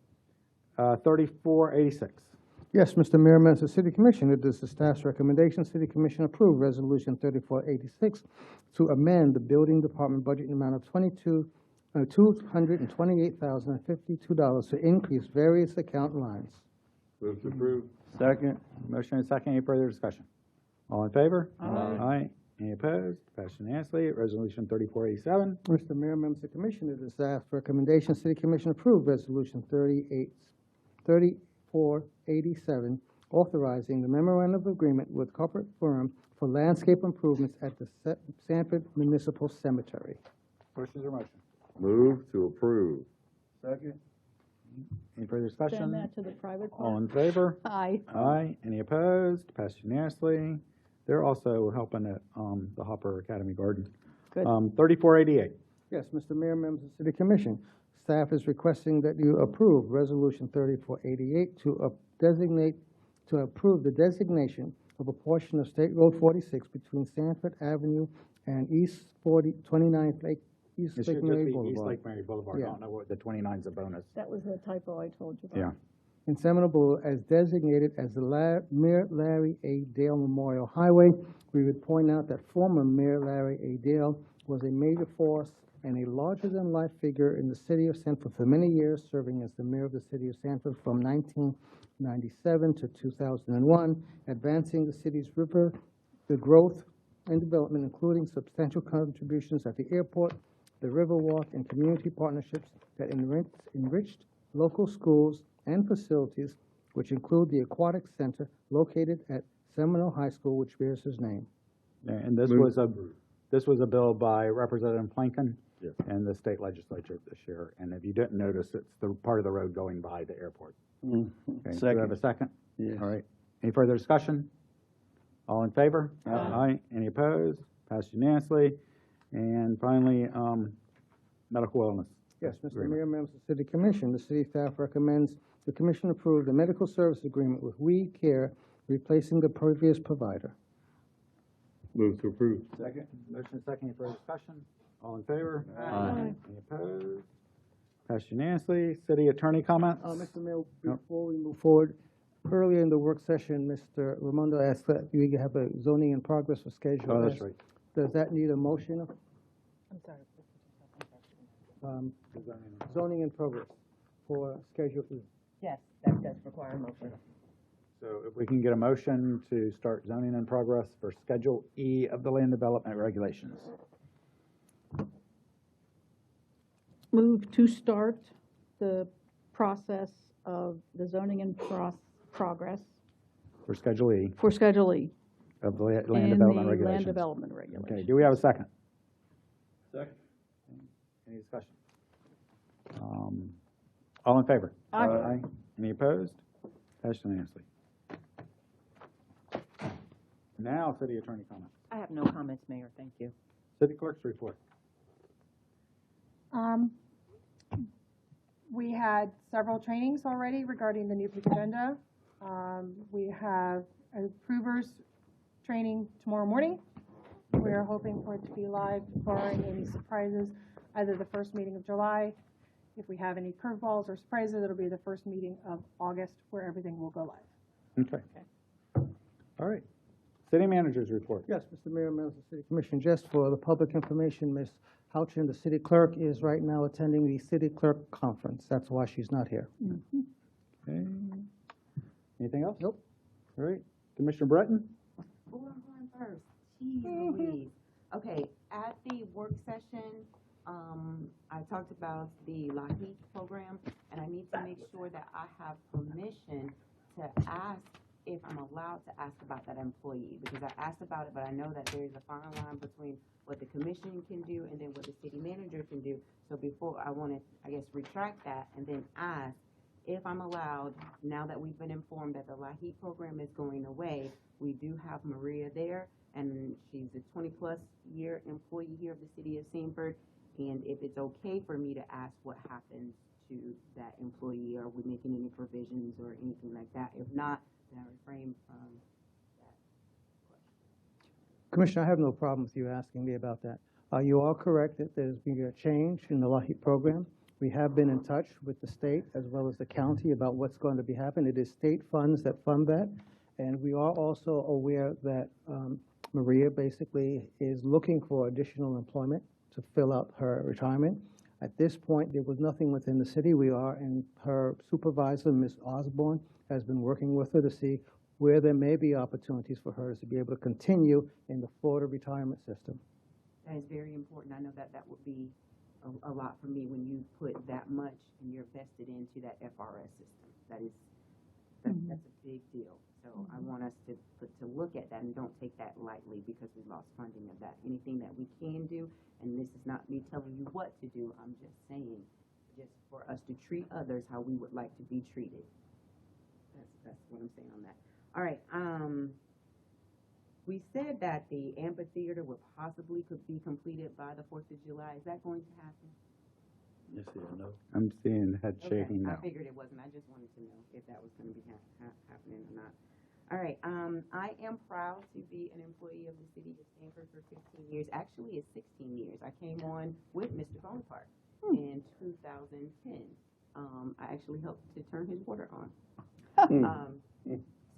3486. Yes, Mr. Mayor, members of the City Commission, it is the staff's recommendation, City Commission approve Resolution 3486 to amend the building department budget in the amount of $228,052 to increase various account lines. Move to approve. Second. Motion and second. Any further discussion? All in favor? Aye. Aye. Any opposed? Passed unanimously. Resolution 3487. Mr. Mayor, members of the Commission, it is staff's recommendation, City Commission approve Resolution 3487, authorizing the memorandum of agreement with corporate firm for landscape improvements at the Sanford Municipal Cemetery. Questions or motion? Move to approve. Second. Any further discussion? Send that to the private All part. in favor? Aye. Aye. Any opposed? Passed unanimously. They're also helping at the Hopper Academy Garden. Good. 3488. Yes, Mr. Mayor, members of the City Commission, staff is requesting that you approve Resolution 3488 to approve the designation of a portion of State Road 46 between Sanford Avenue and East 29th Lake, East It Lake should just Mary be East Boulevard. Lake Mary Boulevard. I Yeah. don't know what the 29's a bonus. That was the typo I told you about. Yeah. In Seminole Boulevard as designated as the Mayor Larry A. Dale Memorial Highway. We would point out that former Mayor Larry A. Dale was a major force and a larger-than-life figure in the city of Sanford for many years, serving as the mayor of the city of Sanford from 1997 to 2001, advancing the city's the growth and development, including substantial contributions at the airport, the Riverwalk, and community partnerships that enriched local schools and facilities, which include the Aquatic Center located at Seminole High School, which bears his name. Yeah, and this was a bill by Representative Plankin and the state legislature this year. And if you didn't notice, it's the part of the road going by the airport. Okay, do we have a second? Yes. All right. Any further discussion? All in favor? Aye. Any opposed? Passed unanimously. And finally, medical wellness. Yes, Mr. agreement. Mayor, members of the City Commission, the city staff recommends the commission approve the medical service agreement with We Care, replacing the previous provider. Move to approve. Second. Motion and second. Any further discussion? All in favor? Aye. Any opposed? Passed unanimously. City attorney comments? Mr. Mayor, Yep. before we move forward, earlier in the work session, Mr. Raimondo asked that we have a zoning in progress for Schedule Oh, that's S. right. Does that need a motion? I'm sorry. Zoning in progress for Schedule E. Yes, that does require a motion. So if we can get a motion to start zoning in progress for Schedule E of the land development regulations. Move to start the process of the zoning in progress For Schedule E for Schedule E of the land in development the land regulations. development regulations. Okay, do we have a second? Second. Any discussion? All in favor? Aye. Any opposed? Passed unanimously. Now, city attorney comments. I have no comments, Mayor, thank you. City clerk's report. We had several trainings already regarding the new peak agenda. We have approvers training tomorrow morning. We are hoping for it to be live, barring any surprises, either the first meeting of July. If we have any curveballs or surprises, it'll be the first meeting of August where everything will go live. Okay. All right. City manager's report. Yes, Mr. Mayor, members of the City Commission, just for the public information, Ms. Houchin, the city clerk, is right now attending the city clerk conference. That's why she's not here. Okay. Anything else? Nope. All right. Commissioner Breton? Oh, I'm going first. Jeez Louise. Okay, at the work session, I talked about the LAHEEP program, and I need to make sure that I have permission to ask if I'm allowed to ask about that employee, because I asked about it, but I know that there's a fine line between what the commission can do and then what the city manager can do. So before, I want to, I guess, retract that and then ask if I'm allowed, now that we've been informed that the LAHEEP program is going away. We do have Maria there, and she's a 20-plus year employee here of the city of Sanford. And if it's okay for me to ask what happens to that employee, are we making any provisions or anything like that? If not, then I refrain from that question. Commissioner, I have no problem with you asking me about that. You are correct that there's been a change in the LAHEEP program. We have been in touch with the state as well as the county about what's going to be happening. It is state funds that fund that. And we are also aware that Maria basically is looking for additional employment to fill out her retirement. At this point, there was nothing within the city. We are, and her supervisor, Ms. Osborne, has been working with her to see where there may be opportunities for her to be able to continue in the Florida retirement system. That is very important. I know that that would be a lot for me when you put that much and you're vested into that FRS system. That's a big deal. So I want us to look at that and don't take that lightly because we lost funding of that. Anything that we can do, and this is not me telling you what to do, I'm just saying, just for us to treat others how we would like to be treated. That's what I'm saying on that. All right, we said that the amphitheater would possibly could be completed by the 4th of July. Is that going to happen? Yes, no. I'm seeing head shaking I now. figured it wasn't. I just wanted to know if that was going to be happening or not. All right, I am proud to be an employee of the city of Sanford for 15 years. Actually, it's 16 years. I came on with Mr. Bonaparte in 2010. I actually helped to turn his water on.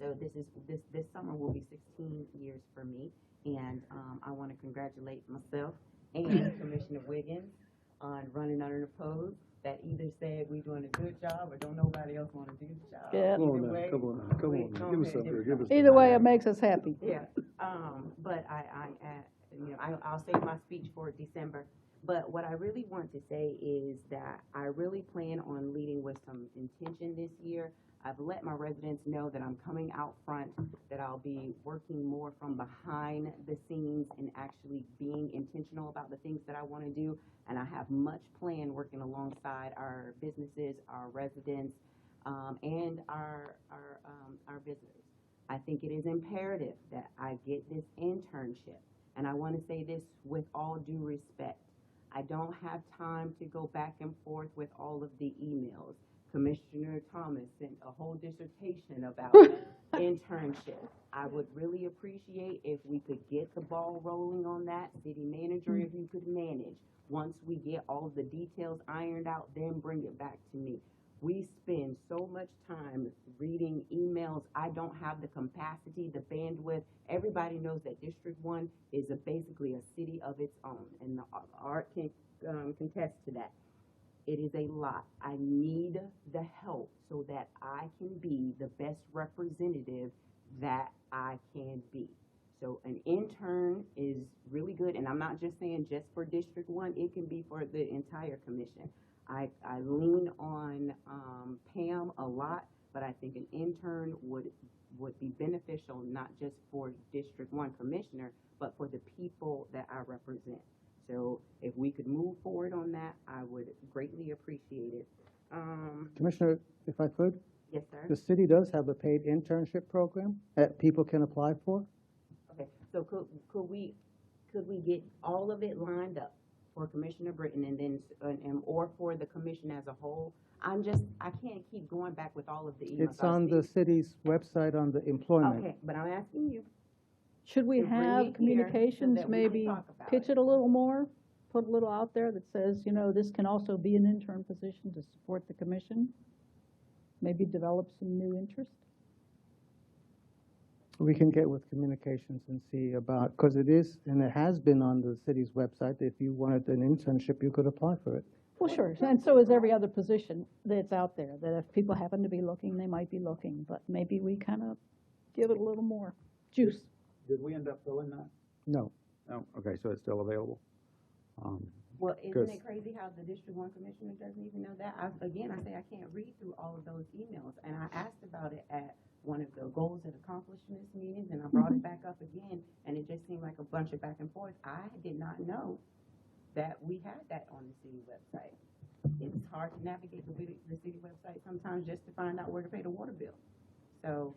So this summer will be 16 years for me, and I want to congratulate myself and Commissioner Wiggins on running unopposed. That either said we're doing a good job or don't nobody else want to do the job. Yeah. Come on Either now, way, come on, now. Give us up here, give us Either way, it makes us happy. Yeah, but I'll save my speech for December. But what I really want to say is that I really plan on leading with some intention this year. I've let my residents know that I'm coming out front, that I'll be working more from behind the scenes and actually being intentional about the things that I want to do. And I have much planned working alongside our businesses, our residents, and our visitors. I think it is imperative that I get this internship. And I want to say this with all due respect. I don't have time to go back and forth with all of the emails. Commissioner Thomas sent a whole dissertation about internship. I would really appreciate if we could get the ball rolling on that. City manager, if you could manage. Once we get all of the details ironed out, then bring it back to me. We spend so much time reading emails. I don't have the capacity, the bandwidth. Everybody knows that District 1 is basically a city of its own, and the art can contest to that. It is a lot. I need the help so that I can be the best representative that I can be. So an intern is really good, and I'm not just saying just for District 1, it can be for the entire commission. I lean on Pam a lot, but I think an intern would be beneficial not just for District 1 commissioner, but for the people that I represent. So if we could move forward on that, I would greatly appreciate it. Commissioner, if I could? Yes, sir. The city does have a paid internship program that people can apply for. Okay, so could we get all of it lined up for Commissioner Britton and then, or for the commission as a whole? I can't keep going back with all of the emails. It's on the city's website on the employment. Okay, but I'm asking you. Should we To bring it have here communications, so that we can maybe talk about pitch it a little more? Put a little out there that says, this can also be an intern position to support the commission? Maybe develop some new interest? We can get with communications and see about, because it is, and it has been on the city's website. If you wanted an internship, you could apply for it. Well, sure, and so is every other position that's out there, that if people happen to be looking, they might be looking, but maybe we kind of give it a little more juice. Did we end up filling that? No. No, okay, so it's still available. Well, isn't 'cause- it crazy how the District 1 commissioner doesn't even know that? I say I can't read through all of those emails, and I asked about it at one of the goals and accomplishments meetings, and I brought it back up again, and it just seemed like a bunch of back and forth. I did not know that we had that on the city website. It's hard to navigate the city website sometimes just to find out where to pay the water bill. So,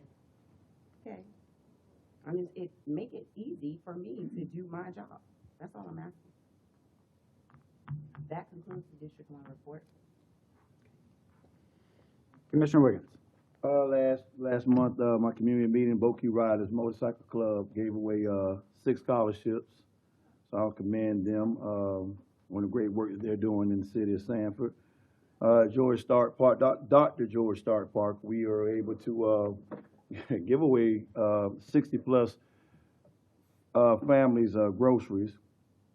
okay. Make it easy for me to do my job. That's all I'm asking. That concludes the District 1 report. Commissioner Wiggins. Last month, my community meeting, Bokeh Riders Motorcycle Club gave away 6 scholarships. So I'll commend them on the great work that they're doing in the city of Sanford. George Stark Park, Dr. George Stark Park, we are able to give away 60+ families groceries.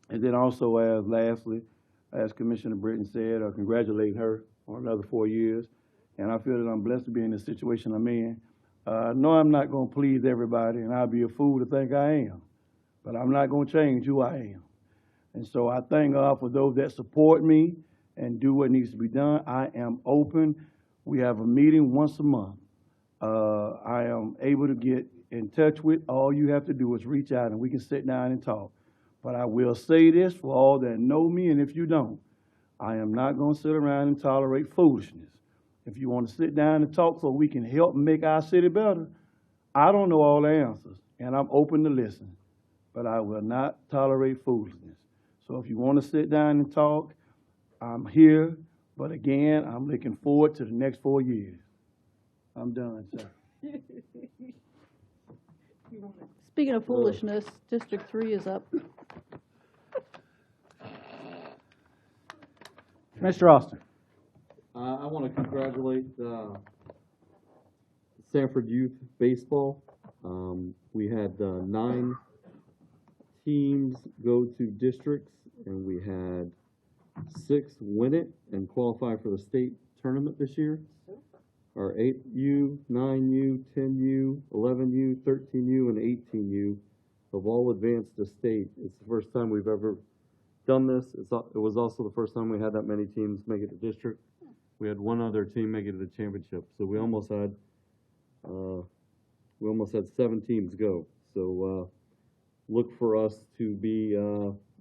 And then also, lastly, as Commissioner Britton said, congratulate her on another 4 years. And I feel that I'm blessed to be in the situation I'm in. I know I'm not going to please everybody, and I'll be a fool to think I am. But I'm not going to change who I am. And so I thank God for those that support me and do what needs to be done. I am open. We have a meeting once a month. I am able to get in touch with. All you have to do is reach out and we can sit down and talk. But I will say this for all that know me, and if you don't, I am not gonna sit around and tolerate foolishness. If you want to sit down and talk so we can help make our city better, I don't know all the answers, and I'm open to listen, but I will not tolerate foolishness. So if you want to sit down and talk, I'm here, but again, I'm looking forward to the next 4 years. I'm done, sir. Speaking of foolishness, District 3 is up. Mr. Austin. I want to congratulate Sanford Youth Baseball. We had 9 teams go to districts, and we had 6 win it and qualify for the state tournament this year. Our 8U, 9U, 10U, 11U, 13U, and 18U have all advanced to state. It's the first time we've ever done this. It was also the first time we had that many teams make it to district. We had one other team make it to the championship, so we almost had 7 teams go. So look for us to be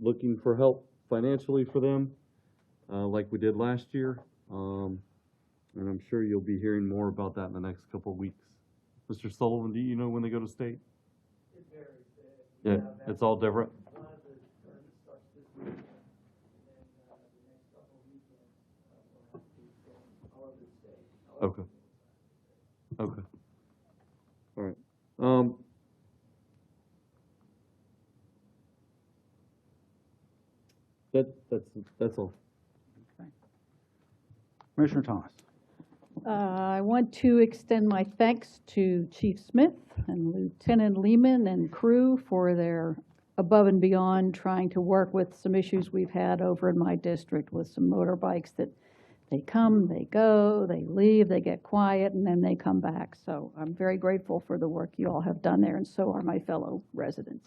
looking for help financially for them, like we did last year. And I'm sure you'll be hearing more about that in the next couple of weeks. Mr. Sullivan, do you know when they go to state? It varies. Yeah, it's all different. One of the tournaments starts this week, and then the next couple of weekends, we'll have to go all over the state. Okay. Okay. All right. That's all. Commissioner Thomas. I want to extend my thanks to Chief Smith and Lieutenant Lehman and crew for their above and beyond trying to work with some issues we've had over in my district with some motorbikes that they come, they go, they leave, they get quiet, and then they come back. So I'm very grateful for the work you all have done there, and so are my fellow residents.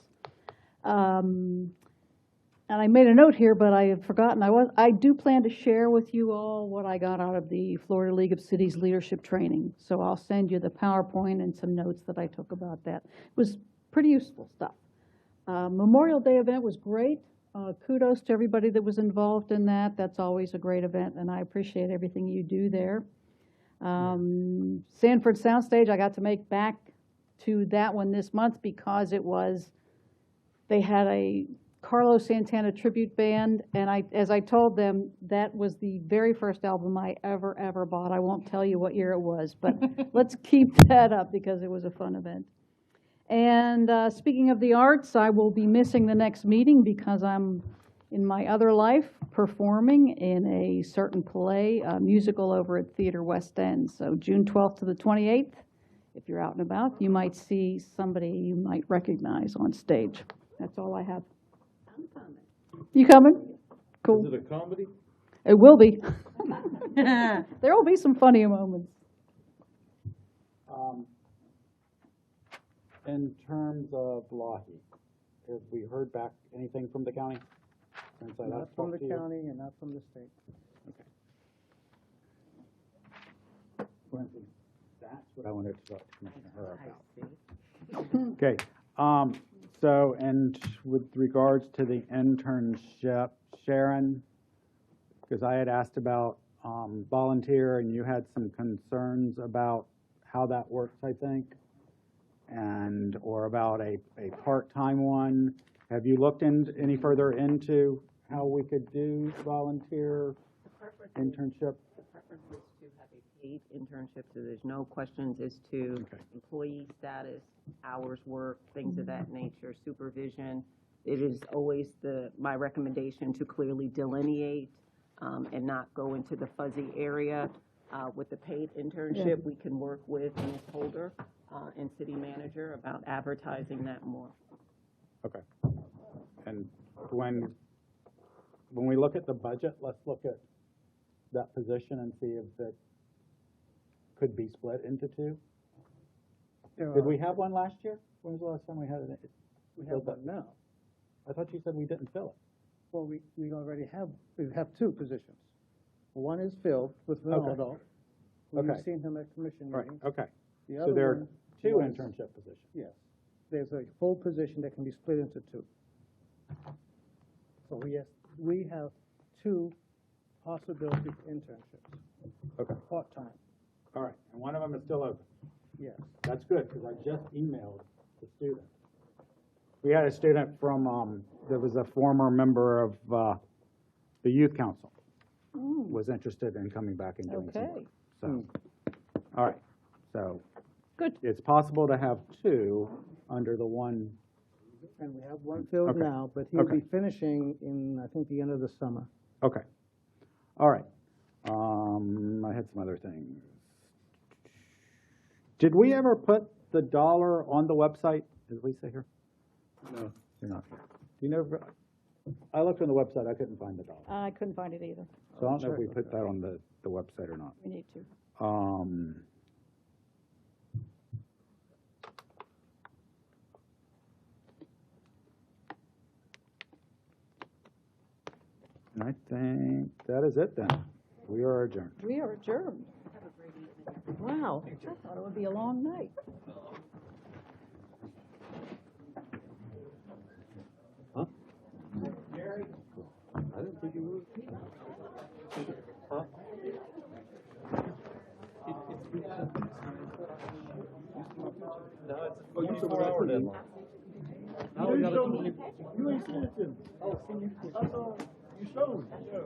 And I made a note here, but I have forgotten. I do plan to share with you all what I got out of the Florida League of Cities leadership training. So I'll send you the PowerPoint and some notes that I took about that. It was pretty useful stuff. Memorial Day event was great. Kudos to everybody that was involved in that. That's always a great event, and I appreciate everything you do there. Sanford Soundstage, I got to make back to that one this month because they had a Carlos Santana tribute band, and as I told them, that was the very first album I ever bought. I won't tell you what year it was, but let's keep that up because it was a fun event. And speaking of the arts, I will be missing the next meeting because I'm in my other life performing in a certain play, a musical over at Theater West End. So June 12th to the 28th, if you're out and about, you might see somebody you might recognize on stage. That's all I have. You coming? Cool. Is it a comedy? It will be. There will be some funny moments. In terms of Loughy, have we heard back anything from the county? Since I Not last from the talked to you? county and not from the state. That's what I wanted to talk to Commissioner Herr about. Okay, so, and with regards to the internship, Sharon, because I had asked about volunteer, and you had some concerns about how that works, I think, or about a part-time one. Have you looked any further into how we could do volunteer internship? The preference is to have a paid internship, so there's no questions as to employee status, hours worked, things of that nature, supervision. It is always my recommendation to clearly delineate and not go into the fuzzy area. With the paid internship, we can work with Ms. Holder and city manager about advertising that more. Okay. And when we look at the budget, let's look at that position and see if it could be split into two. Did we have one last year? When was the last time we had it? We have one now. I thought you said we didn't fill it. Well, we already have 2 positions. One is filled with Ronaldo. Okay. We've seen him at commission Right, meetings. okay. The So other there are one two was- internship positions. Yes. There's a full position that can be split into two. So we have two possibility internships, Okay, part-time, all right, and one of them is still open. yes. That's good, because I just emailed the student. We had a student from, that was a former member of the youth council, was interested in coming back and doing some work. So, all right, so. Good. It's possible to have two under the one. And we have one filled Okay. now, but he'll Okay. be finishing in, I think, the end of the summer. Okay. All right. I had some other things. Did we ever put the dollar on the website? Did Lisa here? No. You're not here. Do you know, I looked on the website, I couldn't find the dollar. I couldn't find it either. So I don't know if we put that on the website or not. We need to. I think that is it then. We are adjourned. We are adjourned. Wow, I thought it would be a long night. Huh? I didn't think you would. Huh? No, it's a 24-hour deadline. Now we gotta do. You ain't seen it to me. Oh, I saw you showed. Yeah.